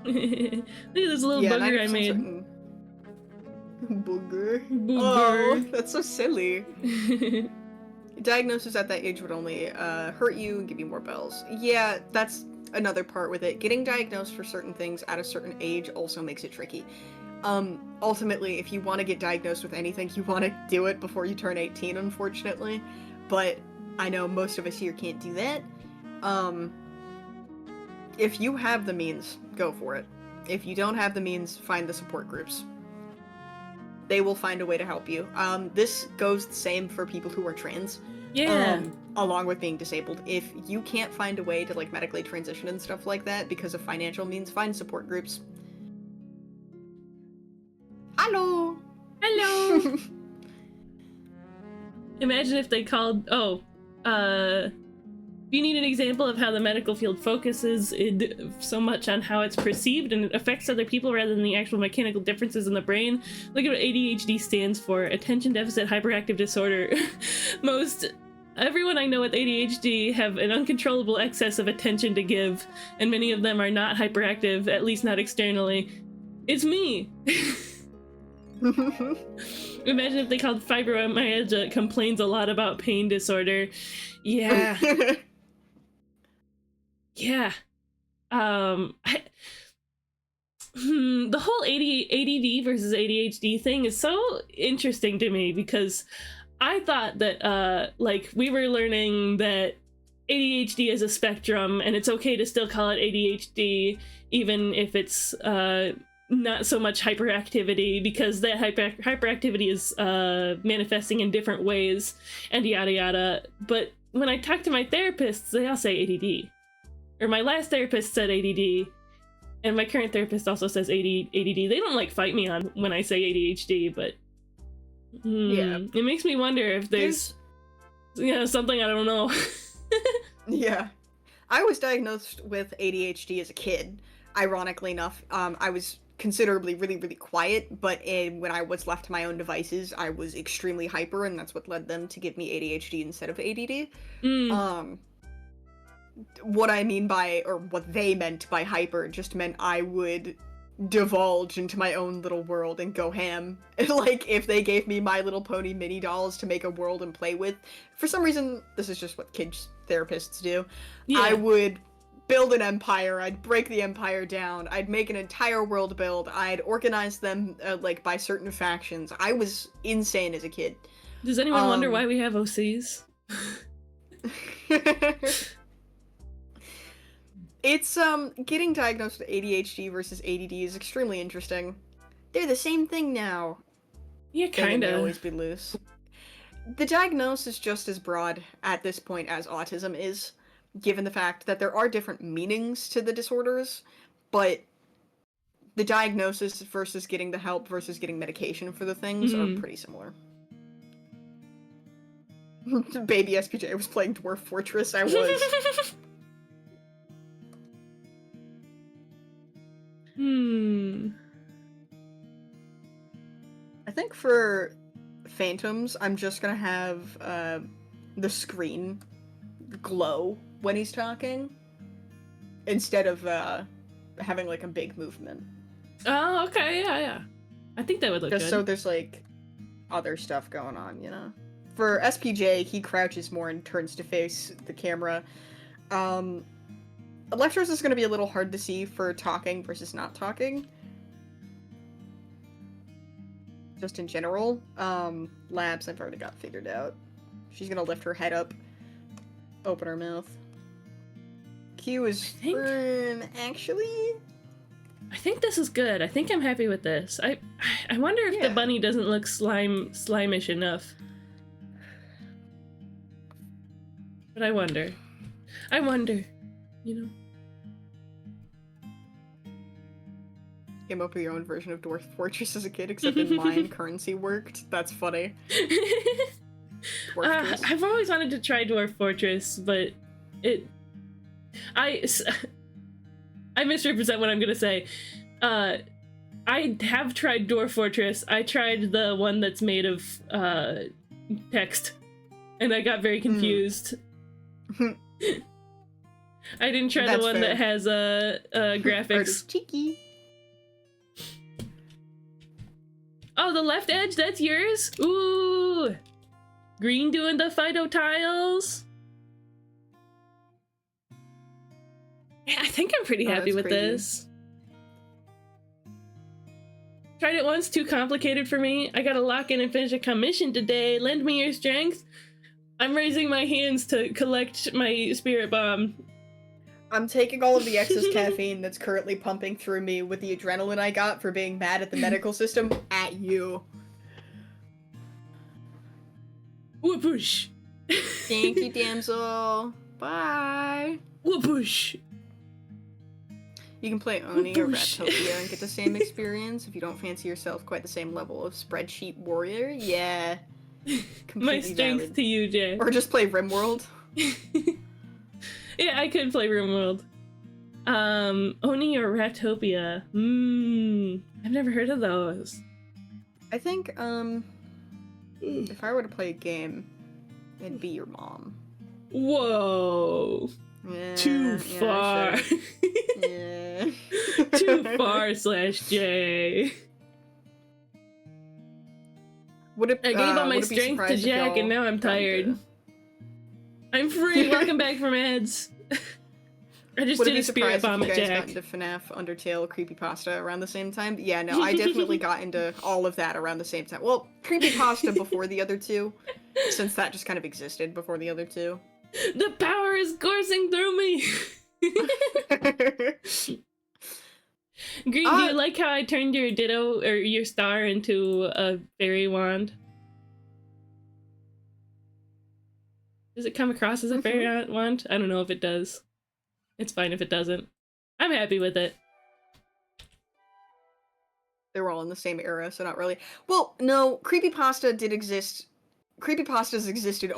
Look at this little booger I 90% made. certain- Booger. Booger. Oh, that's so silly. Diagnosis at that age would only hurt you and give you more bells. Yeah, that's another part with it. Getting diagnosed for certain things at a certain age also makes it tricky. Ultimately, if you want to get diagnosed with anything, you want to do it before you turn 18, unfortunately. But I know most of us here can't do that. If you have the means, go for it. If you don't have the means, find the support groups. They will find a way to help you. This goes the same for people who are trans. Yeah. Along with being disabled. If you can't find a way to like medically transition and stuff like that because of financial means, find support groups. Hello! Hello! Imagine if they called, if you need an example of how the medical field focuses so much on how it's perceived and it affects other people rather than the actual mechanical differences in the brain, look at what ADHD stands for: Attention Deficit Hyperactive Disorder. Most everyone I know with ADHD have an uncontrollable excess of attention to give, and many of them are not hyperactive, at least not externally. It's me! Imagine if they called fibromyalgia complains a lot about pain disorder. Yeah. Yeah. The whole ADD versus ADHD thing is so interesting to me, because I thought that, like, we were learning that ADHD is a spectrum, and it's okay to still call it ADHD, even if it's, not so much hyperactivity, because that hyperactivity is, manifesting in different ways, and yada yada. But when I talk to my therapists, they all say ADD. Or my last therapist said ADD, and my current therapist also says ADD. They don't like fight me on when I say ADHD, but Yeah. it makes me wonder if there's something I don't know. Yeah. I was diagnosed with ADHD as a kid, ironically enough. I was considerably really, really quiet, but when I was left to my own devices, I was extremely hyper, and that's what led them to give me ADHD instead of ADD. What I mean by, or what they meant by hyper, just meant I would divulge into my own little world and go ham. Like, if they gave me My Little Pony mini dolls to make a world and play with, for some reason, this is just what kids therapists do, Yeah. I would build an empire. I'd break the empire down. I'd make an entire world build. I'd organize them like by certain factions. I was insane as a kid. Does anyone wonder why we have OCs? It's getting diagnosed with ADHD versus ADD is extremely interesting. They're the same thing now. Yeah, They kind may of. always be loose. The diagnosis is just as broad at this point as autism is, given the fact that there are different meanings to the disorders, but the diagnosis versus getting the help versus getting medication for the things are pretty similar. Baby SPJ was playing Dwarf Fortress. I was. I think for Phantoms, I'm just gonna have the screen glow when he's talking, instead of having like a big movement. Oh, okay, yeah. I think that would look Just good. so there's like other stuff going on, you know? For SPJ, he crouches more and turns to face the camera. Electros is gonna be a little hard to see for talking versus not talking. Just in general. Labs I've already got figured out. She's gonna lift her head up, open her mouth. Q is actually. I think this is good. I think I'm happy with this. I wonder if the bunny doesn't look slimish enough. But I wonder, you know. Came up with your own version of Dwarf Fortress as a kid, except in mine currency worked. That's funny. I've always wanted to try Dwarf Fortress, but I misrepresent what I'm gonna say. I have tried Dwarf Fortress. I tried the one that's made of text, and I got very confused. I didn't try the one that has graphics. Artist cheeky. Oh, the left edge, that's yours? Ooh! Green doing the Fido tiles? Yeah, I think I'm pretty happy with this. Tried it once, too complicated for me. I gotta lock in and finish a commission today. Lend me your strength. I'm raising my hands to collect my spirit bomb. I'm taking all of the excess caffeine that's currently pumping through me with the adrenaline I got for being mad at the medical system at you. Whoopoosh. Thank you, damsel. Bye. Whoopoosh. You can play Oni or Ratopia and get the same experience if you don't fancy yourself quite the same level of spreadsheet warrior. Yeah. My strength valid. to you, Jay. Or just play RimWorld. Yeah, I could play RimWorld. Oni or Ratopia. I've never heard of those. I think, if I were to play a game, it'd be your mom. Whoa. Yeah, Too far. Sure. Yeah. Too far, /J. I gave all my strength to Jack, and now I'm tired. I'm free. Welcome back from ads. I just did a spirit bomb at Jack. Got into FNAF, Undertale, Creepypasta around the same time. Yeah, no, I definitely got into all of that around the same time. Well, Creepypasta before the other two, since that just kind of existed before the other two. The power is coursing through me. Green, do you like how I turned your ditto or your star into a fairy wand? Does it come across as a fairy wand? I don't know if it does. It's fine if it doesn't. I'm happy with it. They were all in the same era, so not really. Well, no, Creepypasta did exist. Creepypastas existed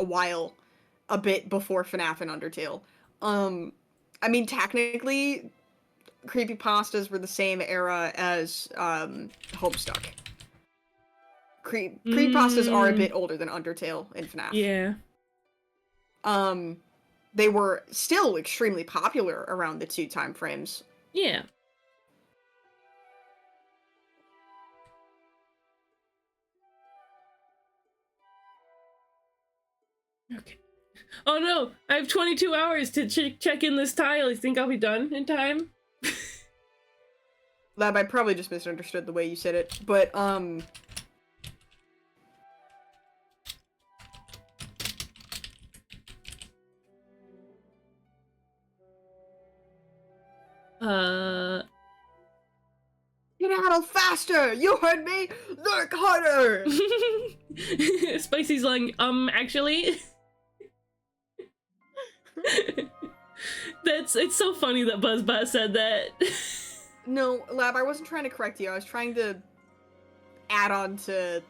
a bit before FNAF and Undertale. I mean, technically, Creepypastas were the same era as Homestuck. Creepypastas are a bit older than Undertale and FNAF. Yeah. They were still extremely popular around the two time frames. Yeah. Okay. Oh no, I have 22 hours to check in this tile. You think I'll be done in time? Lab, I probably just misunderstood the way you said it, but, Skedaddle faster! You heard me! Lurk harder! Spicy's like, actually. It's so funny that BuzzBot said that. No, Lab, I wasn't trying to correct you. I was trying to add on to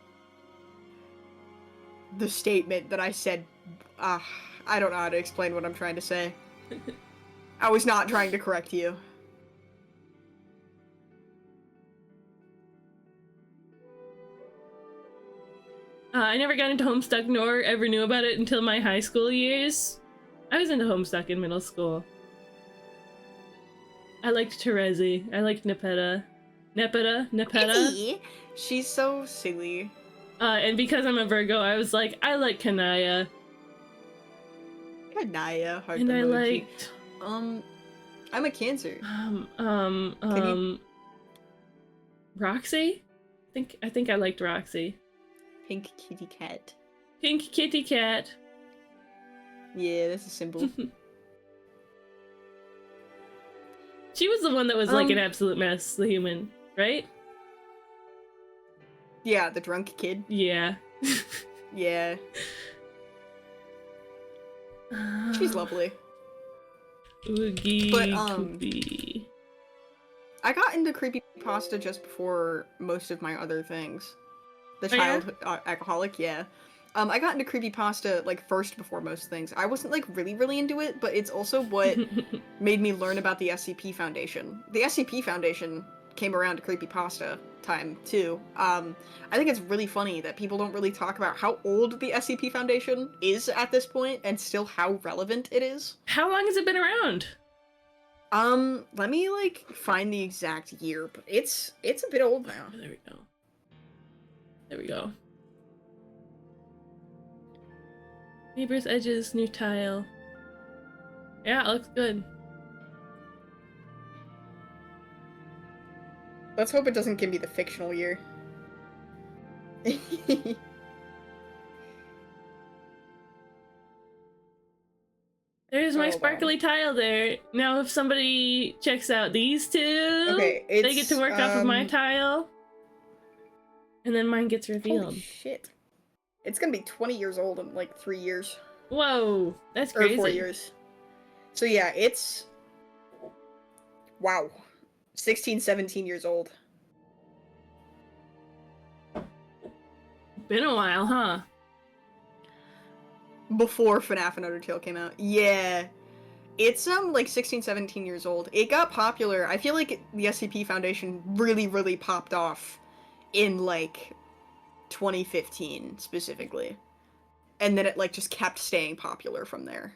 the statement that I said. I don't know how to explain what I'm trying to say. I was not trying to correct you. I never got into Homestuck nor ever knew about it until my high school years. I was into Homestuck in middle school. I liked Terezi. I liked Nepeta. Nepeta. She's so silly. And because I'm a Virgo, I was like, I like Kanaya. Kanaya, heart And I emoji. liked... I'm a Cancer. Roxy? I think I liked Roxy. Pink kitty cat. Pink kitty cat. Yeah, that's a symbol. She was the one that was like an absolute mess, the human, right? Yeah, the drunk kid. Yeah. Yeah. She's lovely. Oogie But, Koopy. I got into creepypasta just before most of my other things. The Oh, yeah? child alcoholic, yeah. I got into creepypasta, like, first before most things. I wasn't, like, really into it, but it's also what made me learn about the SCP Foundation. The SCP Foundation came around to creepypasta time, too. I think it's really funny that people don't really talk about how old the SCP Foundation is at this point, and still how relevant it is. How long has it been around? Let me, like, find the exact year, but it's a bit old now. Oh, there we go. There we go. Neighbor's edges, new tile. Yeah, it looks good. Let's hope it doesn't give me the fictional year. There's my Hold sparkly tile there. Now if somebody checks out these two, Okay, they get to work off of my um, tile. And then mine gets revealed. Holy shit. It's gonna be 20 years old in like 3 years. Whoa, that's Or crazy. 4 years. So yeah, it's... Wow. 16, 17 years old. Been a while, huh? Before FNAF and Undertale came out. Yeah. It's, like 16, 17 years old. It got popular. I feel like the SCP Foundation really popped off in, like, 2015, specifically. And then it, like, just kept staying popular from there.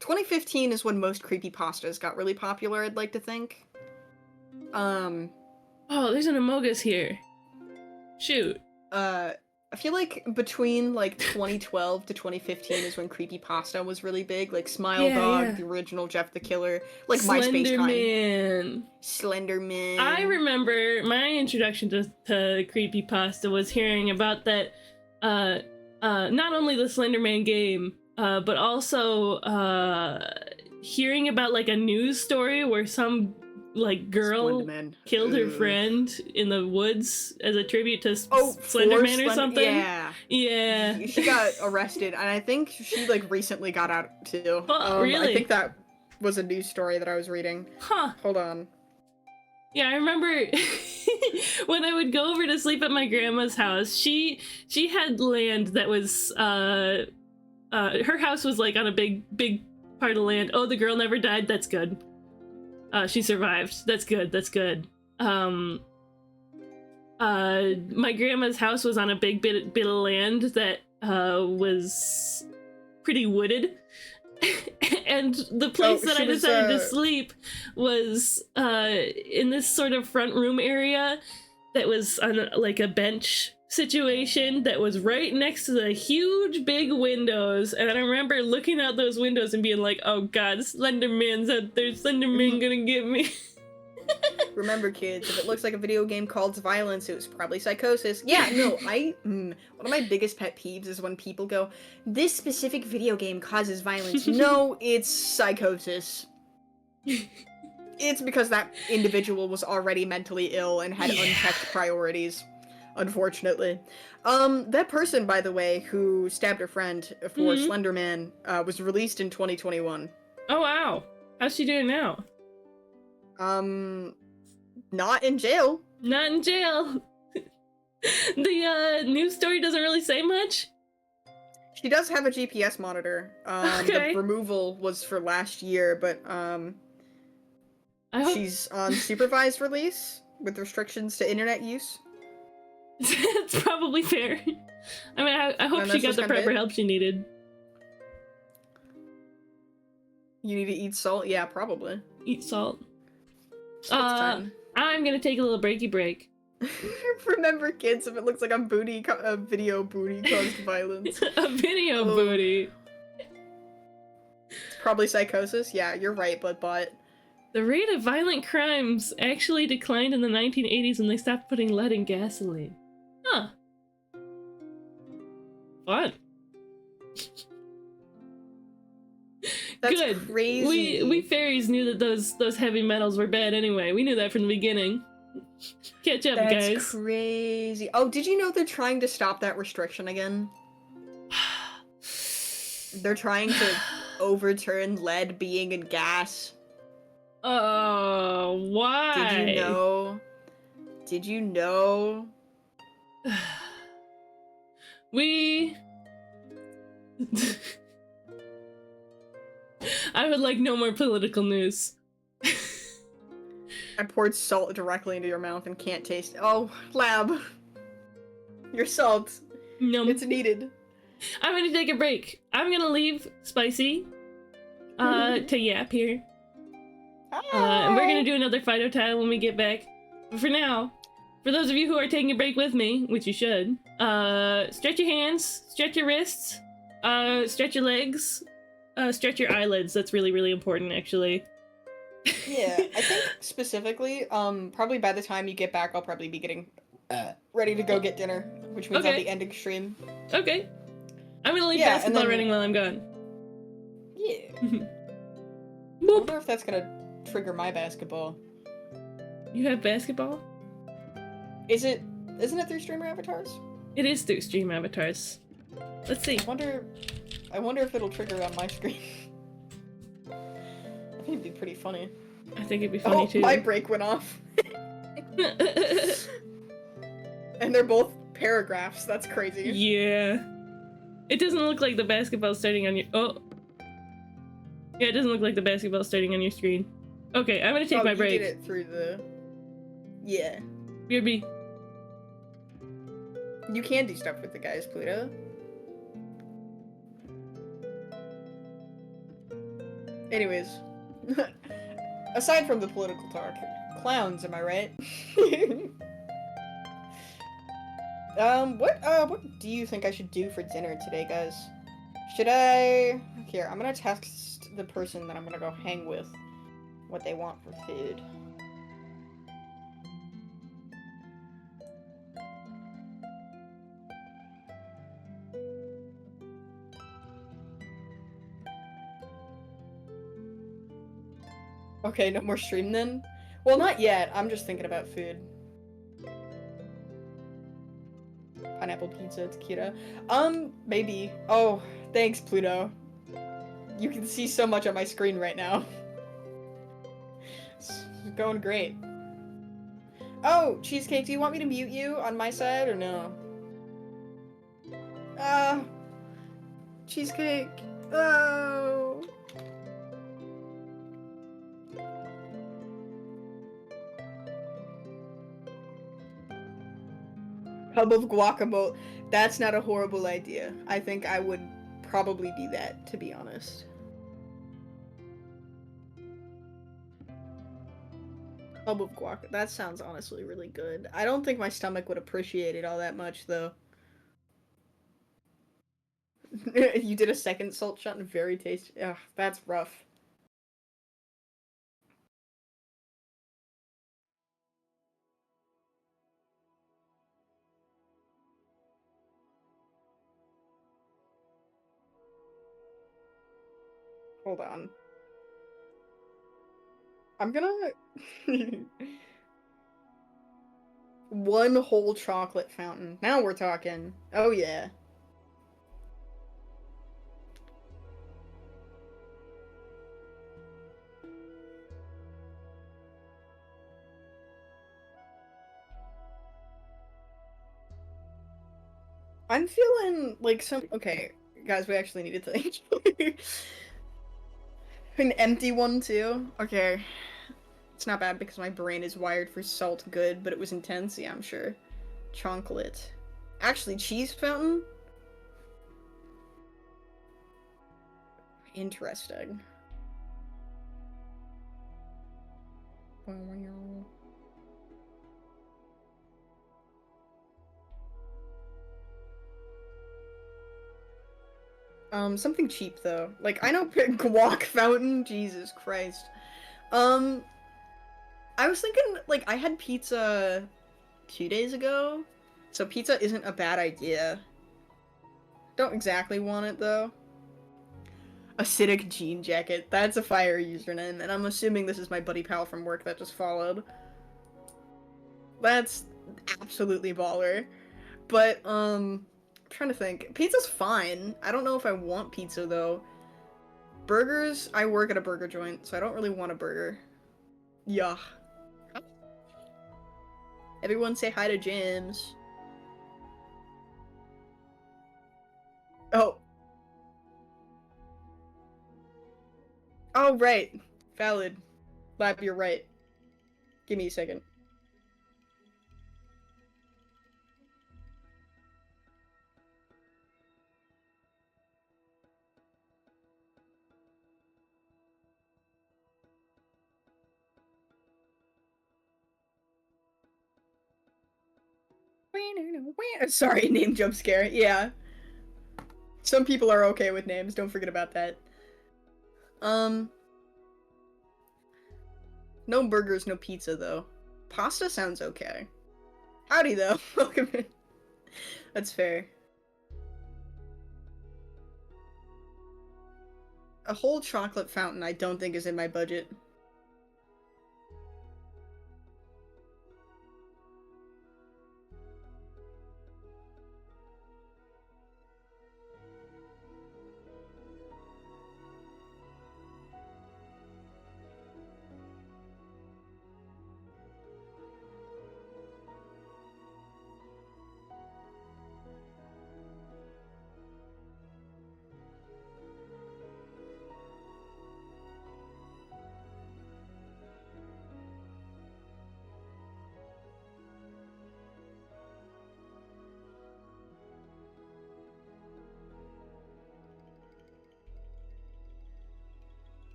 2015 is when most creepypastas got really popular, I'd like to think. Oh, there's an Amogus here. Shoot. I feel like between, like, 2012 to 2015 is when creepypasta was really big. Like, Smile Yeah, Dog, yeah. the original Jeff the Killer, like, MySpace kind. Slenderman. Slenderman. I remember my introduction to creepypasta was hearing about that, not only the Slenderman game, but also, hearing about, like, a news story where some, like, girl Slenderman. killed her Ugh. friend in the woods as a tribute to Oh, Slenderman or something. Yeah. Yeah. She got arrested, and I think she, like, recently got out, too. Oh, really? I think that was a news story that I was reading. Huh. Hold on. Yeah, I remember when I would go over to sleep at my grandma's house, she had land that was, her house was, like, on a big part of land. Oh, the girl never died? That's good. She survived. That's good. My grandma's house was on a big bit of land that was pretty wooded. And the place that she I was, decided to sleep was in this sort of front room area that was on like a bench situation that was right next to the huge big windows, and I remember looking out those windows and being like, oh god, Slenderman's out there, Slenderman gonna get me. Remember, kids, if it looks like a video game called violence, it was probably psychosis. Yeah, no, one of my biggest pet peeves is when people go, this specific video game causes violence. No, it's psychosis. It's because that individual was already mentally ill and had unchecked priorities, unfortunately. That person, by the way, who stabbed her friend for Slenderman, was released in 2021. Oh wow. How's she doing now? Not in jail. Not in jail. The news story doesn't really say much. She does have a GPS monitor. Okay. The removal was for last year, but I hope she's on supervised release with restrictions to internet use. that's probably fair. I mean, I hope And she that's got just the kinda proper it. help she needed. You need to eat salt? Yeah, probably. Eat salt. Salt's time. I'm gonna take a little breaky break. Remember, kids, if it looks like a video booty caused violence. A video Oh. booty. It's probably psychosis. Yeah, you're right, but The rate of violent crimes actually declined in the 1980s when they stopped putting lead in gasoline. Huh. Fun. that's Good. crazy. We fairies knew that those heavy metals were bad anyway. We knew that from the beginning. Catch up, That's guys. crazy. Oh, did you know they're trying to stop that restriction again? They're trying to overturn lead being in gas. Oh, why? Did you know? Did you know? We... I would like no more political news. I poured salt directly into your mouth and can't taste it. Oh, Lab. Your salt. Num. It's needed. I'm gonna take a break. I'm gonna leave Spicy to Yap here. And we're gonna do another Fido tile when we get back. But for now, for those of you who are taking a break with me, which you should, stretch your hands, stretch your wrists, stretch your legs, stretch your eyelids. That's really, really important, actually. Yeah, I think specifically, probably by the time you get back, I'll probably be getting ready to go get dinner, which means I'll Okay. be ending stream. Okay. I'm gonna leave Yeah, and basketball then- running while I'm gone. Yeah. I Boop. wonder if that's gonna trigger my basketball. You have basketball? Isn't it through streamer avatars? It is through stream avatars. Let's see. I wonder if it'll trigger on my screen. I think it'd be pretty funny. I think it'd be funny Oh, too. my break went off. And they're both paragraphs. That's crazy. Yeah. It doesn't look like the basketball's starting on your. Oh. Yeah, it doesn't look like the basketball's starting on your screen. Okay, I'm gonna take my You break. did it through the. Yeah. BRB. You can do stuff with the guys, Pluto. Anyways. Aside from the political talk, clowns, am I right? What do you think I should do for dinner today, guys? Should I... Here, I'm gonna text the person that I'm gonna go hang with what they want for food. Okay, no more stream then? Well, not yet. I'm just thinking about food. Pineapple pizza, tequila. Maybe. Oh, thanks, Pluto. You can see so much on my screen right now. It's going great. Oh, Cheesecake, do you want me to mute you on my side or no? Cheesecake. Oh. Hub of guacamole. That's not a horrible idea. I think I would probably be that, to be honest. Tub of guac. That sounds honestly really good. I don't think my stomach would appreciate it all that much, though. You did a second salt shot and very tasty. Ugh, that's rough. Hold on. I'm gonna... One whole chocolate fountain. Now we're talking. Oh yeah. I'm feeling like some... Okay, guys, we actually need to think. An empty one, too? Okay. It's not bad because my brain is wired for salt good, but it was intense, yeah, I'm sure. Chocolate. Actually, cheese fountain? Interesting. Something cheap though. Like, I know guac fountain, Jesus Christ. Um, I was thinking, like, I had pizza 2 days ago, so pizza isn't a bad idea. Don't exactly want it though. Acidic jean jacket. That's a fire username, and I'm assuming this is my buddy pal from work that just followed. That's absolutely baller. But, I'm trying to think. Pizza's fine. I don't know if I want pizza, though. Burgers? I work at a burger joint, so I don't really want a burger. Yuck. Everyone say hi to James. Oh. Oh, right. Valid. Lab, you're right. Give me a second. Sorry, name jump scare. Yeah. Some people are okay with names, don't forget about that. No burgers, no pizza, though. Pasta sounds okay. Howdy, though. Welcome in. That's fair. A whole chocolate fountain I don't think is in my budget.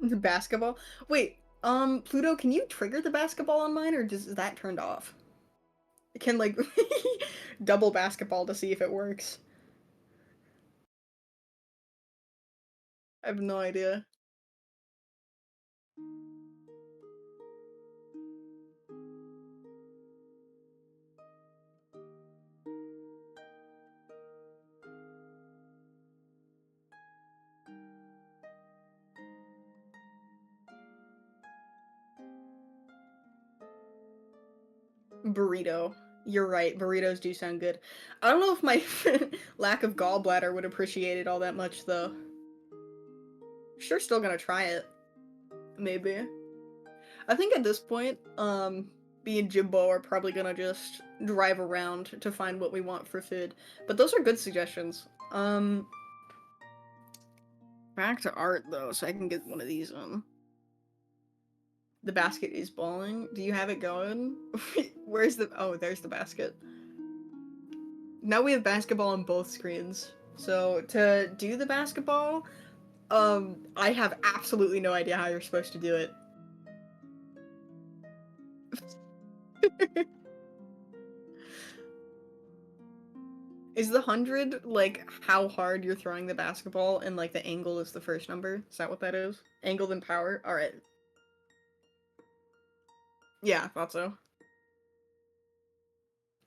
The basketball? Wait, Pluto, can you trigger the basketball on mine, or is that turned off? It can, like, double basketball to see if it works. I have no idea. Burrito. You're right, burritos do sound good. I don't know if my lack of gallbladder would appreciate it all that much, though. Sure, still gonna try it. Maybe. I think at this point, me and Jimbo are probably gonna just drive around to find what we want for food. But those are good suggestions. Back to art, though, so I can get one of these, The basket is balling. Do you have it going? Where's the... Oh, there's the basket. Now we have basketball on both screens. So to do the basketball, I have absolutely no idea how you're supposed to do it. Is the 100 like how hard you're throwing the basketball and like the angle is the first number? Is that what that is? Angle then power? Alright. Yeah, I thought so.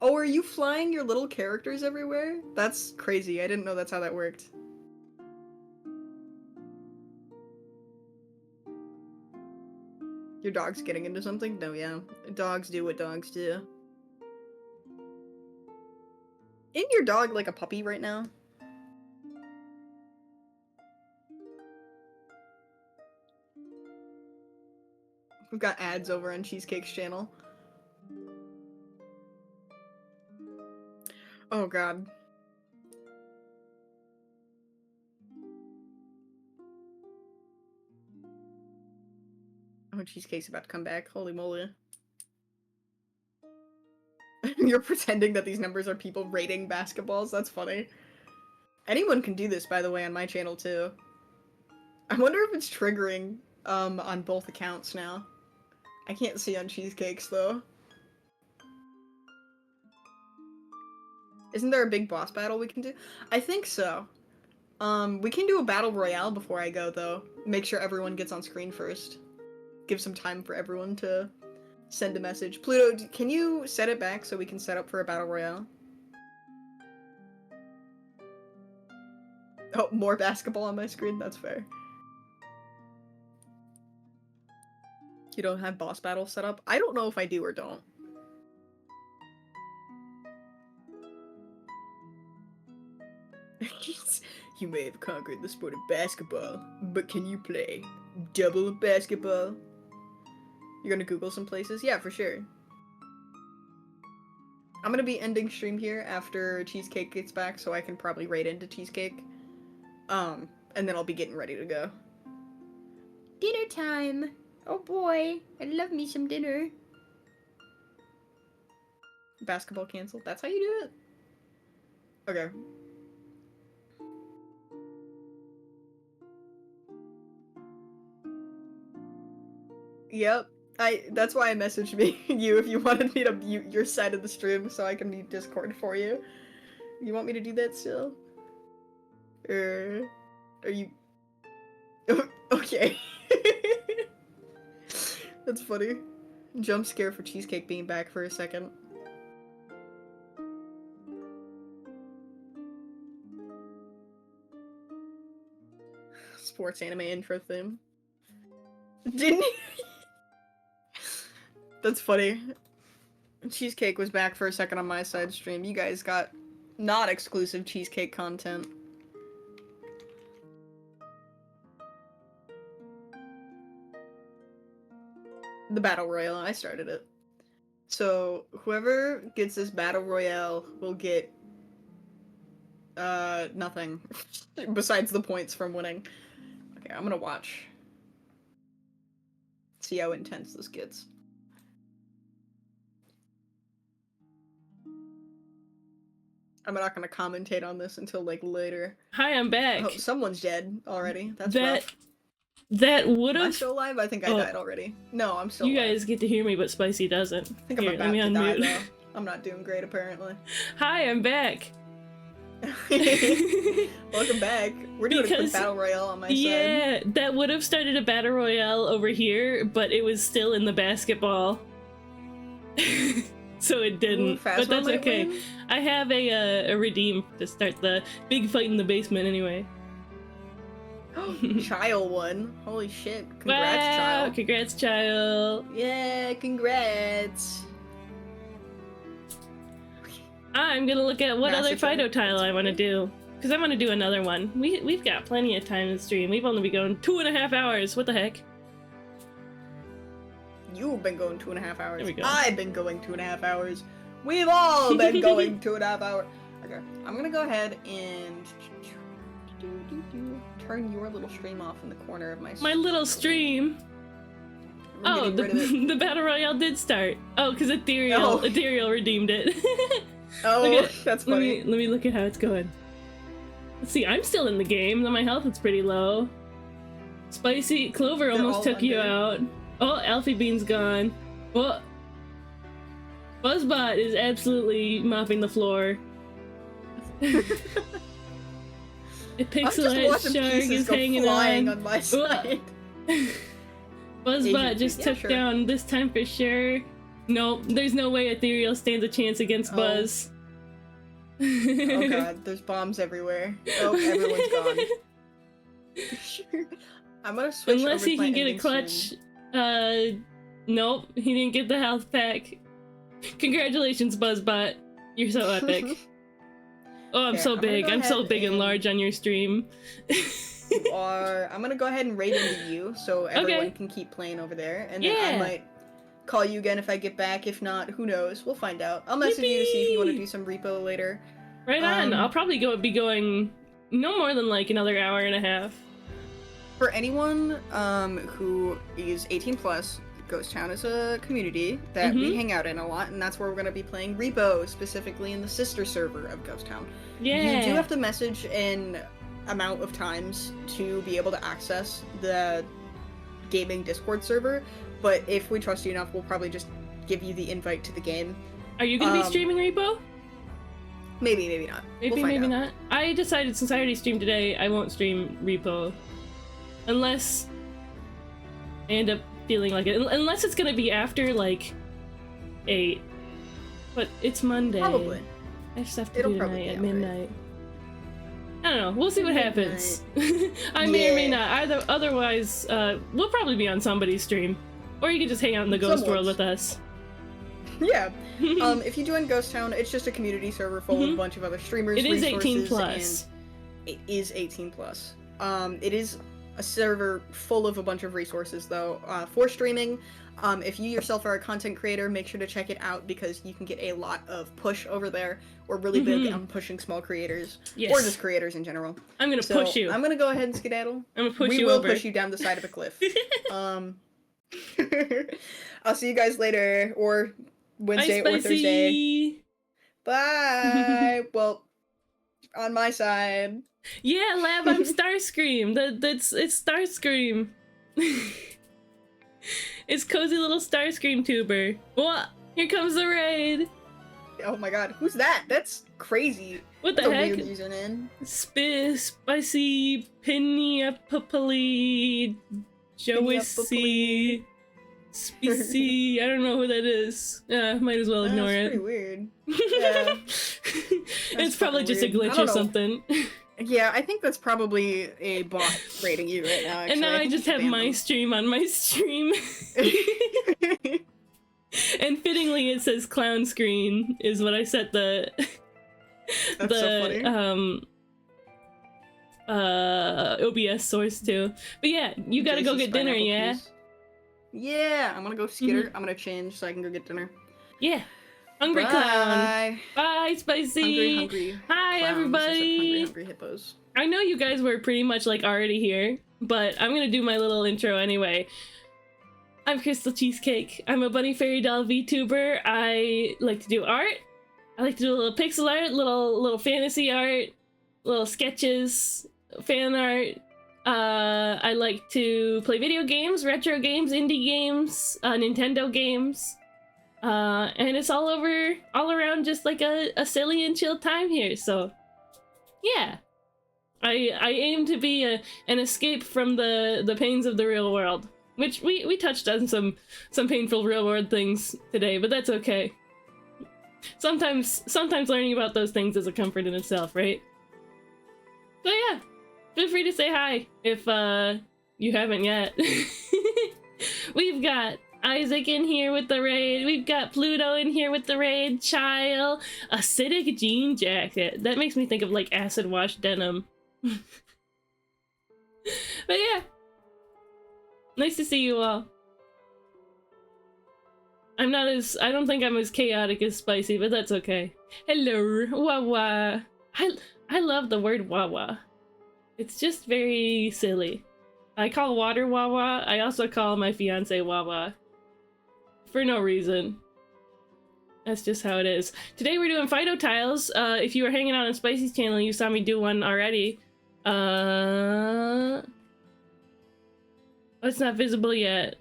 Oh, are you flying your little characters everywhere? That's crazy. I didn't know that's how that worked. Your dog's getting into something? No, yeah. Dogs do what dogs do. Isn't your dog like a puppy right now? We've got ads over on Cheesecake's channel. Oh god. Oh, Cheesecake's about to come back. Holy moly. You're pretending that these numbers are people rating basketballs? That's funny. Anyone can do this, by the way, on my channel, too. I wonder if it's triggering, on both accounts now. I can't see on Cheesecake's, though. Isn't there a big boss battle we can do? I think so. We can do a battle royale before I go, though. Make sure everyone gets on screen first. Give some time for everyone to send a message. Pluto, can you set it back so we can set up for a battle royale? Oh, more basketball on my screen? That's fair. You don't have boss battle set up? I don't know if I do or don't. You may have conquered the sport of basketball, but can you play double basketball? You're gonna Google some places? Yeah, for sure. I'm gonna be ending stream here after Cheesecake gets back, so I can probably raid into Cheesecake. And then I'll be getting ready to go. Dinner time. Oh boy, I love me some dinner. Basketball canceled? That's how you do it? Okay. Yep. That's why I messaged you if you wanted me to mute your side of the stream so I can mute Discord for you. You want me to do that still? Or are you okay. That's funny. Jump scare for Cheesecake being back for a second. Sports anime intro theme. Didn't you? That's funny. Cheesecake was back for a second on my side stream. You guys got not exclusive Cheesecake content. The Battle Royale, I started it. So, whoever gets this Battle Royale will get nothing. Besides the points from winning. Okay, I'm gonna watch. See how intense this gets. I'm not gonna commentate on this until, like, later. Hi, I'm back. Oh, someone's dead already. That's that rough. that would Am I have. still alive? I think I died already. No, I'm still You alive. guys get to hear me, but Spicy doesn't. I think Here, I'm let about me to die, unmute. though. I'm not doing great, apparently. Hi, I'm back. Welcome back. We're doing a quick Because- battle royale on my side. Yeah, that would have started a battle royale over here, but it was still in the basketball. So it didn't. Ooh, But Phasma that's might okay. win? I have a redeem to start the big fight in the basement anyway. Child won. Holy shit. Congrats, Wow, child. congrats, child. Yeah, congrats. I'm gonna look at what other Massive Fido trigger. tile I want to do. Because I want to do another one. We've got plenty of time to stream. We've only been going 2.5 hours. What the heck? You've been going 2.5 hours. There we go. I've been going 2.5 hours. We've all been going 2.5 hours. Okay, I'm gonna go ahead and turn your little stream off in the corner of my My little stream. I'm Oh, getting rid of it. the battle royale did start. Oh, because Ethereal, Oh. Ethereal redeemed it. Oh, Look at- that's let funny. me look at how it's going. Let's see, I'm still in the game, though my health is pretty low. Spicy Clover They're almost all took you under. out. Oh, Alfie Bean's gone. Oh, Buzzbot is absolutely mopping the floor. A I'm just pixelated watching shark pieces is go hanging flying on. on my side. Buzzbot Agent, just yeah, took sure. down this time for sure. Nope, there's no way Ethereal stands a chance against Oh. Buzz. Oh god, there's bombs everywhere. Oh, everyone's gone. I'm gonna switch Unless over he to my can get a ending clutch. soon. Nope, he didn't get the health pack. Congratulations, Buzzbot. You're so epic. Oh, I'm Here, so I'm gonna big. go I'm so ahead big and and- large on your stream. You are. I'm gonna go ahead and raid into you so everyone Okay. can keep playing over there, and then I Yeah. might call you again if I get back. If not, who knows? We'll find out. I'll message you to see if you want to Yippee! do some repo later. Right on. Um, I'll probably be going no more than like another hour and a half. For anyone who is 18 plus, Ghost Town is a community that we Mhm. hang out in a lot, and that's where we're going to be playing Repo, specifically in the sister server of Ghost Town. Yeah. You do have to message an amount of times to be able to access the gaming Discord server, but if we trust you enough, we'll probably just give you the invite to the game. Are you gonna be um, streaming Repo? Maybe, maybe not. Maybe, We'll find maybe out. not. I decided since I already streamed today, I won't stream Repo. Unless I end up feeling like it. Unless it's gonna be after, like, 8. But it's Monday. Probably. I just have to It'll do probably tonight be at out, right? midnight. I don't know. We'll see what Midnight. happens. I may or may Yeah. not. Otherwise, we'll probably be on somebody's stream. Or you can just hang out in the ghost world Someone's. with us. Yeah. If you join Ghost Town, it's just a community server full of a Mhm. bunch of other streamers. It is 18 resources, plus. and it is 18 plus. It is a server full of a bunch of resources, though, for streaming. If you yourself are a content creator, make sure to check it out because you can get a lot of push over there. We're really big Mhm. on pushing small creaters, Yes. or just creators in general. I'm gonna So push you. I'm gonna go ahead and skedaddle. I'm gonna push we you will over. push you down the side of a cliff. I'll see you guys later, or Wednesday Bye, or Thursday. Spicy. Bye. Well, on my side. Yeah, Lab, I'm Starscream. It's Starscream. It's cozy little Starscream tuber. What? Here comes the raid. Oh my god, who's that? That's crazy. What That's the a heck? weird username. Spicy Piniapapali Joey Spicy. I don't know who that is. Might as well ignore That's it. pretty weird. Yeah. It's probably fucking just a weird. I glitch don't or know. something. Yeah, I think that's probably a bot rating you right now. And now I think just you have banned my them. stream on my stream. And fittingly it says clown screen is what I set the That's so funny. OBS source to. But yeah, you gotta go Jason's get dinner, pineapple yeah? piece. Yeah, I'm gonna go skitter. I'm gonna change so I can go get dinner. Yeah. Hungry clown. Bye. Bye, Spicy. Hungry Hi, clowns everybody. instead of hungry hippos. I know you guys were pretty much like already here, but I'm gonna do my little intro anyway. I'm Crystal Cheesecake. I'm a bunny fairy doll VTuber. I like to do art. I like to do a little pixel art, little fantasy art, little sketches, fan art. I like to play video games, retro games, indie games, Nintendo games. And it's all around just like a silly and chill time here, so yeah. I aim to be an escape from the pains of the real world. Which we touched on some painful real world things today, but that's okay. Sometimes learning about those things is a comfort in itself, right? So yeah, feel free to say hi if you haven't yet. We've got Isaac in here with the raid. We've got Pluto in here with the raid. Chile, acidic jean jacket. That makes me think of like acid wash denim. But yeah. Nice to see you all. I don't think I'm as chaotic as Spicy, but that's okay. Hello, Wawa. I love the word Wawa. It's just very silly. I call water Wawa. I also call my fiance Wawa. For no reason. That's just how it is. Today we're doing Fido tiles. If you were hanging out on Spicy's channel, you saw me do one already. Oh, it's not visible yet.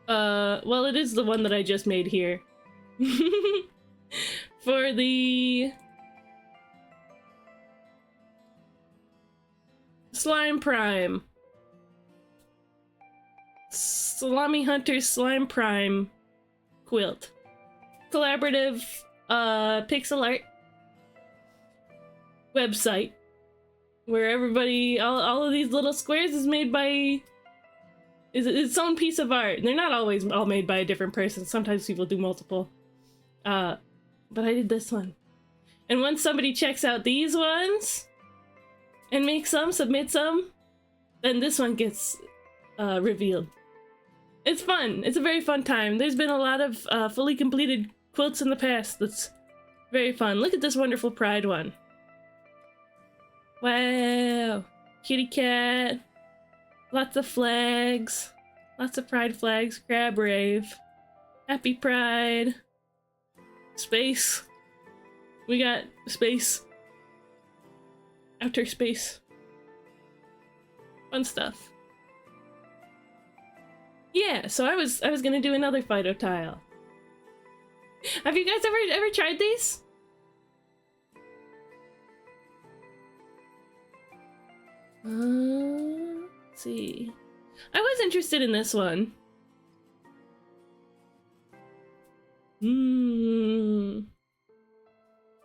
Well, it is the one that I just made here. For the Slime Prime. Salami Hunter Slime Prime quilt. Collaborative pixel art website where everybody, all of these little squares is made by its own piece of art. They're not always all made by a different person. Sometimes people do multiple. But I did this one. And once somebody checks out these ones and makes some, submits some, then this one gets revealed. It's fun. It's a very fun time. There's been a lot of fully completed quilts in the past that's very fun. Look at this wonderful Pride one. Wow. Kitty cat. Lots of flags. Lots of Pride flags. Crab rave. Happy Pride. Space. We got space. Outer space. Fun stuff. Yeah, so I was gonna do another Fido tile. Have you guys ever tried these? Let's see. I was interested in this one.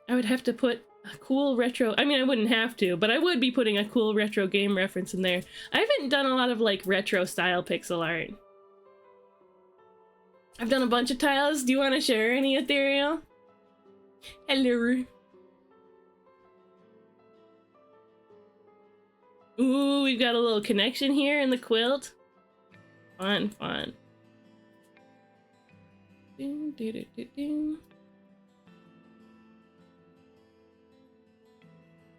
I would have to put a cool retro. I mean, I wouldn't have to, but I would be putting a cool retro game reference in there. I haven't done a lot of like retro style pixel art. I've done a bunch of tiles. Do you want to share any, Ethereal? Hello. Ooh, we've got a little connection here in the quilt. Fun, fun. Ding, ding, ding, ding, ding.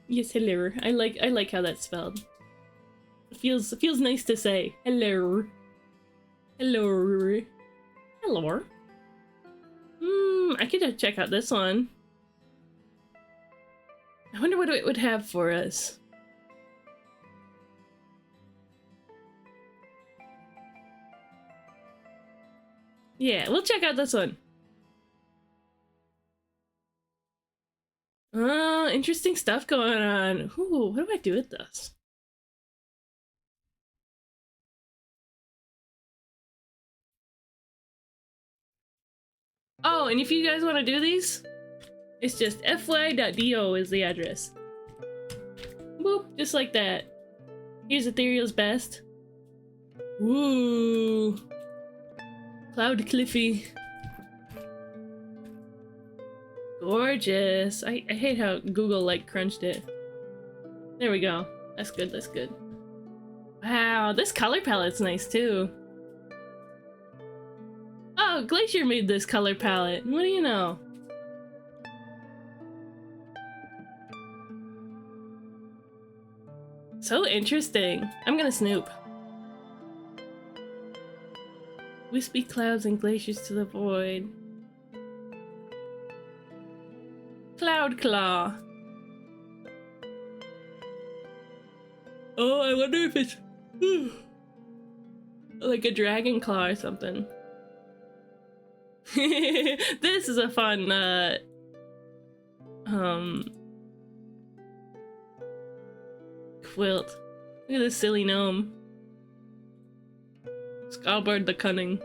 Yes, hello. I like how that's spelled. It feels nice to say. Hello. Hello. Hello. I could check out this one. I wonder what it would have for us. Yeah, we'll check out this one. Interesting stuff going on. Ooh, what do I do with this? Oh, and if you guys want to do these, it's just fy.do is the address. Boop, just like that. Here's Ethereal's best. Ooh. Cloud Cliffy. Gorgeous. I hate how Google like crunched it. There we go. That's good, that's good. Wow, this color palette's nice too. Oh, Glacier made this color palette. What do you know? So interesting. I'm gonna snoop. Wispy clouds and glaciers to the void. Cloud Claw. Oh, I wonder if it's like a dragon claw or something. This is a fun quilt. Look at this silly gnome. Scalbard the Cunning.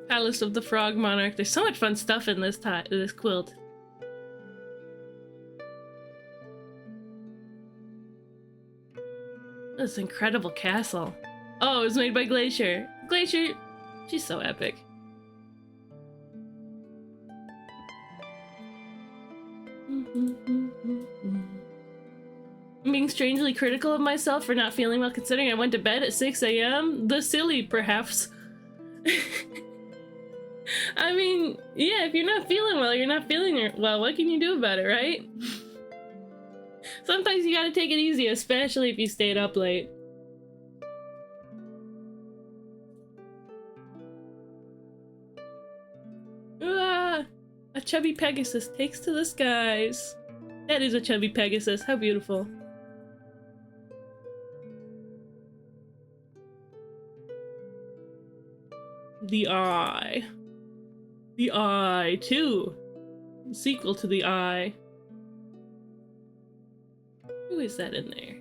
Palace of the Frog Monarch. There's so much fun stuff in this quilt. This incredible castle. Oh, it was made by Glacier. Glacier, she's so epic. I'm being strangely critical of myself for not feeling well considering I went to bed at 6 AM. The silly, perhaps. I mean, yeah, if you're not feeling well, you're not feeling well. What can you do about it, right? Sometimes you gotta take it easy, especially if you stayed up late. Ah, a chubby Pegasus takes to the skies. That is a chubby Pegasus. How beautiful. The Eye. The Eye 2. Sequel to The Eye. Who is that in there?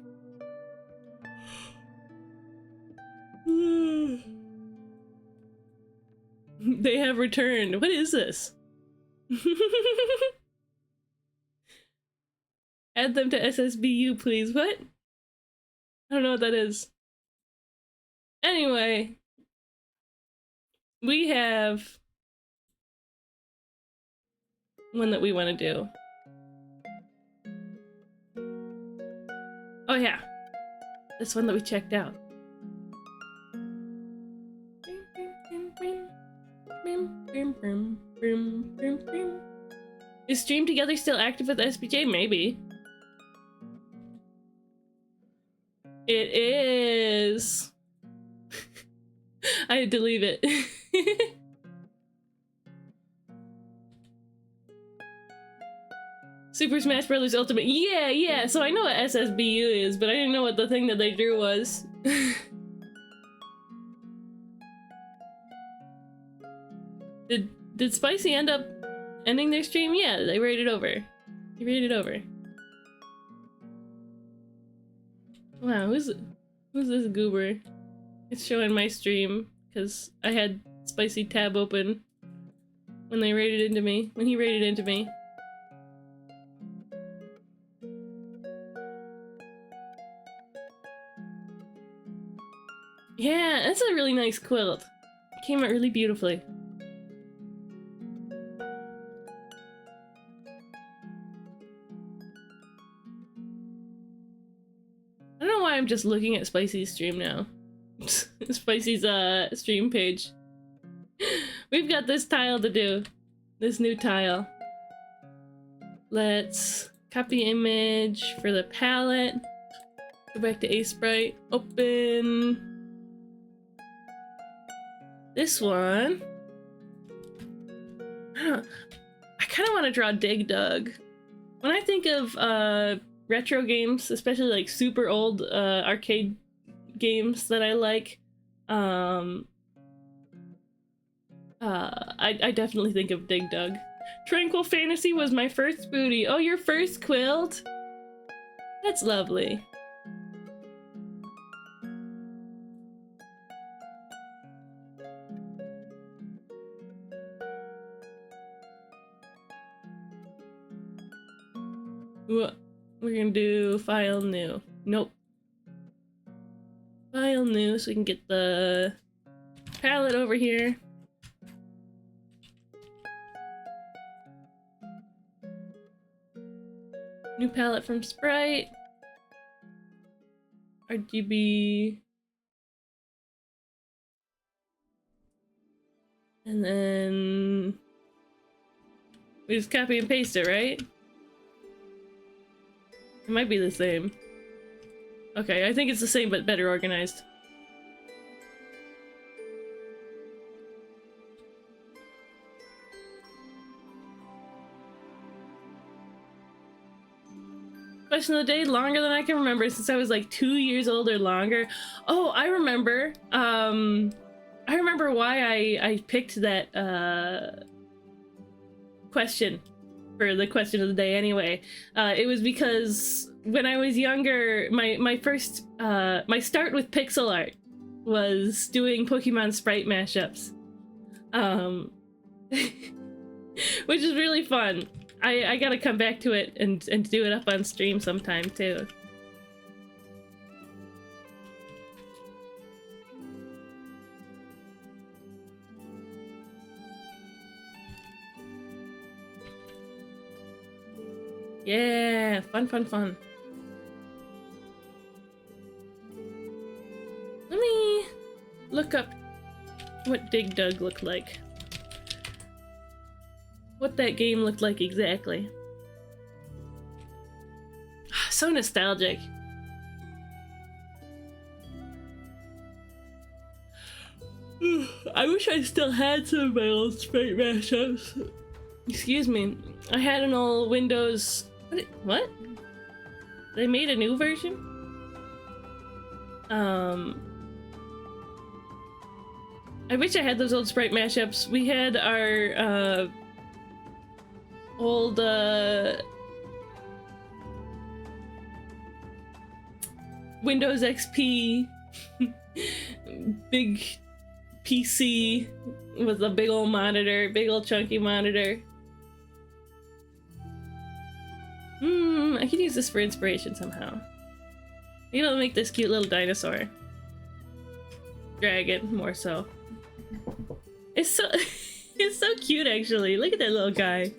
They have returned. What is this? Add them to SSBU, please. What? I don't know what that is. Anyway. We have one that we want to do. Oh yeah. This one that we checked out. Is Stream Together still active with SBJ? Maybe. It is. I had to leave it. Super Smash Bros. Ultimate. Yeah, so I know what SSBU is, but I didn't know what the thing that they drew was. Did Spicy end up ending their stream? Yeah, they raided over. He raided over. Wow, who's this goober? It's showing my stream because I had Spicy tab open when they raided into me. When he raided into me. Yeah, that's a really nice quilt. It came out really beautifully. I don't know why I'm just looking at Spicy's stream now. Spicy's stream page. We've got this tile to do. This new tile. Let's copy image for the palette. Go back to Aseprite. Open this one. I kind of want to draw Dig Dug. When I think of retro games, especially like super old arcade games that I like, I definitely think of Dig Dug. Tranquil Fantasy was my first booty. Oh, your first quilt? That's lovely. What? We're gonna do file new. Nope. File new so we can get the palette over here. New palette from Sprite. RGB. And then we just copy and paste it, right? It might be the same. Okay, I think it's the same but better organized. Question of the day, longer than I can remember since I was like 2 years old or longer. Oh, I remember. I remember why I picked that question for the question of the day anyway. It was because when I was younger, my first my start with pixel art was doing Pokemon Sprite mashups, which is really fun. I gotta come back to it and do it up on stream sometime too. Yeah, fun. Let me look up what Dig Dug looked like. What that game looked like exactly. so nostalgic. I wish I still had some of my old Sprite mashups. Excuse me. I had an old Windows... What? They made a new version? I wish I had those old Sprite mashups. We had our, old, Windows XP big PC with a big old monitor, big old chunky monitor. I could use this for inspiration somehow. Maybe I'll make this cute little dinosaur. Dragon, more so. It's so it's so cute actually. Look at that little guy.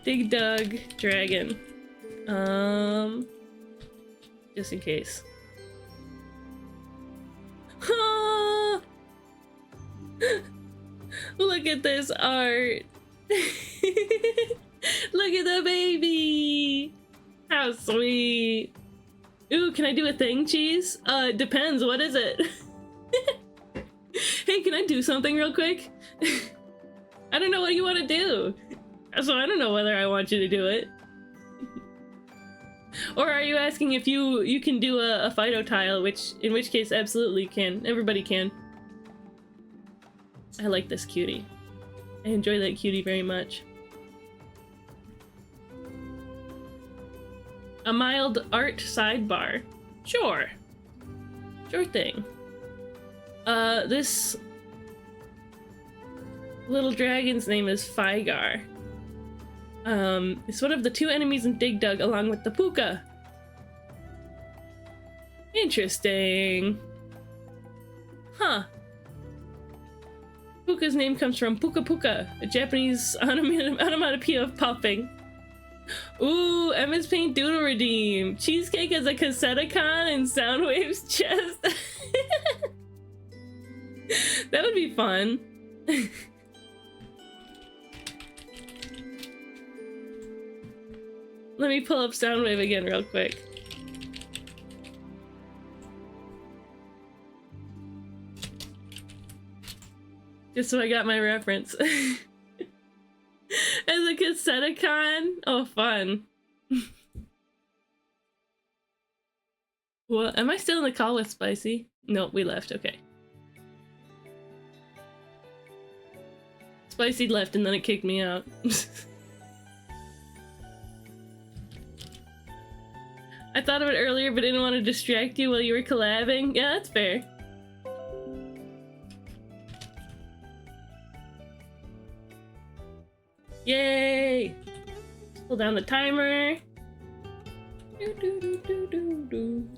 Dig Dug Dragon. Just in case. Look at this art. Look at the baby. How sweet. Ooh, can I do a thing, Cheese? Depends. What is it? Hey, can I do something real quick? I don't know what you want to do. So I don't know whether I want you to do it. Or are you asking if you can do a Fido tile, in which case absolutely can. Everybody can. I like this cutie. I enjoy that cutie very much. A mild art sidebar. Sure. Sure thing. This little dragon's name is Fygar. It's one of the two enemies in Dig Dug along with the Puka. Interesting. Huh. Puka's name comes from Puka Puka, a Japanese onomatopoeia of popping. Ooh, Emma's Paint Doodle Redeem. Cheesecake as a Cassetticon in Soundwave's chest. That would be fun. Let me pull up Soundwave again real quick. Just so I got my reference. As a Cassetticon? Oh, fun. Well, am I still in the call with Spicy? Nope, we left, okay. Spicy left and then it kicked me out. I thought of it earlier but didn't want to distract you while you were collabing. Yeah, that's fair. Yay! Pull down the timer. Do, do, do, do, do, do.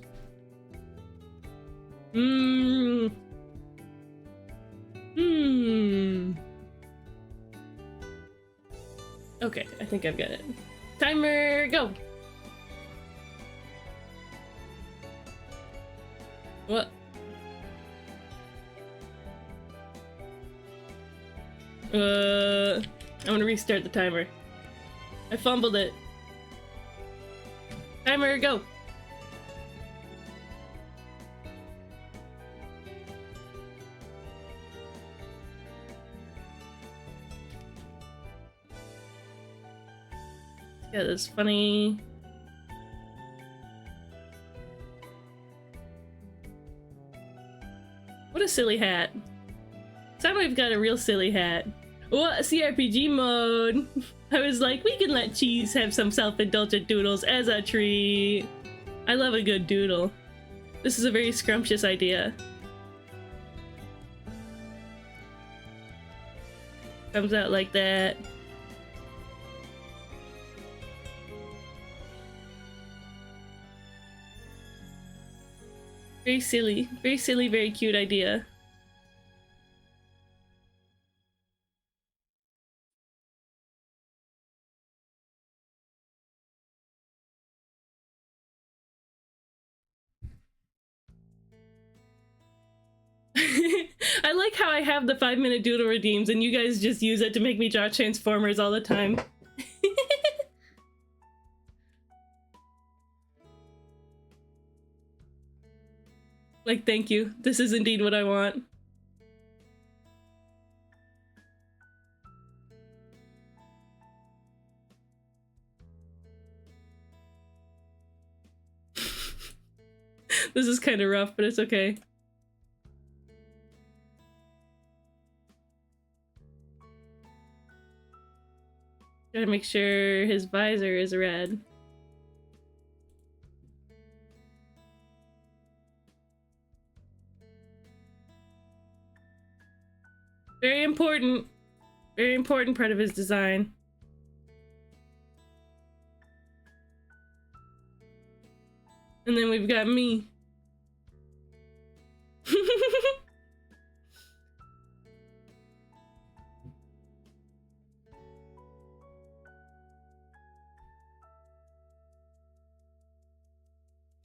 Okay, I think I've got it. Timer, go! What? I'm gonna restart the timer. I fumbled it. Timer, go! Yeah, this funny. What a silly hat. Soundwave's got a real silly hat. What? CRPG mode! I was like, we can let Cheese have some self-indulgent doodles as a treat. I love a good doodle. This is a very scrumptious idea. Comes out like that. Very silly, very cute idea. I like how I have the 5-minute doodle redeems and you guys just use it to make me draw Transformers all the time. Like, thank you. This is indeed what I want. This is kind of rough, but it's okay. Gotta make sure his visor is red. Very important. Very important part of his design. And then we've got me.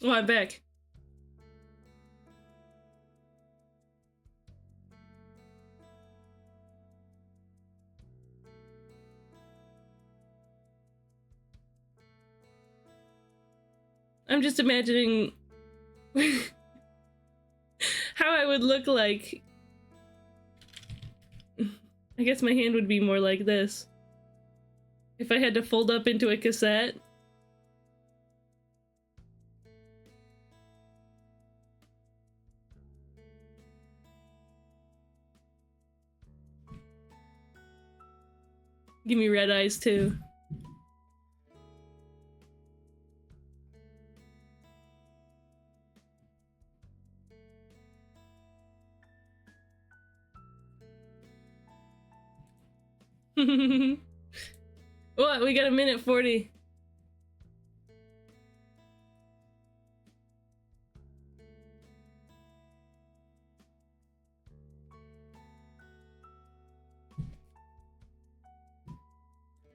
Oh, I'm back. I'm just imagining how I would look like. I guess my hand would be more like this. If I had to fold up into a cassette. Give me red eyes too. What? We got a minute 40.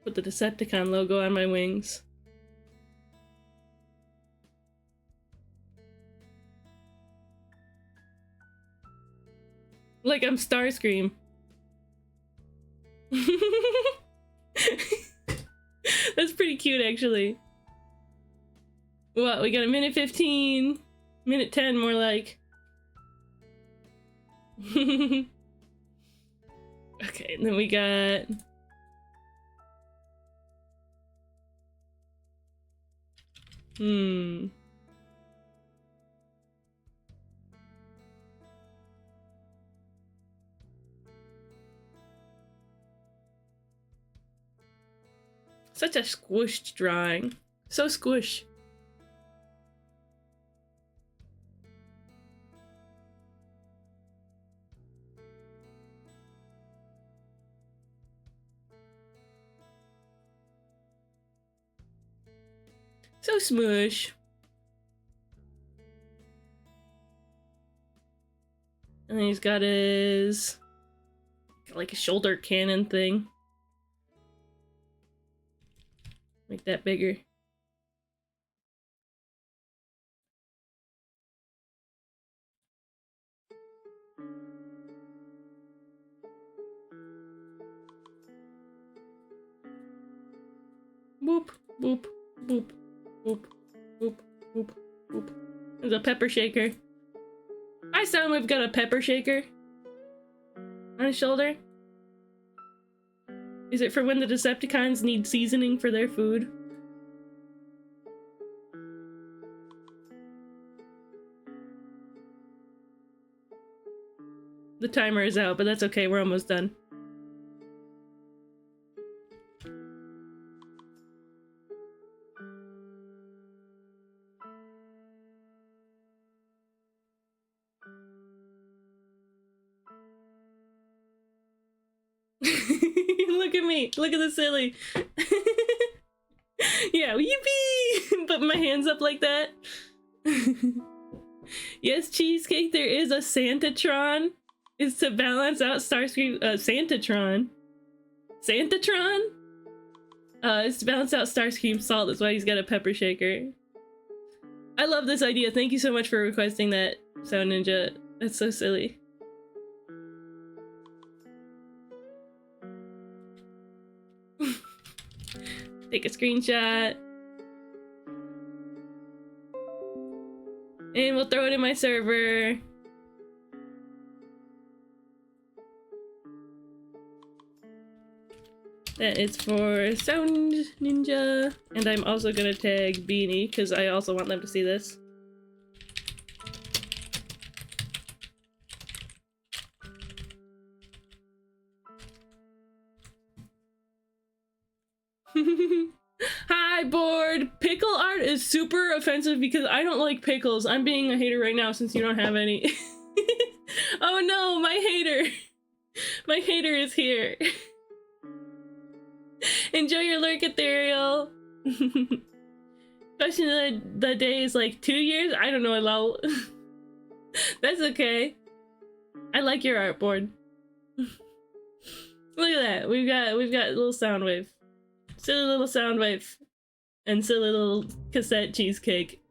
Put the Decepticon logo on my wings. Like I'm Starscream. That's pretty cute, actually. What? We got a minute 15, minute 10, more like. Okay, and then we got. Such a squished drawing. So squish. So smush. And then he's got his like a shoulder cannon thing. Make that bigger. Boop, boop, boop, boop, boop, boop, boop. There's a pepper shaker. Hi, Soundwave got a pepper shaker on his shoulder. Is it for when the Decepticons need seasoning for their food? The timer is out, but that's okay, we're almost done. Look at me, look at the silly. Yeah, yippee! Put my hands up like that. Yes, Cheesecake, there is a Santatron. It's to balance out Starscream. Santatron? Santatron? It's to balance out Starscream salt. That's why he's got a pepper shaker. I love this idea. Thank you so much for requesting that, Sound Ninja. That's so silly. Take a screenshot. And we'll throw it in my server. That is for Sound Ninja. And I'm also gonna tag Beanie, because I also want them to see this. Hi, board! Pickle art is super offensive because I don't like pickles. I'm being a hater right now since you don't have any. Oh no, my hater! My hater is here. Enjoy your lurk, Ethereal! Question of the day is like 2 years? I don't know, lol. That's okay. I like your artboard. Look at that. We've got a little sound wave. Silly little sound wave. And silly little cassette cheesecake.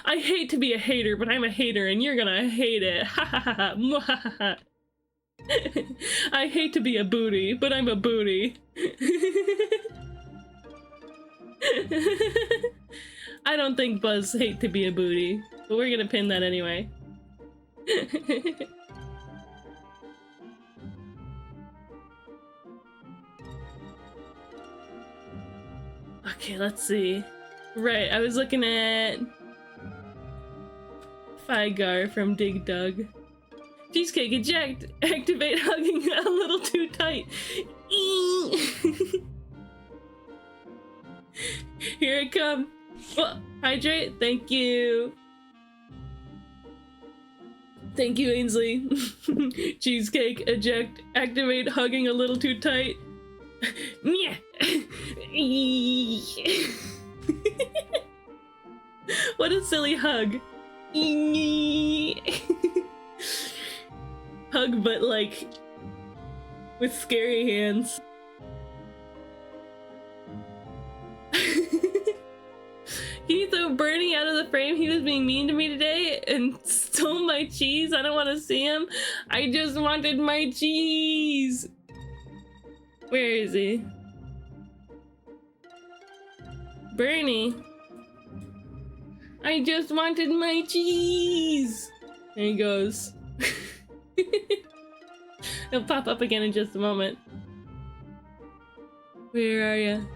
I hate to be a hater, but I'm a hater and you're gonna hate it. Ha ha ha ha. I hate to be a booty, but I'm a booty. I don't think Buzz hate to be a booty, but we're gonna pin that anyway. Okay, let's see. Right, I was looking at Fygar from Dig Dug. Cheesecake eject! Activate hugging a little too tight. Here it come. Oh, hydrate, thank you. Thank you, Ainsley. Cheesecake eject, activate hugging a little too tight. What a silly hug. Hug, but like with scary hands. Can you throw Bernie out of the frame? He was being mean to me today and stole my cheese. I don't want to see him. I just wanted my cheese. Where is he? Bernie. I just wanted my cheese. There he goes. He'll pop up again in just a moment. Where are you?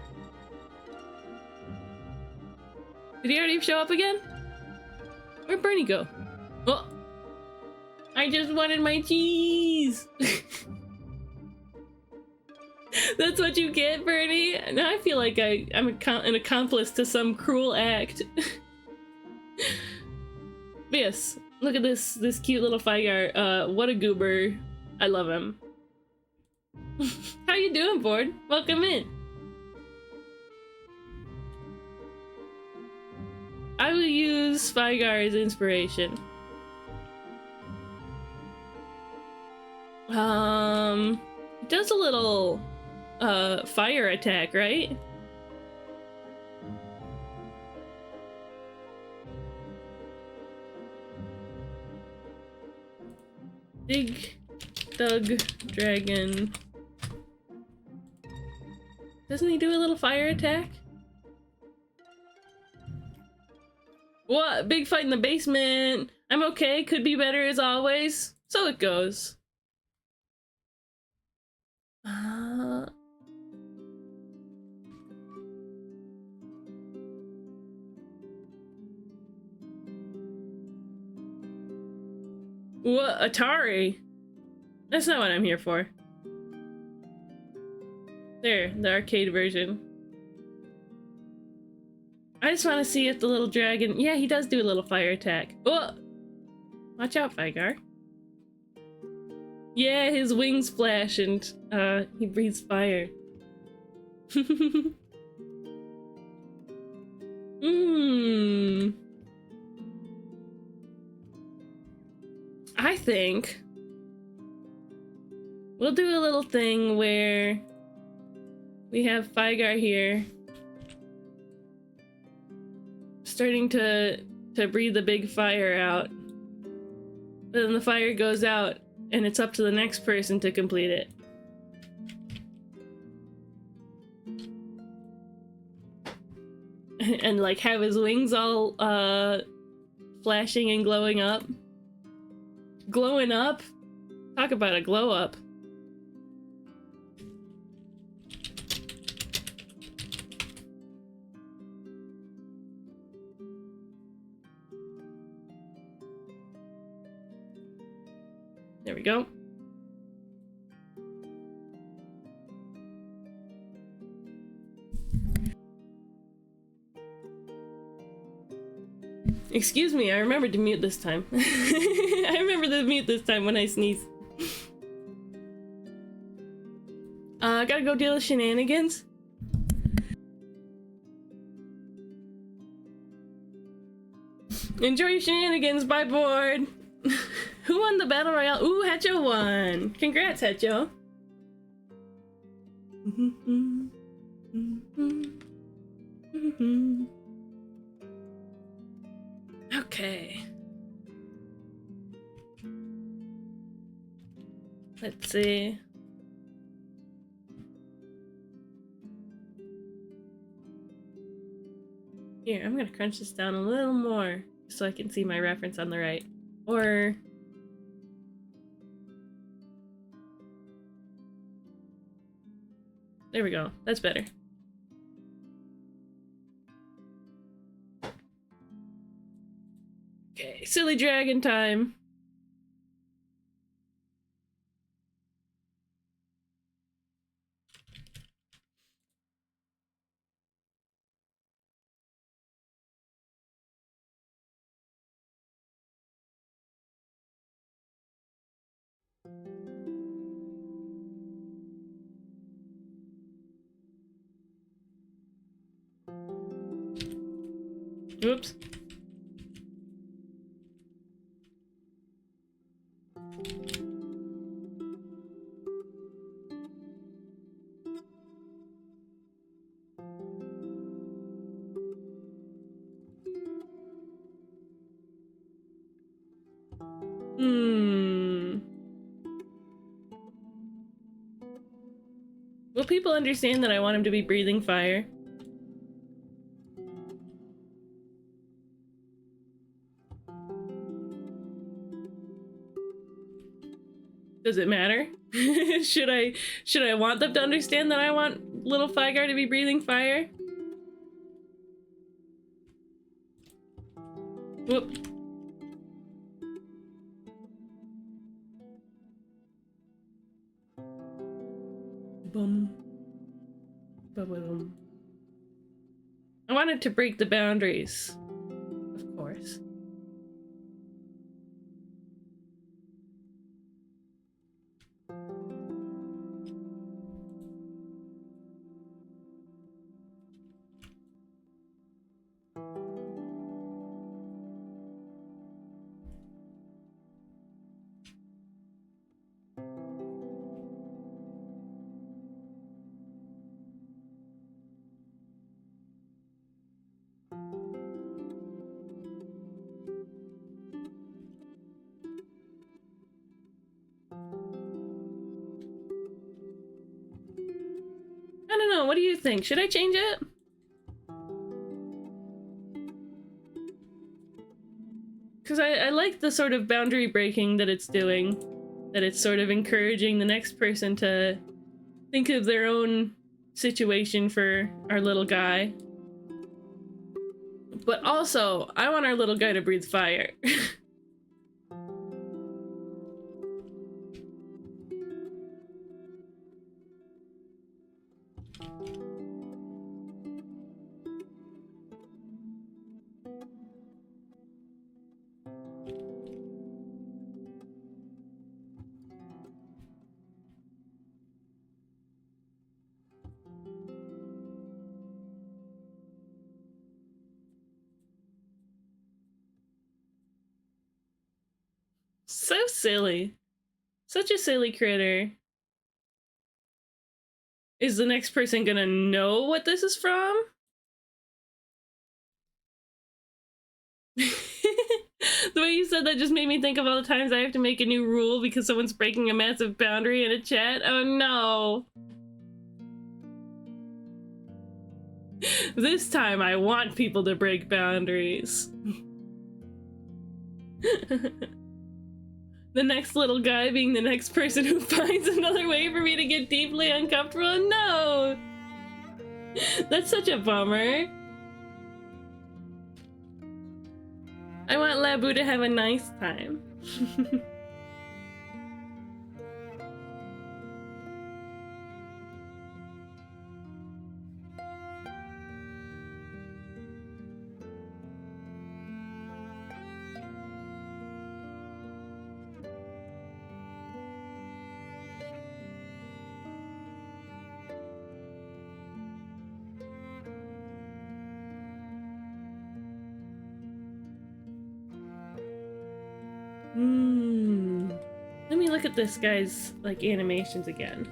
Did he already show up again? Where'd Bernie go? Oh! I just wanted my cheese! That's what you get, Bernie? Now I feel like I'm an accomplice to some cruel act. But yes, look at this cute little Fygar. What a goober. I love him. How you doing, board? Welcome in. I will use Fygar as inspiration. It does a little fire attack, right? Dig Dug Dragon. Doesn't he do a little fire attack? What? Big fight in the basement. I'm okay. Could be better as always. So it goes. What? Atari? That's not what I'm here for. There, the arcade version. I just want to see if the little dragon... Yeah, he does do a little fire attack. Oh! Watch out, Fygar. Yeah, his wings flash and he breathes fire. I think we'll do a little thing where we have Fygar here starting to breathe the big fire out. Then the fire goes out and it's up to the next person to complete it. and like have his wings all flashing and glowing up. Glowing up? Talk about a glow up. There we go. Excuse me, I remembered to mute this time. I remember to mute this time when I sneeze. Gotta go deal with shenanigans. Enjoy your shenanigans, bye board! Who won the battle royale? Ooh, Hecho won! Congrats, Hecho! Okay. Let's see. Here, I'm gonna crunch this down a little more so I can see my reference on the right. Or... there we go. That's better. Okay, silly dragon time. Oops. Will people understand that I want him to be breathing fire? Does it matter? should I want them to understand that I want little Fygar to be breathing fire? Whoop. Bum. Ba-ba-dum. I wanted to break the boundaries, of course. I don't know, what do you think? Should I change it? Because I like the sort of boundary breaking that it's doing. That it's sort of encouraging the next person to think of their own situation for our little guy. But also, I want our little guy to breathe fire. So silly. Such a silly critter. Is the next person gonna know what this is from? The way you said that just made me think of all the times I have to make a new rule because someone's breaking a massive boundary in a chat. Oh no. This time I want people to break boundaries. The next little guy being the next person who finds another way for me to get deeply uncomfortable? No! That's such a bummer. I want Labu to have a nice time. Let me look at this guy's, like, animations again.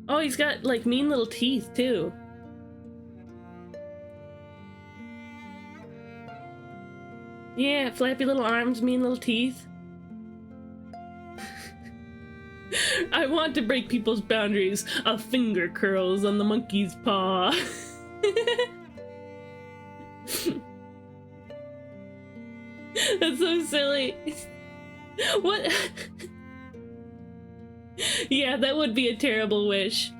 Oh, he's got, like, mean little teeth, too. Yeah, flappy little arms, mean little teeth. I want to break people's boundaries. A finger curls on the monkey's paw. That's so silly. What? Yeah, that would be a terrible wish.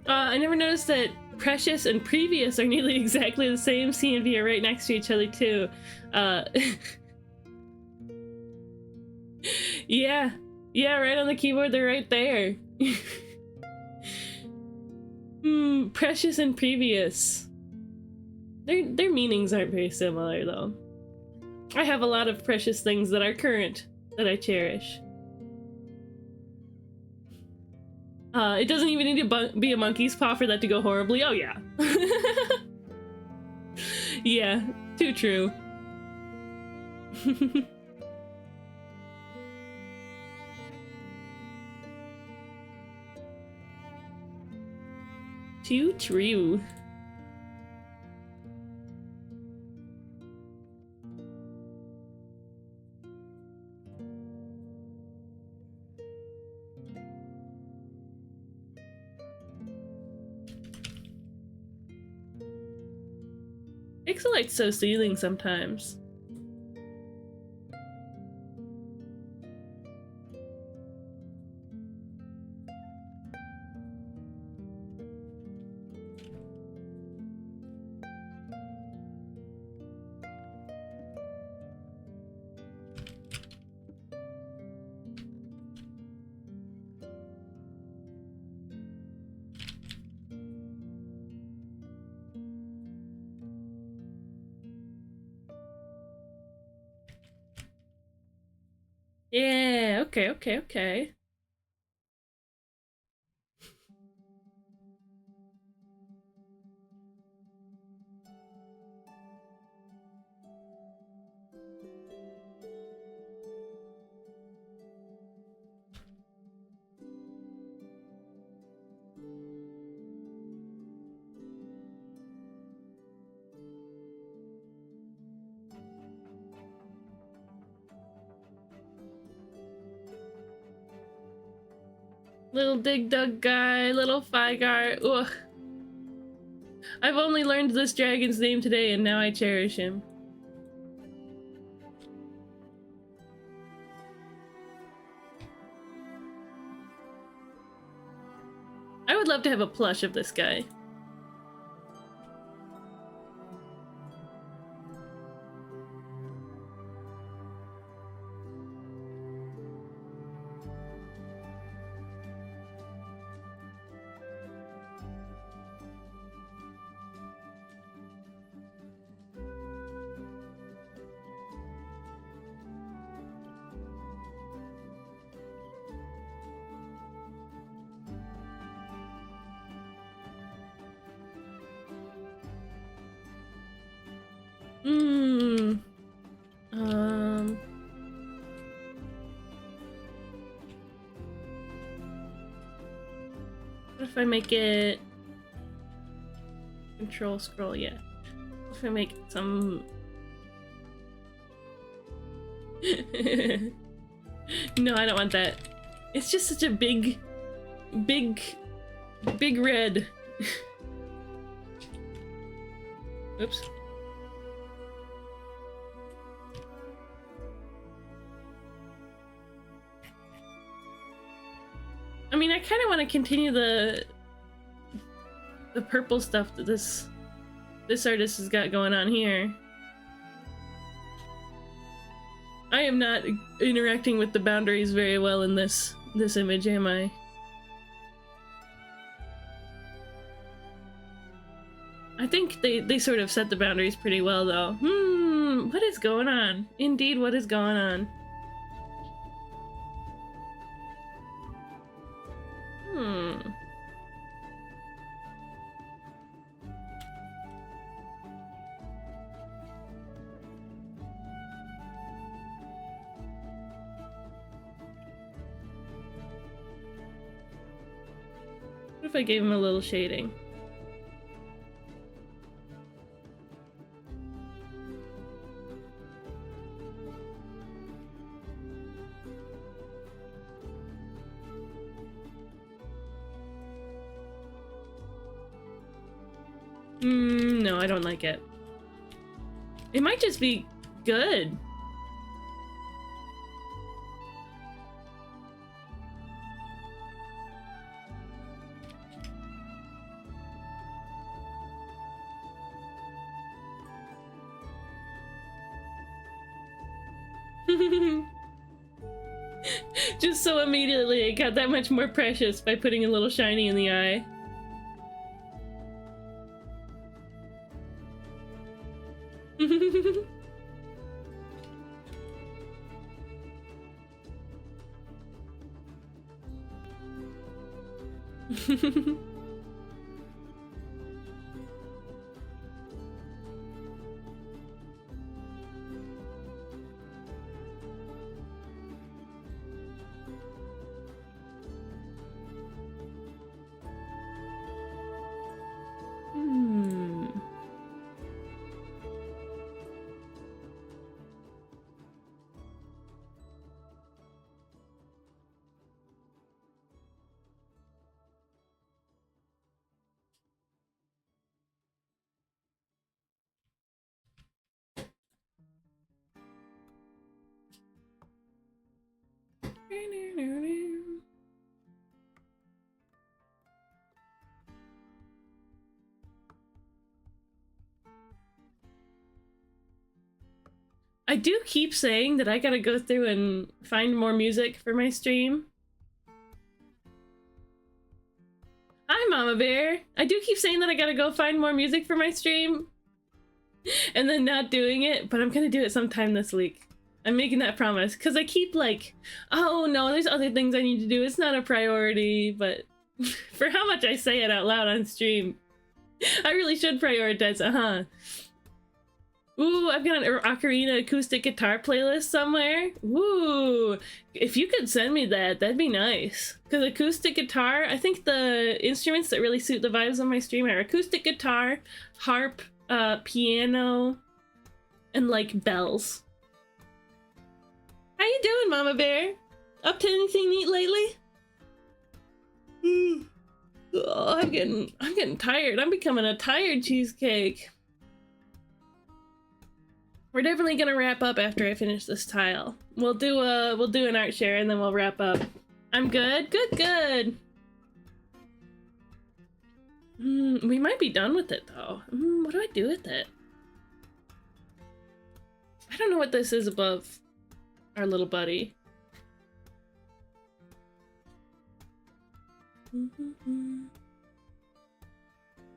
I never noticed that Precious and Previous are nearly exactly the same. C and V are right next to each other too. Yeah, right on the keyboard, they're right there. Precious and Previous. Their meanings aren't very similar though. I have a lot of precious things that are current that I cherish. It doesn't even need to be a monkey's paw for that to go horribly. Oh yeah. Yeah, too true. Too true. Pixelite's so soothing sometimes. Yeah, okay. Little Dig Dug guy, little Fygar. Ugh. I've only learned this dragon's name today and now I cherish him. I would love to have a plush of this guy. Hmm. What if I make it control scroll? Yeah. What if I make some? No, I don't want that. It's just such a big red. Oops. I mean, I kind of want to continue the purple stuff that this artist has got going on here. I am not interacting with the boundaries very well in this image, am I? I think they sort of set the boundaries pretty well, though. What is going on? Indeed, what is going on? What if I gave him a little shading? No, I don't like it. It might just be good. Just so immediately it got that much more precious by putting a little shiny in the eye. I do keep saying that I gotta go through and find more music for my stream. Hi, Mama Bear. I do keep saying that I gotta go find more music for my stream and then not doing it, but I'm gonna do it sometime this week. I'm making that promise because I keep like, oh no, there's other things I need to do. It's not a priority, but for how much I say it out loud on stream, I really should prioritize it, huh? Ooh, I've got an Ocarina acoustic guitar playlist somewhere. Ooh, if you could send me that, that'd be nice. Because acoustic guitar, I think the instruments that really suit the vibes on my stream are acoustic guitar, harp, piano, and like bells. How you doing, Mama Bear? Up to anything neat lately? Oh, I'm getting tired. I'm becoming a tired cheesecake. We're definitely gonna wrap up after I finish this tile. We'll do an art share and then we'll wrap up. I'm good, good. We might be done with it though. What do I do with it? I don't know what this is above our little buddy.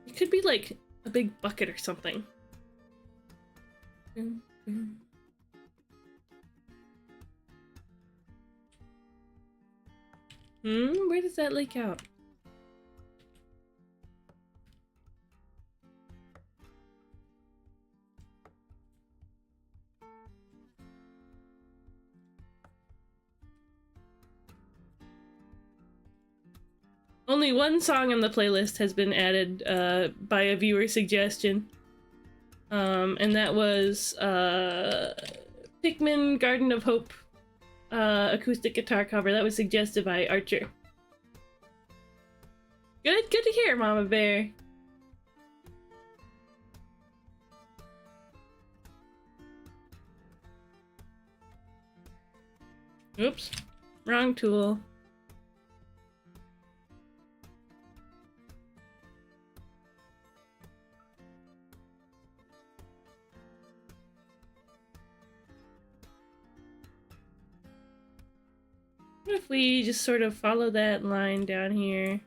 It could be like a big bucket or something. Where does that leak out? Only one song on the playlist has been added by a viewer suggestion. And that was Pikmin Garden of Hope acoustic guitar cover. That was suggested by Archer. Good to hear, Mama Bear. Oops, wrong tool. What if we just sort of follow that line down here?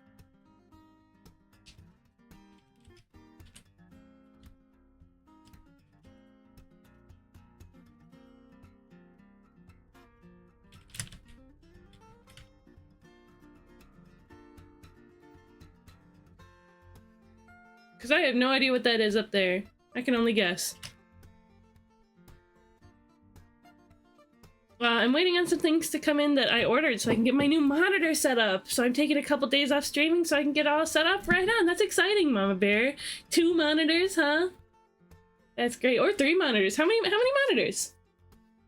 Because I have no idea what that is up there. I can only guess. I'm waiting on some things to come in that I ordered so I can get my new monitor set up. So I'm taking a couple days off streaming so I can get all set up. Right on. That's exciting, Mama Bear. 2 monitors, huh? That's great. Or 3 monitors. How many monitors?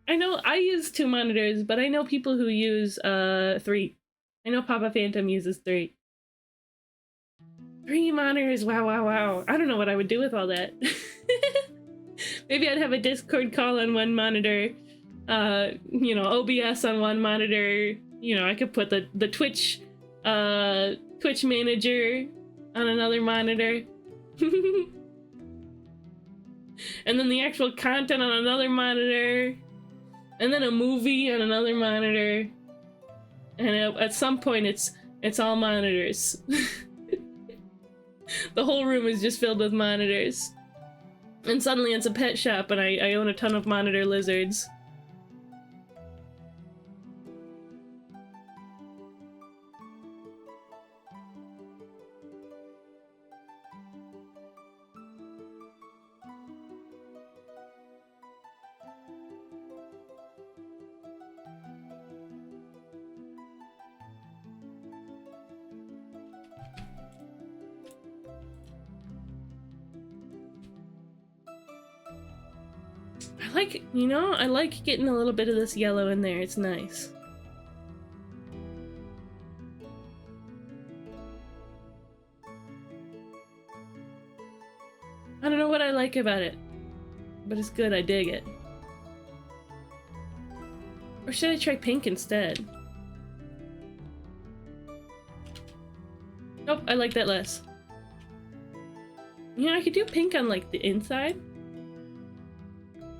I know I use 2 monitors, but I know people who use 3. I know Papa Phantom uses 3. 3 monitors. Wow. I don't know what I would do with all that. Maybe I'd have a Discord call on one monitor. You know, OBS on one monitor. You know, I could put the Twitch manager on another monitor. And then the actual content on another monitor. And then a movie on another monitor. And at some point it's all monitors. The whole room is just filled with monitors. And suddenly it's a pet shop and I own a ton of monitor lizards. I like getting a little bit of this yellow in there. It's nice. I don't know what I like about it, but it's good. I dig it. Or should I try pink instead? Nope, I like that less. You know, I could do pink on like the inside.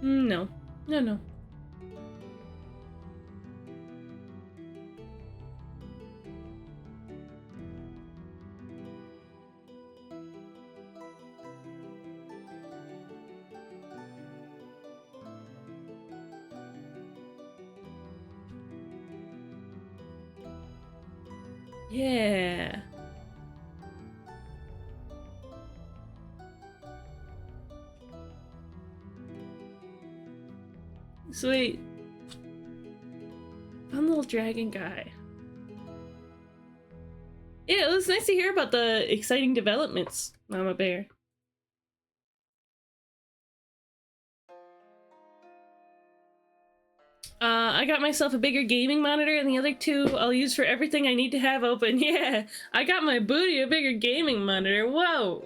No. Yeah. Sweet. Fun little dragon guy. Yeah, it was nice to hear about the exciting developments, Mama Bear. I got myself a bigger gaming monitor and the other 2 I'll use for everything I need to have open. Yeah, I got my booty a bigger gaming monitor. Whoa.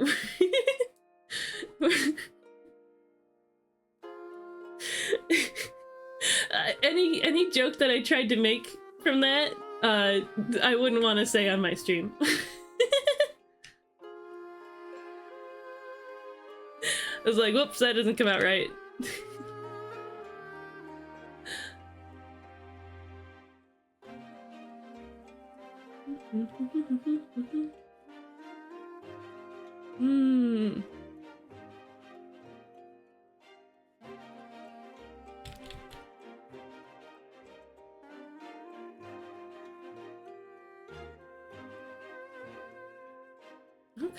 Any joke that I tried to make from that, I wouldn't want to say on my stream. I was like, whoops, that doesn't come out right.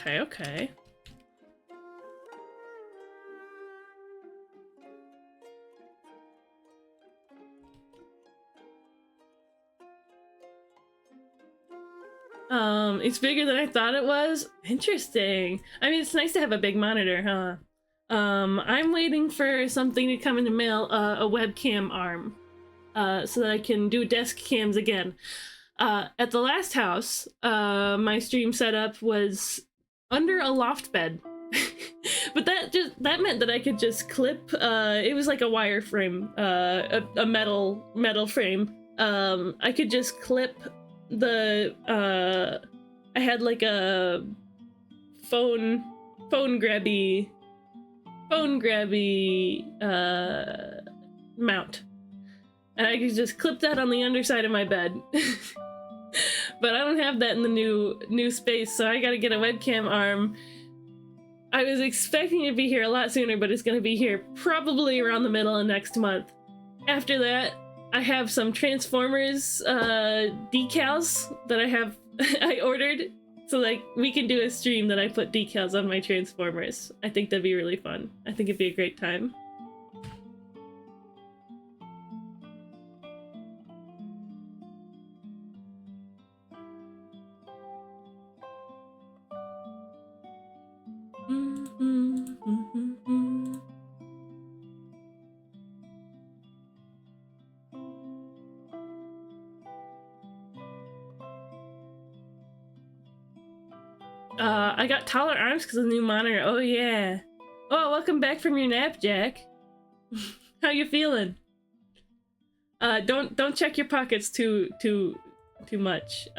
Okay. It's bigger than I thought it was. Interesting. I mean, it's nice to have a big monitor, huh? I'm waiting for something to come in the mail, a webcam arm, so that I can do desk cams again. At the last house, my stream setup was under a loft bed. But that meant that I could just clip, it was like a wire frame, a metal frame. I could just clip the, I had like a phone grabby mount. And I could just clip that on the underside of my bed. But I don't have that in the new space, so I gotta get a webcam arm. I was expecting it to be here a lot sooner, but it's gonna be here probably around the middle of next month. After that, I have some Transformers decals that I ordered, so like we can do a stream that I put decals on my Transformers. I think that'd be really fun. I think it'd be a great time. I got taller arms because of the new monitor. Oh yeah. Oh, welcome back from your nap, Jack. How you feeling? Don't check your pockets too much.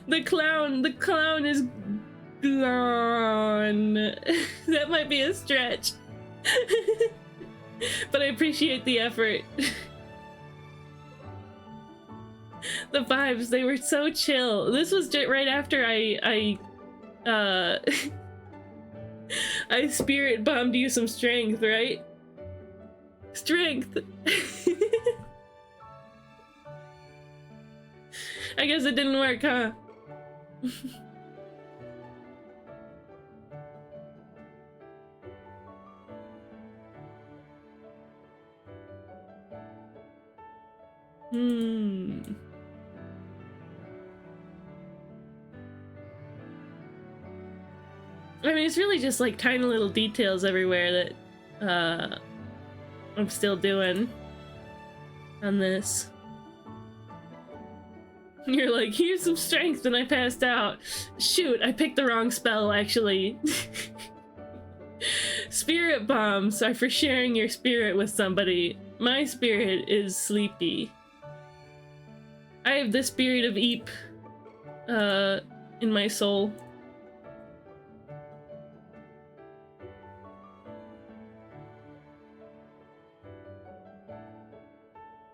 The clown is gone. That might be a stretch. But I appreciate the effort. The vibes, they were so chill. This was just right after I spirit bombed you some strength, right? Strength. I guess it didn't work, huh? I mean, it's really just like tiny little details everywhere that I'm still doing on this. You're like, here's some strength, and I passed out. Shoot, I picked the wrong spell, actually. Spirit bombs are for sharing your spirit with somebody. My spirit is sleepy. I have the spirit of Eep in my soul.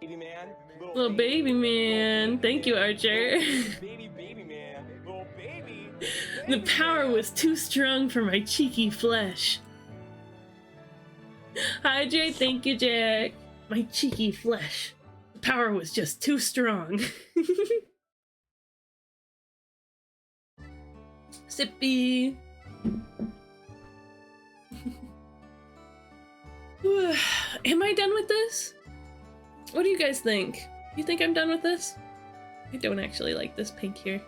Baby man, Little baby man. Thank you, Archer. baby man, little baby. The power was too strong for my cheeky flesh. Hydrate, thank you, Jack. My cheeky flesh. The power was just too strong. Sippy. Am I done with this? What do you guys think? You think I'm done with this? I don't actually like this pink here.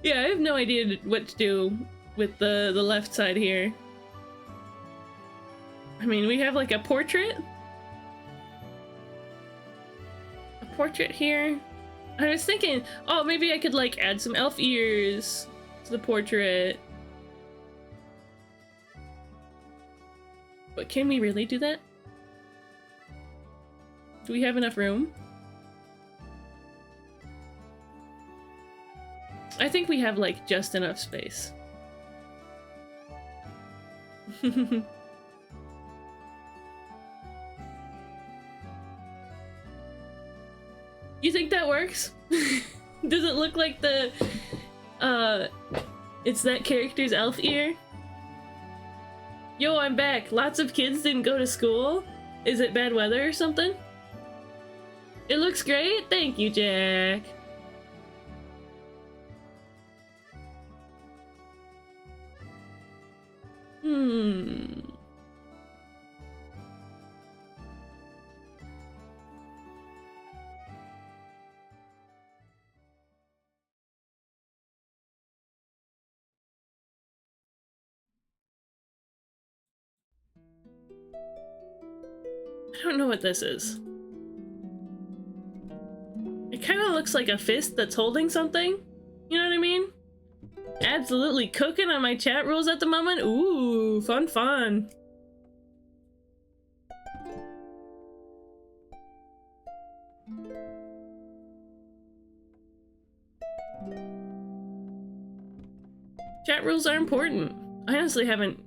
Yeah, I have no idea what to do with the left side here. I mean, we have like a portrait. A portrait here. I was thinking, oh, maybe I could like add some elf ears to the portrait. But can we really do that? Do we have enough room? I think we have like just enough space. You think that works? Does it look like the it's that character's elf ear? Yo, I'm back. Lots of kids didn't go to school. Is it bad weather or something? It looks great. Thank you, Jack. I don't know what this is. It kind of looks like a fist that's holding something. You know what I mean? Absolutely cooking on my chat rules at the moment. Ooh, fun, fun. Chat rules are important. I honestly haven't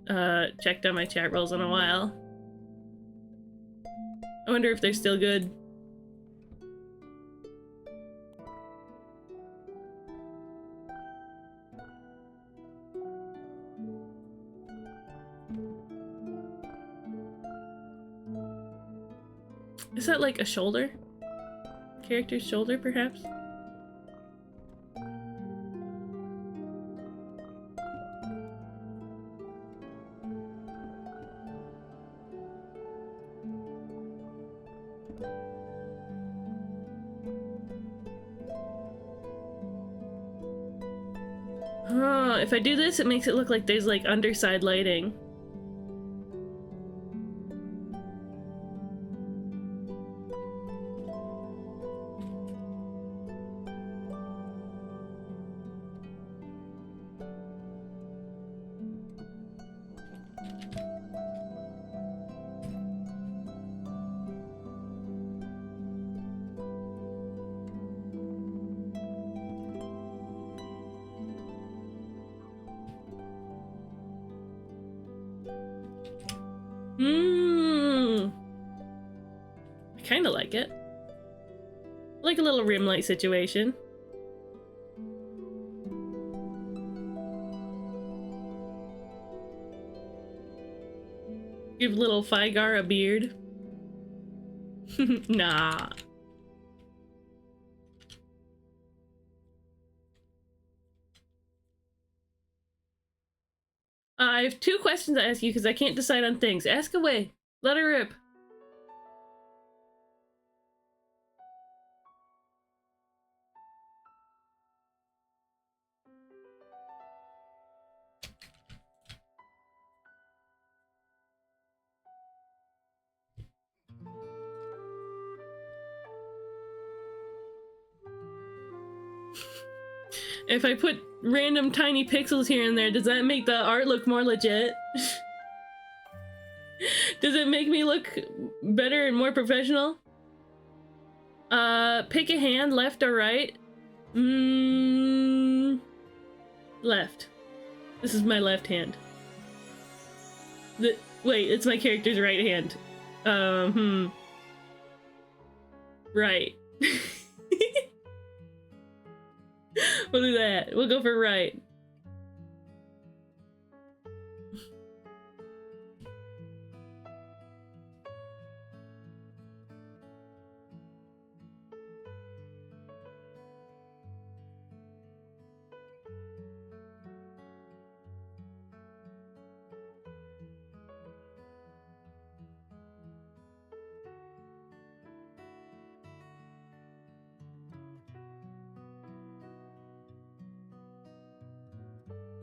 checked on my chat rules in a while. I wonder if they're still good. Is that like a shoulder? Character's shoulder, perhaps? Oh, if I do this, it makes it look like there's like underside lighting. I kinda like it. Like a little rim light situation. Give little Fygar a beard. Nah. I have 2 questions to ask you because I can't decide on things. Ask away. Let her rip. If I put random tiny pixels here and there, does that make the art look more legit? Does it make me look better and more professional? Pick a hand, left or right? Left. This is my left hand. Wait, it's my character's right hand. Right. We'll do that. We'll go for right.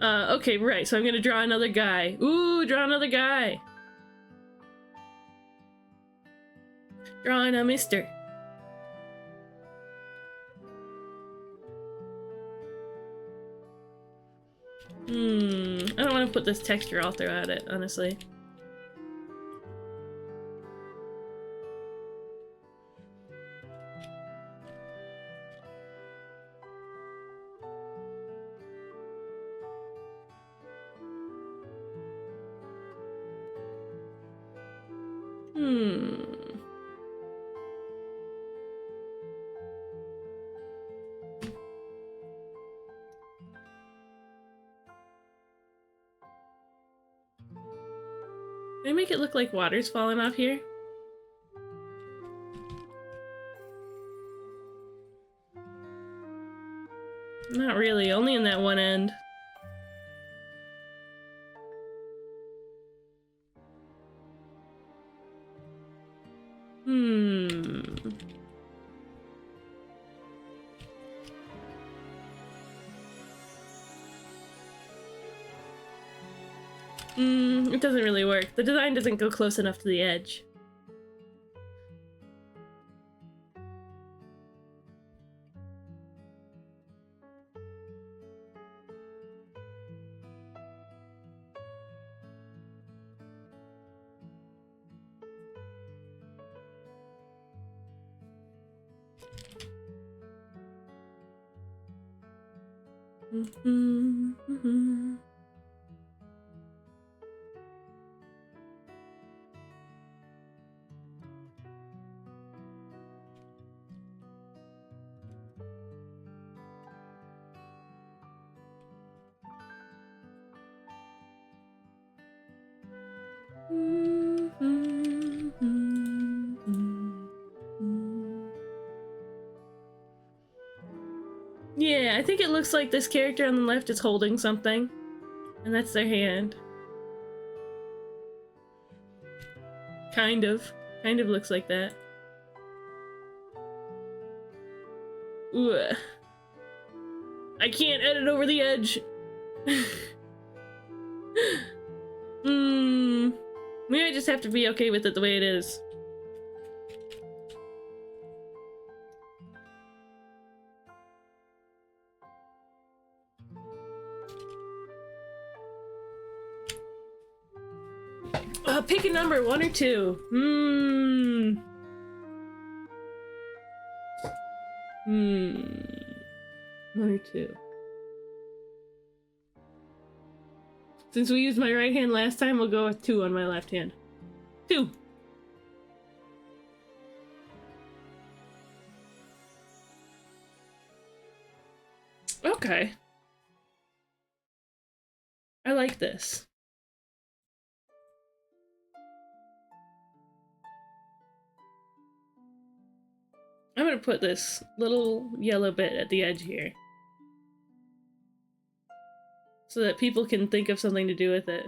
Okay, right, so I'm gonna draw another guy. Ooh, draw another guy. Drawing a mister. I don't want to put this texture all throughout it, honestly. Can I make it look like water's falling off here? Not really, only in that one end. It doesn't really work. The design doesn't go close enough to the edge. Yeah, I think it looks like this character on the left is holding something, and that's their hand. Kind of looks like that. Ooh. I can't edit over the edge. Maybe I just have to be okay with it the way it is. Pick a number, 1 or 2. 1 or 2. Since we used my right hand last time, we'll go with 2 on my left hand. 2. Okay. I like this. I'm gonna put this little yellow bit at the edge here, so that people can think of something to do with it.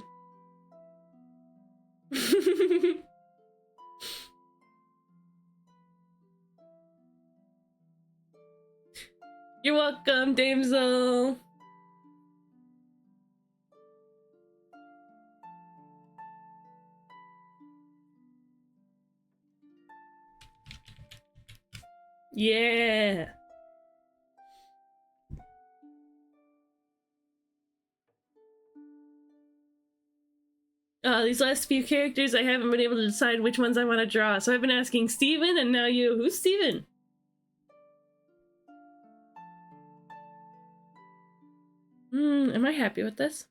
You're welcome, damsel! Yeah! These last few characters, I haven't been able to decide which ones I want to draw, so I've been asking Steven, and now you. Who's Steven? Am I happy with this?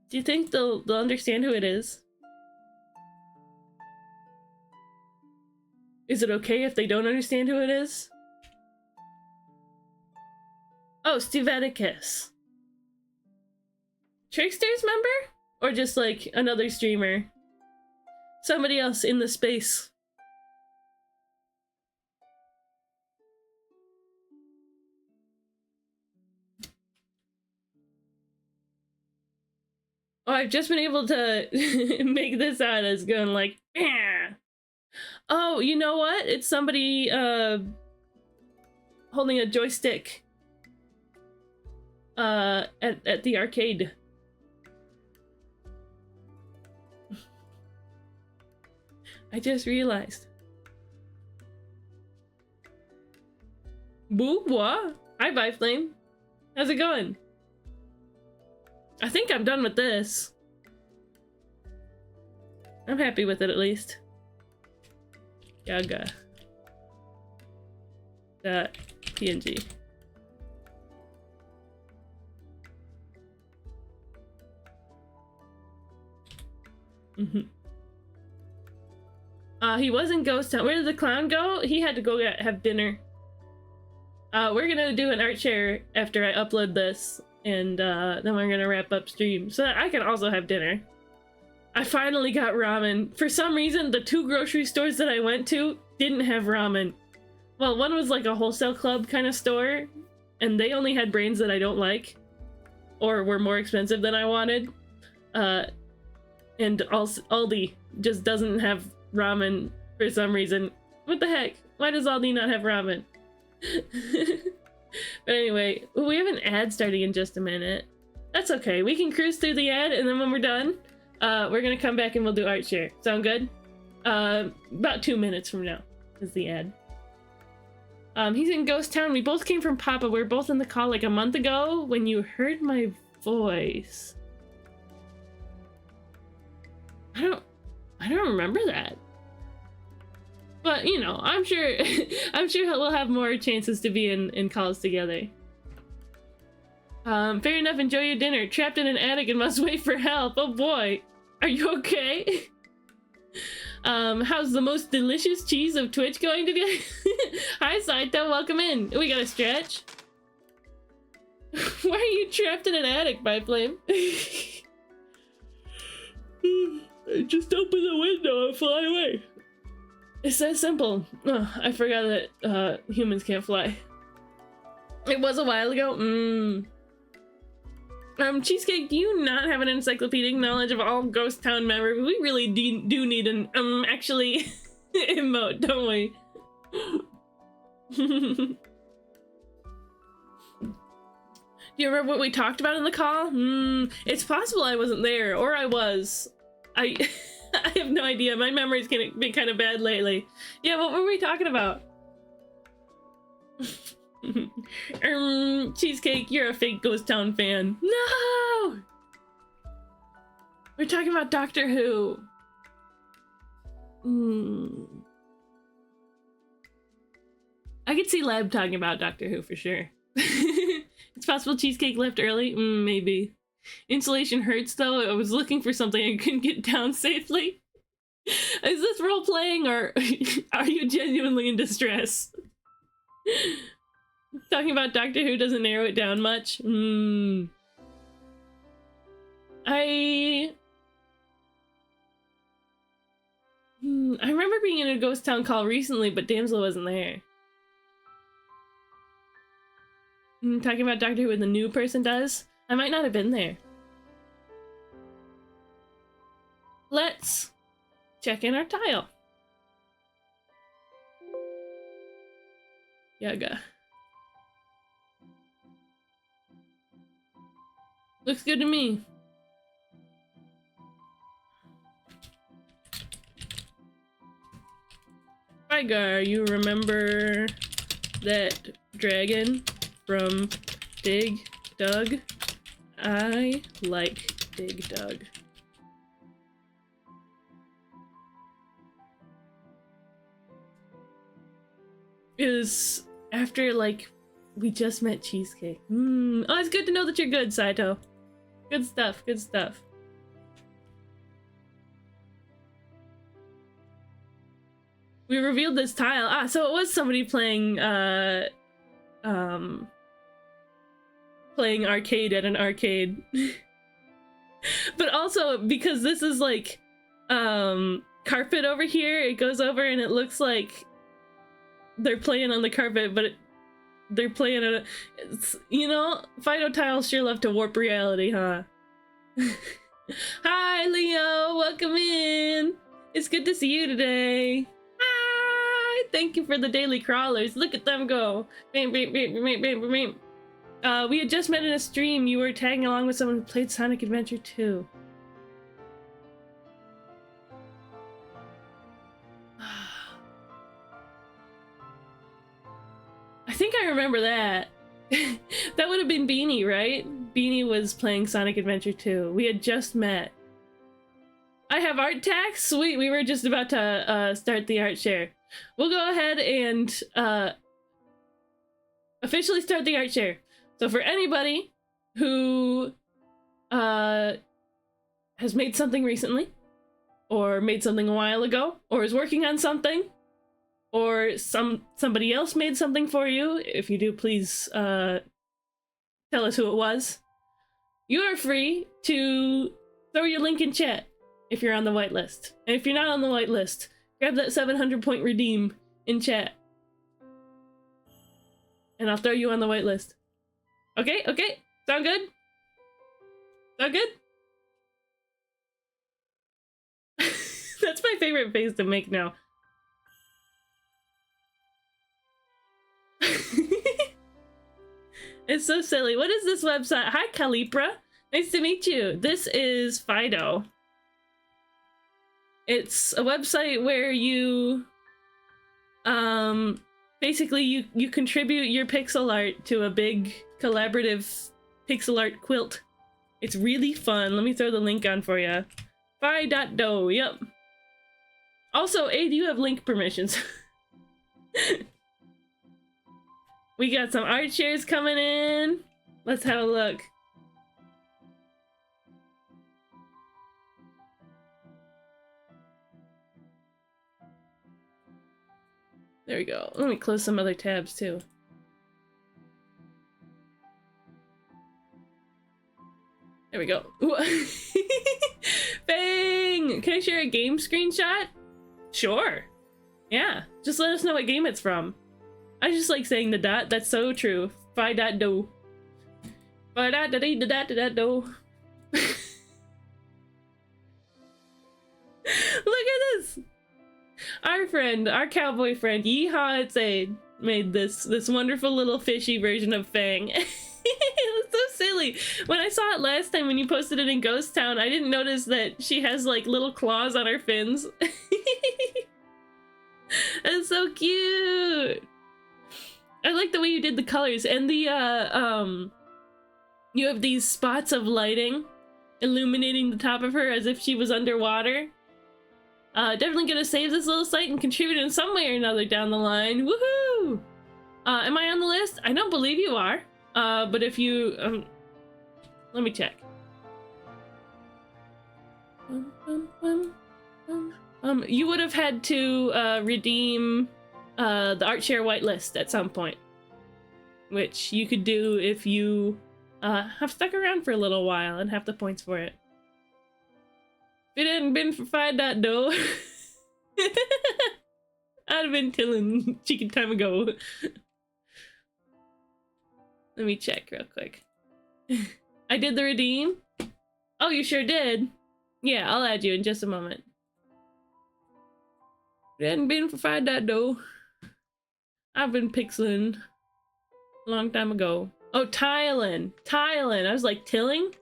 Do you think they'll understand who it is? Is it okay if they don't understand who it is? Oh, Steveticus. Tricksters member? Or just like another streamer? Somebody else in the space. Oh, I've just been able to make this out as going like, eh. Oh, you know what? It's somebody holding a joystick at the arcade. I just realized. Boo, what? Hi, Biflame. How's it going? I think I'm done with this. I'm happy with it, at least. Gaga. PNG. He was in Ghost Town. Where did the clown go? He had to go have dinner. We're gonna do an art share after I upload this, and then we're gonna wrap up stream so that I can also have dinner. I finally got ramen. For some reason, the 2 grocery stores that I went to didn't have ramen. Well, one was like a wholesale club kind of store, and they only had brands that I don't like, or were more expensive than I wanted. And Aldi just doesn't have ramen for some reason. What the heck? Why does Aldi not have ramen? But anyway, we have an ad starting in just a minute. That's okay. We can cruise through the ad, and then when we're done, we're gonna come back and we'll do art share. Sound good? About 2 minutes from now is the ad. He's in Ghost Town. We both came from Papa. We were both in the call like a month ago when you heard my voice. I don't remember that. But, you know, I'm sure I'm sure we'll have more chances to be in calls together. Fair enough, enjoy your dinner. Trapped in an attic and must wait for help. Oh boy. Are you okay? How's the most delicious cheese of Twitch going today? Hi Saito, welcome in. We got a stretch. Why are you trapped in an attic, Byflame? Just open the window and fly away. It's that simple. Oh, I forgot that humans can't fly. It was a while ago. Cheesecake, do you not have an encyclopedic knowledge of all Ghost Town members? We really do need an actually emote, don't we? Do you remember what we talked about in the call? It's possible I wasn't there, or I was. I have no idea. My memory's gonna be kind of bad lately. Yeah, what were we talking about? Cheesecake, you're a fake Ghost Town fan. No! We're talking about Doctor Who. I could see Lab talking about Doctor Who for sure. It's possible Cheesecake left early? Maybe. Insulation hurts though. I was looking for something I couldn't get down safely. Is this role playing or are you genuinely in distress? Talking about Doctor Who doesn't narrow it down much. I remember being in a Ghost Town call recently, but Damsel wasn't there. Talking about Doctor Who when the new person does? I might not have been there. Let's check in our tile. Yaga. Looks good to me. Rygar, you remember that dragon from Dig Dug? I like Dig Dug. It was after, like, we just met Cheesecake. Oh, it's good to know that you're good, Saito. Good stuff, good stuff. We revealed this tile. So it was somebody playing, playing arcade at an arcade. But also, because this is, like, carpet over here, it goes over and it looks like they're playing on the carpet, but they're playing on it's, you know, Fido tiles sure love to warp reality, huh? Hi, Leo, welcome in. It's good to see you today. Hi, thank you for the daily crawlers. Look at them go. We had just met in a stream. You were tagging along with someone who played Sonic Adventure 2. I think I remember that. That would have been Beanie, right? Beanie was playing Sonic Adventure 2. We had just met. I have art tax? Sweet, we were just about to start the art share. We'll go ahead and officially start the art share. So for anybody who has made something recently, or made something a while ago, or is working on something, or somebody else made something for you, if you do, please tell us who it was. You are free to throw your link in chat if you're on the whitelist. And if you're not on the whitelist, grab that 700 point redeem in chat. And I'll throw you on the whitelist. Okay, okay? Sound good? Sound good? That's my favorite face to make now. It's so silly. What is this website? Hi, Calipra. Nice to meet you. This is Fido. It's a website where you basically you contribute your pixel art to a big collaborative pixel art quilt. It's really fun. Let me throw the link on for you. Fi.do. Yep. Also, Aid, you have link permissions. We got some art shares coming in. Let's have a look. There we go. Let me close some other tabs too. There we go. Bang! Can I share a game screenshot? Sure. Yeah. Just let us know what game it's from. I just like saying the dot. That's so true. Fi.do. Fi.do. Look at this! Our friend, our cowboy friend, Yeehaw It's Aid, made this wonderful little fishy version of Fang. It was so silly. When I saw it last time when you posted it in Ghost Town, I didn't notice that she has like little claws on her fins. That's so cute. I like the way you did the colors and the you have these spots of lighting illuminating the top of her as if she was underwater. Definitely gonna save this little site and contribute in some way or another down the line. Woohoo! Am I on the list? I don't believe you are. But if you, let me check. You would have had to, redeem, the ArtShare whitelist at some point. Which you could do if you, have stuck around for a little while and have the points for it. If it hadn't been for Fi.do, I'd have been tilling chicken time ago. Let me check real quick. I did the redeem? Oh, you sure did? Yeah, I'll add you in just a moment. If it hadn't been for Fi.do, I've been pixeling a long time ago. Oh, tiling. Tiling. I was like, tilling?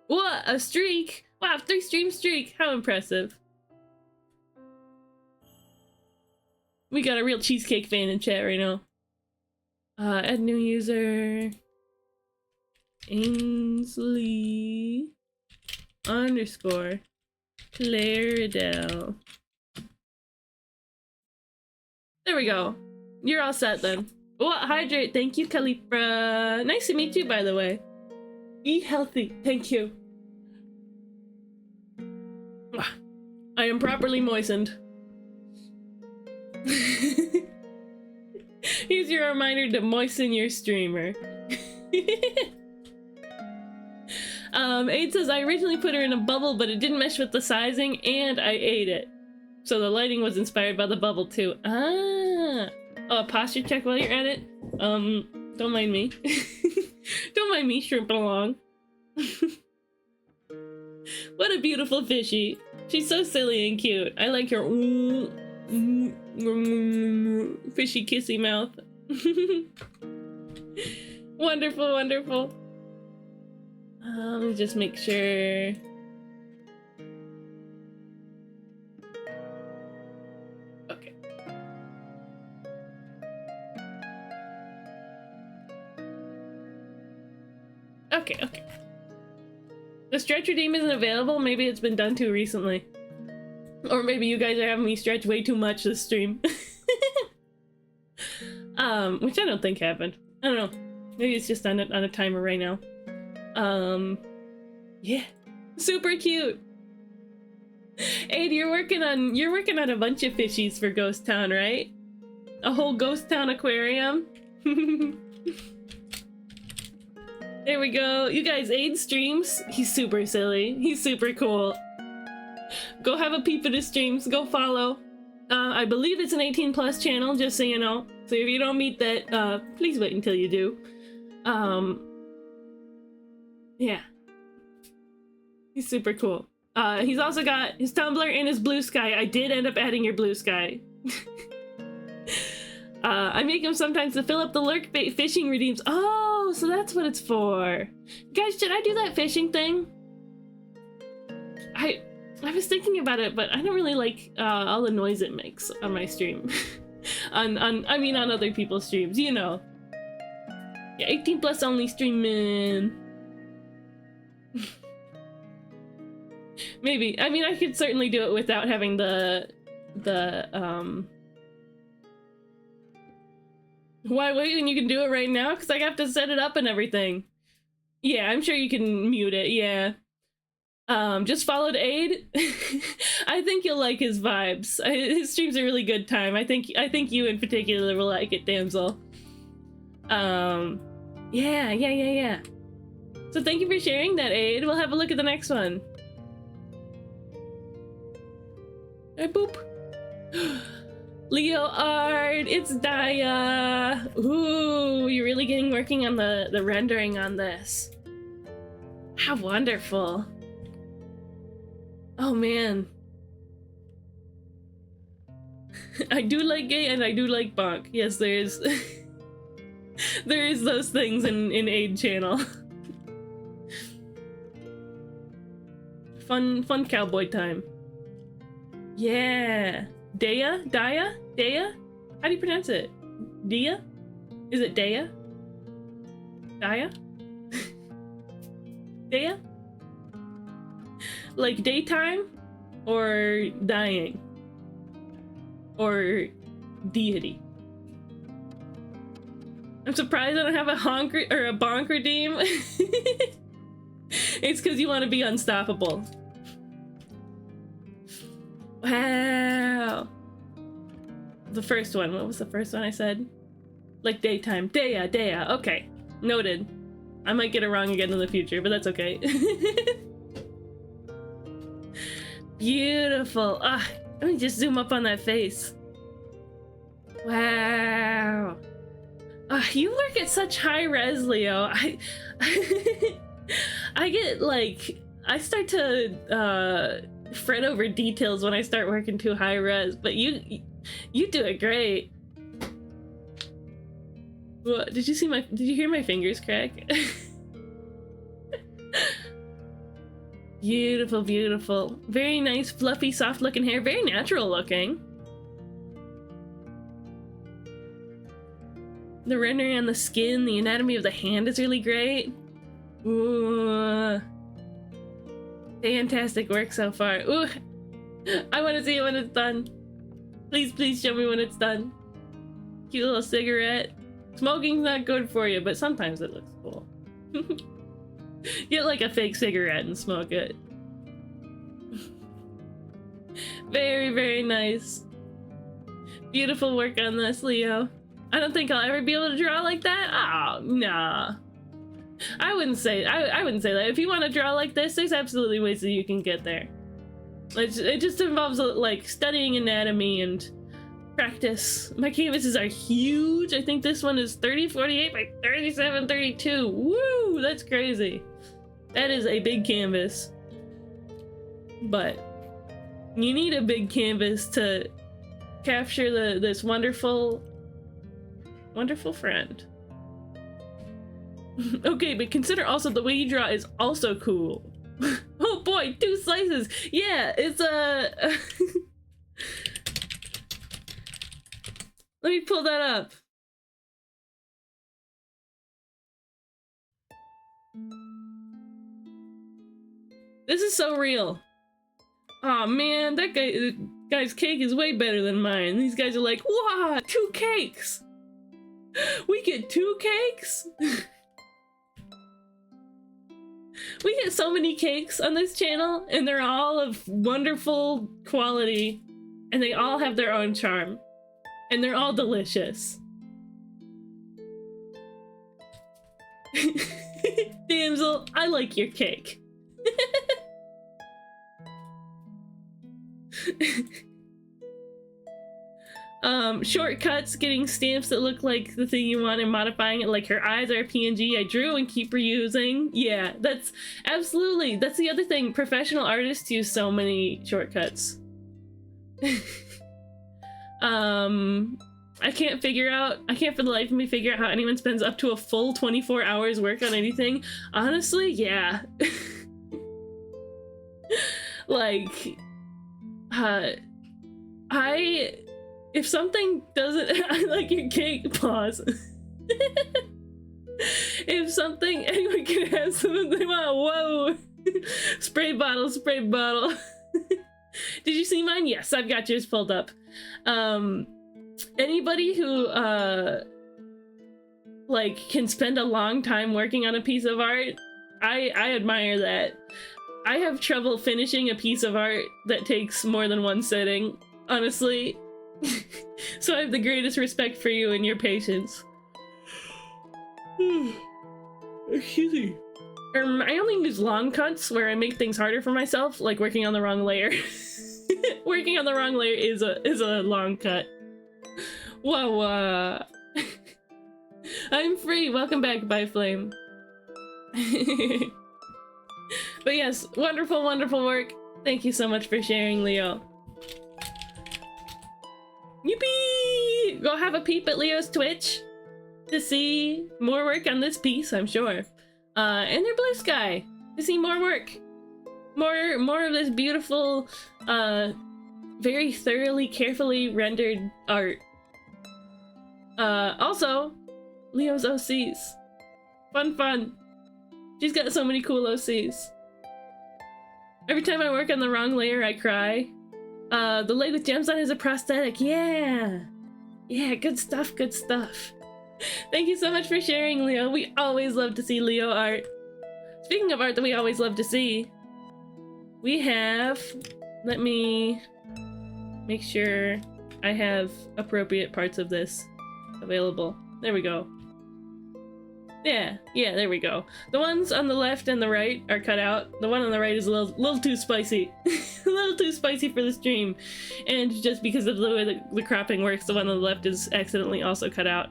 What? A streak? Wow, 3 stream streak. How impressive. We got a real cheesecake fan in chat right now. Add new user. Ainsley _ Claridel. There we go. You're all set then. Oh, hydrate. Thank you, Calipra. Nice to meet you, by the way. Be healthy. Thank you. I am properly moistened. Here's your reminder to moisten your streamer. Aid says, I originally put her in a bubble, but it didn't mesh with the sizing, and I ate it. So the lighting was inspired by the bubble, too. Ah! Oh, a posture check while you're at it? Don't mind me. Don't mind me shrimping along. What a beautiful fishy. She's so silly and cute. I like her fishy kissy mouth. Wonderful, wonderful. Let me just make sure. Okay. Okay. The stretch redeem isn't available. Maybe it's been done too recently. Or maybe you guys are having me stretch way too much this stream. Which I don't think happened. I don't know. Maybe it's just on a timer right now. Yeah. Super cute. Aid, you're working on a bunch of fishies for Ghost Town, right? A whole Ghost Town aquarium. There we go. You guys, Aid streams. He's super silly. He's super cool. Go have a peep at his streams. Go follow. I believe it's an 18+ channel, just so you know. So if you don't meet that, please wait until you do. Yeah. He's super cool. He's also got his Tumblr and his Blue Sky. I did end up adding your Blue Sky. I make him sometimes to fill up the lurk bait fishing redeems. Oh, so that's what it's for. Guys, should I do that fishing thing? I was thinking about it, but I don't really like all the noise it makes on my stream. I mean on other people's streams, you know. Yeah, 18+ only streaming. Maybe. I mean, I could certainly do it without having the Why wait when you can do it right now? Because I have to set it up and everything. Yeah, I'm sure you can mute it, yeah. Just followed Aid. I think you'll like his vibes. His stream's a really good time. I think you in particular will like it, Damsel. Yeah. So thank you for sharing that, Aid. We'll have a look at the next one. Boop. Leo Art, it's Daya. Ooh, you're really working on the rendering on this. How wonderful. Oh man. I do like gay and I do like bonk. Yes, there's those things in Aid channel. Fun cowboy time. Yeah. Daya? Daya? Daya? How do you pronounce it? Dia? Is it Daya? Daya? Daya? Like daytime? Or dying? Or deity? I'm surprised I don't have a honk or a bonk redeem. It's because you want to be unstoppable. Wow. The first one. What was the first one I said? Like daytime. Daya. Okay. Noted. I might get it wrong again in the future, but that's okay. Beautiful. Ah, let me just zoom up on that face. Wow. You work at such high res, Leo. I get like, I start to fret over details when I start working too high res, but you do it great. What, did you hear my fingers crack? Beautiful. Very nice, fluffy, soft looking hair. Very natural looking. The rendering on the skin, the anatomy of the hand is really great. Ooh. Fantastic work so far. Ooh. I want to see it when it's done. Please show me when it's done. Cute little cigarette. Smoking's not good for you, but sometimes it looks cool. Get like a fake cigarette and smoke it. Very nice. Beautiful work on this, Leo. I don't think I'll ever be able to draw like that. Oh, nah. I wouldn't say that. If you want to draw like this, there's absolutely ways that you can get there. It just involves like studying anatomy and practice. My canvases are huge. I think this one is 3048 by 3732. Woo, that's crazy. That is a big canvas. But you need a big canvas to capture this wonderful friend. Okay, but consider also the way you draw is also cool. Oh boy, 2 slices. Yeah, it's a let me pull that up. This is so real. Oh man, that guy's cake is way better than mine. These guys are like, wow, 2 cakes. We get 2 cakes? We get so many cakes on this channel, and they're all of wonderful quality, and they all have their own charm, and they're all delicious. Damsel, I like your cake. Shortcuts, getting stamps that look like the thing you want and modifying it, like her eyes are a PNG I drew and keep reusing. Yeah, that's absolutely, that's the other thing. Professional artists use so many shortcuts. I can't for the life of me figure out how anyone spends up to a full 24 hours work on anything. Honestly, yeah. Like, if something doesn't, I like your cake, pause. If something, anyone can have something they want, whoa. Spray bottle. Did you see mine? Yes, I've got yours pulled up. Anybody who like can spend a long time working on a piece of art, I admire that. I have trouble finishing a piece of art that takes more than one sitting, honestly. So I have the greatest respect for you and your patience. Excuse me. I only use long cuts where I make things harder for myself, like working on the wrong layer. Working on the wrong layer is a long cut. Whoa, I'm free. Welcome back, By Flame. But yes, wonderful, wonderful work. Thank you so much for sharing, Leo. Yippee! Go have a peep at Leo's Twitch to see more work on this piece, I'm sure. And their Blue Sky to see more work. More of this beautiful, very thoroughly, carefully rendered art. Also, Leo's OCs. Fun. She's got so many cool OCs. Every time I work on the wrong layer, I cry. The leg with gems on is a prosthetic. Yeah, good stuff, good stuff. Thank you so much for sharing, Leo. We always love to see Leo art. Speaking of art that we always love to see, we have... Let me make sure I have appropriate parts of this available. There we go. Yeah, there we go. The ones on the left and the right are cut out. The one on the right is a little too spicy. A little too spicy for the stream. And just because of the way the cropping works, the one on the left is accidentally also cut out.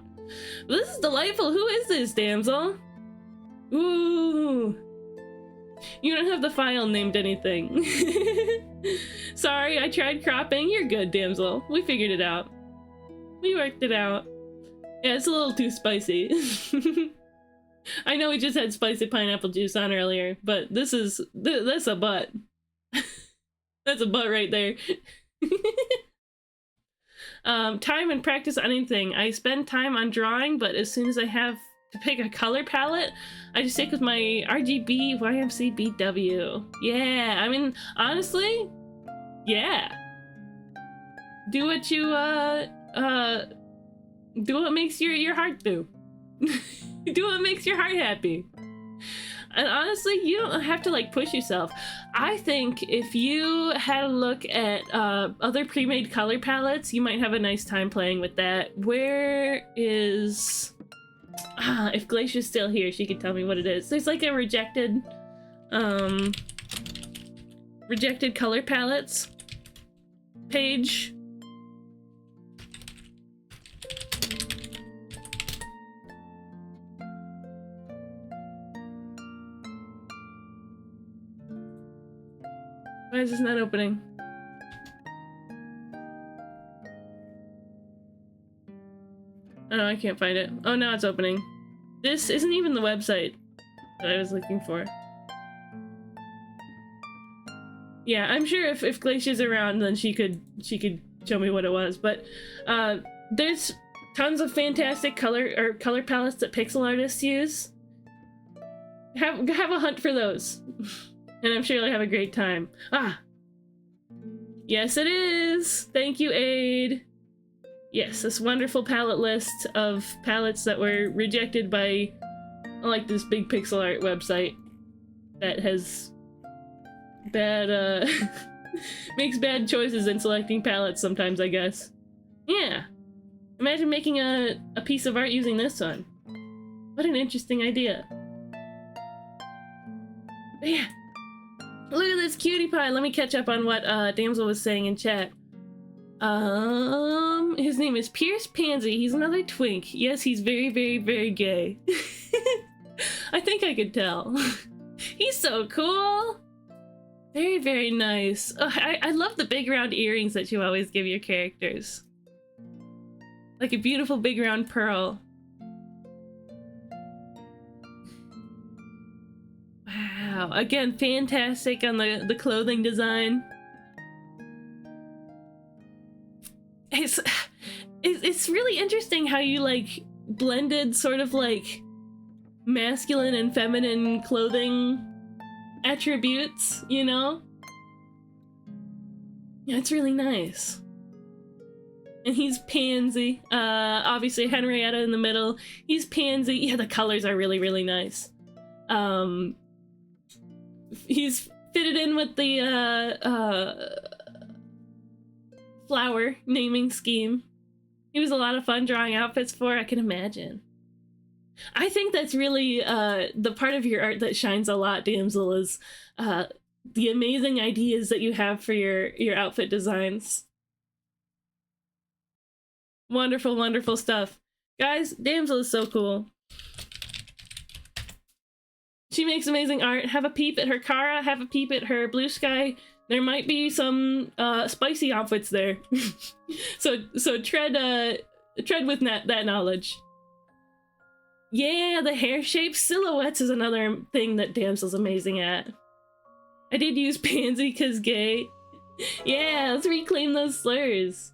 But this is delightful. Who is this, damsel? Ooh. You don't have the file named anything. Sorry, I tried cropping. You're good, damsel. We figured it out. We worked it out. Yeah, it's a little too spicy. I know we just had spicy pineapple juice on earlier, but that's a butt. That's a butt right there. Time and practice on anything. I spend time on drawing, but as soon as I have to pick a color palette, I just stick with my RGB YMC BW. Yeah, I mean, honestly, yeah. Do what you, do what makes your heart do. Do what makes your heart happy. And honestly, you don't have to like push yourself. I think if you had a look at other pre-made color palettes, you might have a nice time playing with that. Where is... if Glacia's still here, she could tell me what it is. There's like a rejected color palettes page. Why is this not opening? Oh, I can't find it. Oh, now it's opening. This isn't even the website that I was looking for. Yeah, I'm sure if Glacia's around, then she could show me what it was. But there's tons of fantastic color palettes that pixel artists use. Have a hunt for those. And I'm sure you'll have a great time. Ah! Yes, it is! Thank you, Aid! Yes, this wonderful palette list of palettes that were rejected by, like, this big pixel art website that has bad, makes bad choices in selecting palettes sometimes, I guess. Yeah! Imagine making a piece of art using this one. What an interesting idea. But yeah. Look at this cutie pie. Let me catch up on what Damsel was saying in chat. His name is Pierce Pansy. He's another twink. Yes, he's very, very, very gay. I think I could tell. He's so cool. Very, very nice. Oh, I love the big round earrings that you always give your characters. Like a beautiful big round pearl. Wow, again, fantastic on the clothing design. It's really interesting how you like blended sort of like masculine and feminine clothing attributes, you know? Yeah, it's really nice. And he's Pansy. Obviously Henrietta in the middle. He's Pansy. Yeah, the colors are really, really nice. He's fitted in with the flower naming scheme. He was a lot of fun drawing outfits for, I can imagine. I think that's really the part of your art that shines a lot, Damsel, is the amazing ideas that you have for your outfit designs. Wonderful, wonderful stuff. Guys, Damsel is so cool. She makes amazing art. Have a peep at her Kara, have a peep at her Blue Sky. There might be some spicy outfits there. so tread with that knowledge. Yeah, the hair-shaped silhouettes is another thing that Damsel's amazing at. I did use Pansy cause gay. Yeah, let's reclaim those slurs.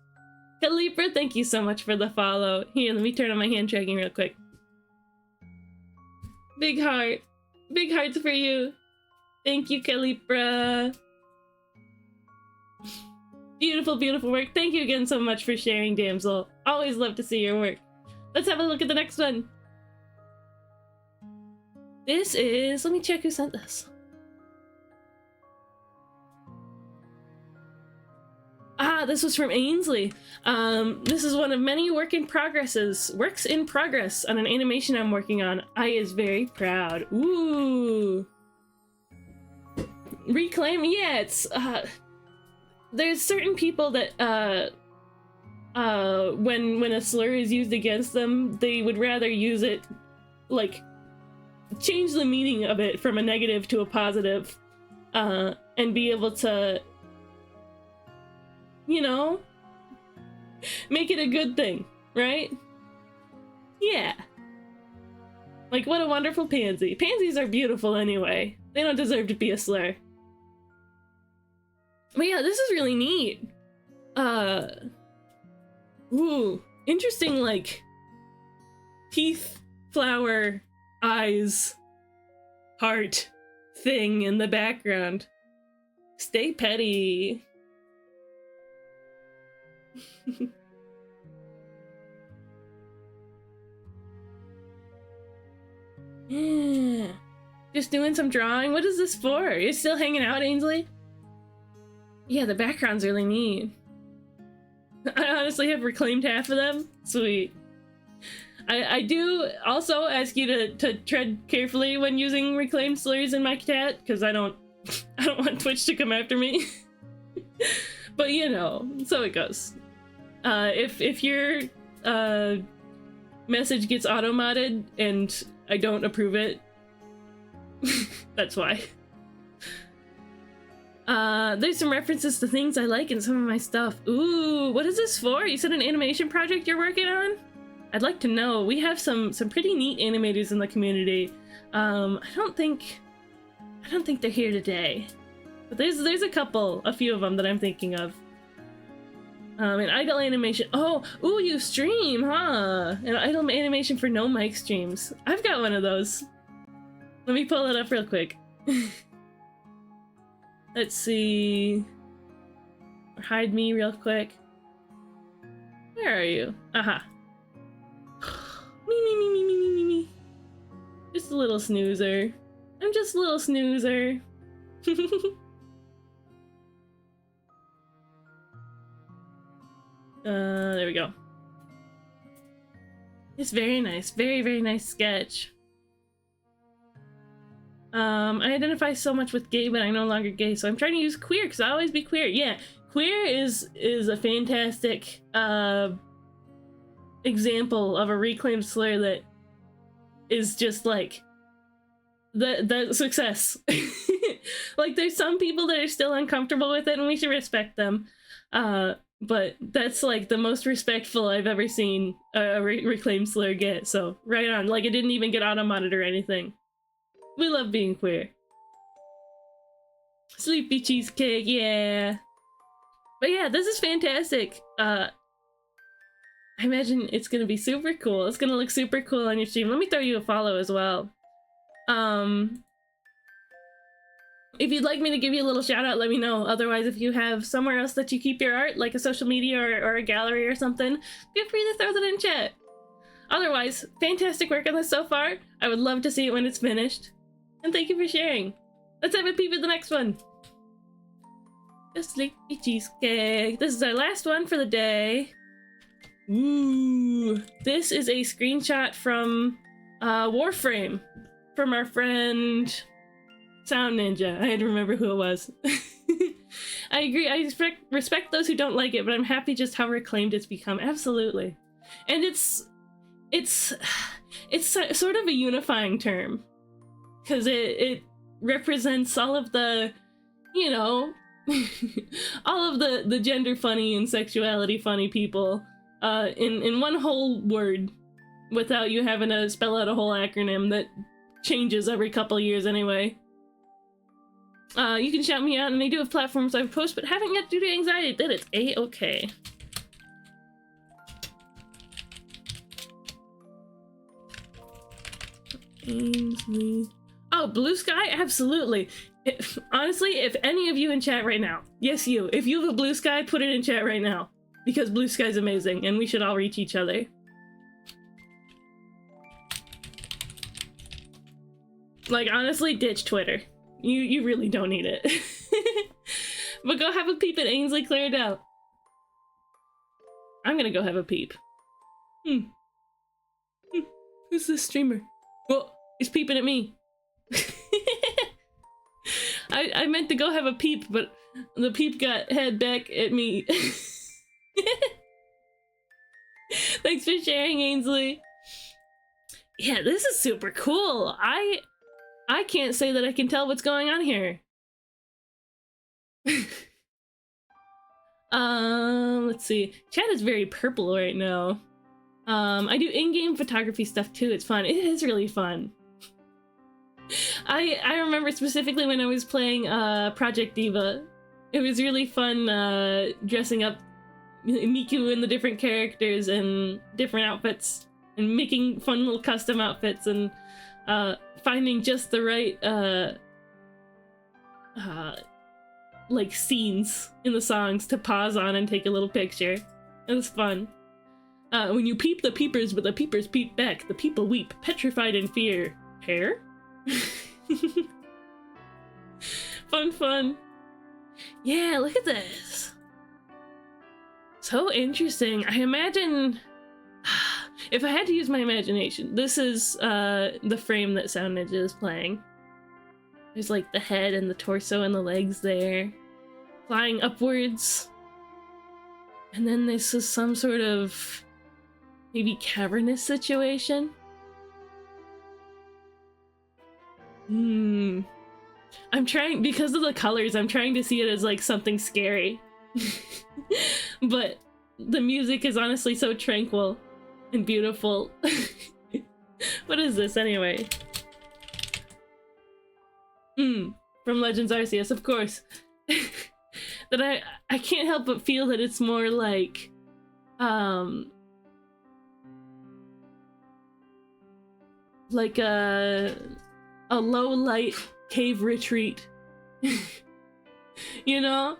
Calipra, thank you so much for the follow. Here, let me turn on my hand tracking real quick. Big heart. Big hearts for you. Thank you, Calipra. Beautiful, beautiful work. Thank you again so much for sharing, Damsel. Always love to see your work. Let's have a look at the next one. This is... let me check who sent this. Ah, this was from Ainsley. This is one of many works in progress on an animation I'm working on. I is very proud. Ooh. Reclaim, yeah, it's, there's certain people that, when a slur is used against them, they would rather use it, like, change the meaning of it from a negative to a positive, and be able to, you know, make it a good thing, right? Yeah. Like, what a wonderful pansy. Pansies are beautiful anyway. They don't deserve to be a slur. But yeah, this is really neat. Ooh, interesting, like, teeth, flower, eyes, heart thing in the background. Stay petty. Yeah. Just doing some drawing. What is this for? You're still hanging out, Ainsley? Yeah, the background's really neat. I honestly have reclaimed half of them. Sweet. I do also ask you to tread carefully when using reclaimed slurs in my cat, because I don't want Twitch to come after me. But you know, so it goes. If your message gets auto-modded and I don't approve it, that's why. There's some references to things I like in some of my stuff. Ooh, what is this for? You said an animation project you're working on? I'd like to know. We have some pretty neat animators in the community. I don't think they're here today, but there's a few of them that I'm thinking of. An idle animation. Oh, ooh, you stream, huh? An idle animation for no mic streams. I've got one of those. Let me pull it up real quick. Let's see. Hide me real quick. Where are you? Aha. Me. Just a little snoozer. I'm just a little snoozer. There we go. It's very nice. Very, very nice sketch. I identify so much with gay, but I'm no longer gay, so I'm trying to use queer, because I always be queer. Yeah, queer is a fantastic, example of a reclaimed slur that is just, like, the success. Like, there's some people that are still uncomfortable with it, and we should respect them. But that's, like, the most respectful I've ever seen a reclaimed slur get, so right on. Like, it didn't even get auto-modded or anything. We love being queer. Sleepy cheesecake, yeah. But yeah, this is fantastic. I imagine it's gonna be super cool. It's gonna look super cool on your stream. Let me throw you a follow as well. if you'd like me to give you a little shout out, let me know. Otherwise, if you have somewhere else that you keep your art, like a social media or a gallery or something, feel free to throw that in chat. Otherwise, fantastic work on this so far. I would love to see it when it's finished. And thank you for sharing. Let's have a peep at the next one. Just like a cheesecake. This is our last one for the day. Ooh. This is a screenshot from Warframe. From our friend Sound Ninja. I had to remember who it was. I agree. I respect those who don't like it, but I'm happy just how reclaimed it's become. Absolutely. And it's sort of a unifying term. Because it represents all of the, you know, all of the gender funny and sexuality funny people in one whole word without you having to spell out a whole acronym that changes every couple years anyway. You can shout me out, and I do have platforms I've posted, but haven't yet due to anxiety. Then it's A-okay. Ainsley. Oh, Blue Sky? Absolutely. Honestly, if any of you in chat right now, yes you, if you have a Blue Sky, put it in chat right now. Because Blue Sky's amazing, and we should all reach each other. Like, honestly, ditch Twitter. You really don't need it. But go have a peep at Ainsley cleared out. I'm gonna go have a peep. Who's this streamer? Well, he's peeping at me. I meant to go have a peep, but the peep got head back at me. Thanks for sharing, Ainsley. Yeah, this is super cool. I can't say that I can tell what's going on here. Let's see. Chat is very purple right now. I do in-game photography stuff too. It's fun. It is really fun. I remember specifically when I was playing Project Diva. It was really fun dressing up Miku in the different characters and different outfits and making fun little custom outfits and finding just the right like scenes in the songs to pause on and take a little picture. It was fun. When you peep the peepers, but the peepers peep back, the people weep, petrified in fear. Hair? Fun. Yeah, look at this. So interesting. I imagine if I had to use my imagination, this is the frame that Sound Ninja is playing. There's like the head and the torso and the legs there, flying upwards. And then this is some sort of maybe cavernous situation. I'm trying, because of the colors, I'm trying to see it as like something scary. But the music is honestly so tranquil and beautiful. What is this anyway? From Legends Arceus, of course. That I can't help but feel that it's more like a low light cave retreat. You know?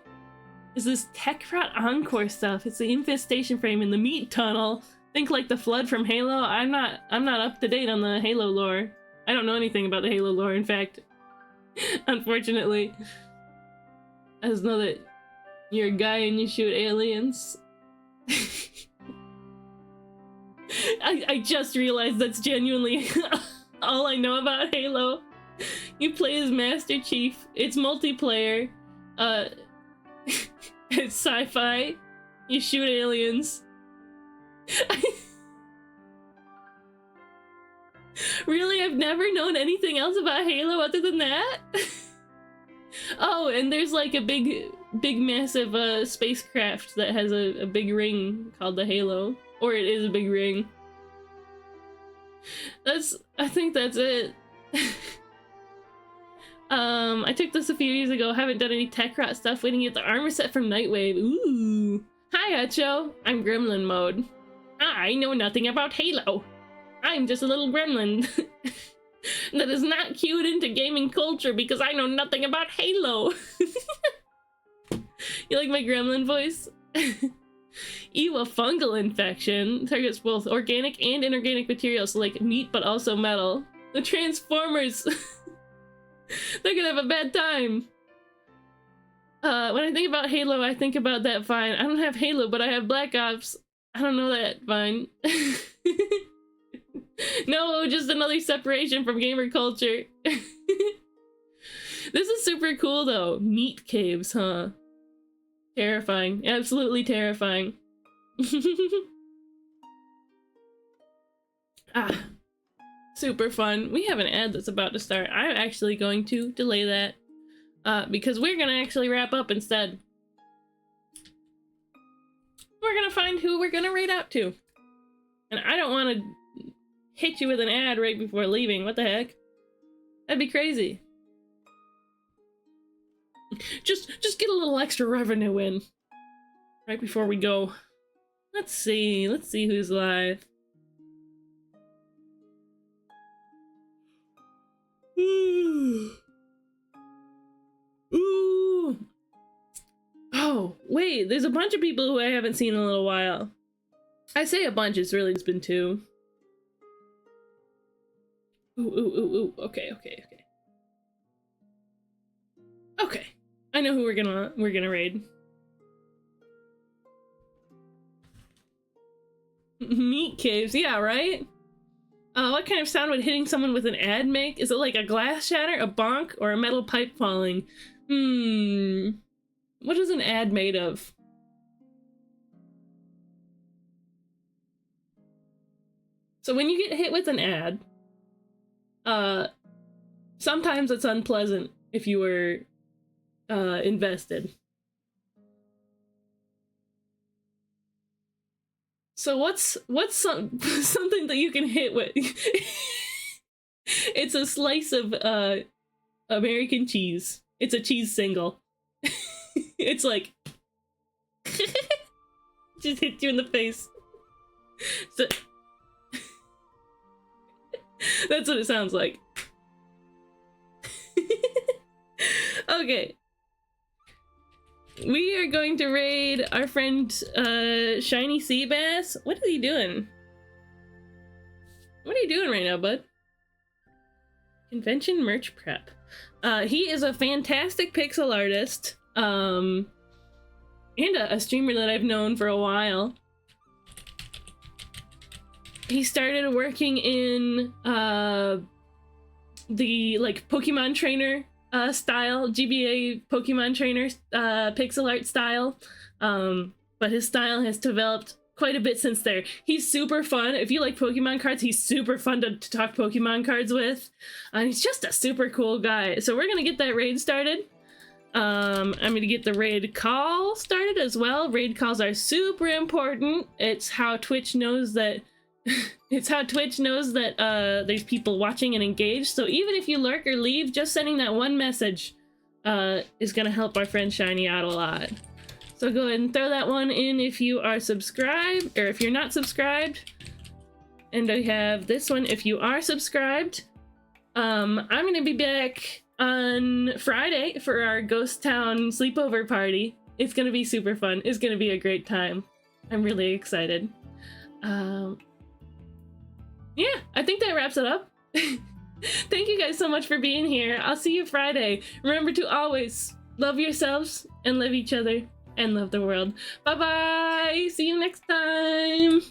Is this Tekrot Encore stuff. It's the infestation frame in the meat tunnel. Think like the flood from Halo. I'm not up to date on the Halo lore. I don't know anything about the Halo lore, in fact. Unfortunately. I just know that you're a guy and you shoot aliens. I just realized that's genuinely all I know about Halo. You play as Master Chief. It's multiplayer. It's sci-fi. You shoot aliens. Really? I've never known anything else about Halo other than that? Oh, and there's like a big massive spacecraft that has a big ring called the Halo. Or it is a big ring. I think that's it. I took this a few years ago, haven't done any Tekrot stuff, waiting to get the armor set from Nightwave. Ooh. Hi, Acho. I'm Gremlin mode. I know nothing about Halo. I'm just a little gremlin. that is not cued into gaming culture because I know nothing about Halo. You like my gremlin voice? Ew, a fungal infection targets both organic and inorganic materials like meat but also metal. The Transformers. They're gonna have a bad time. When I think about Halo, I think about that Vine. I don't have Halo, but I have Black Ops. I don't know that Vine. No, just another separation from gamer culture. This is super cool though. Meat caves, huh? Terrifying. Absolutely terrifying. Ah. Super fun. We have an ad that's about to start. I'm actually going to delay that because we're gonna actually wrap up instead. We're gonna find who we're gonna raid out to. And I don't want to hit you with an ad right before leaving. What the heck? That'd be crazy. Just get a little extra revenue in right before we go. Let's see who's live. Ooh. Oh, wait, there's a bunch of people who I haven't seen in a little while. I say a bunch, it's really just been two. Ooh. Okay. Okay. I know who we're gonna raid. Meat caves, yeah, right? What kind of sound would hitting someone with an ad make? Is it like a glass shatter, a bonk, or a metal pipe falling? What is an ad made of? So when you get hit with an ad, sometimes it's unpleasant if you were invested. So what's something that you can hit with? It's a slice of American cheese. It's a cheese single. It's like just hit you in the face. So that's what it sounds like. Okay. We are going to raid our friend Shiny Seabass. What is he doing? What are you doing right now, bud? Convention merch prep. He is a fantastic pixel artist. And a streamer that I've known for a while. He started working in the like Pokemon trainer style, GBA Pokemon trainer pixel art style, but his style has developed quite a bit since there. He's super fun. If you like Pokemon cards, he's super fun to talk Pokemon cards with. He's just a super cool guy. So we're gonna get that raid started. I'm gonna get the raid call started as well. Raid calls are super important. It's how Twitch knows that there's people watching and engaged. So even if you lurk or leave, just sending that one message is gonna help our friend Shiny out a lot. So go ahead and throw that one in if you are subscribed, or if you're not subscribed. And I have this one if you are subscribed. I'm gonna be back on Friday for our Ghost Town sleepover party. It's gonna be super fun. It's gonna be a great time. I'm really excited. Yeah, I think that wraps it up. Thank you guys so much for being here. I'll see you Friday. Remember to always love yourselves and love each other and love the world. Bye bye. See you next time.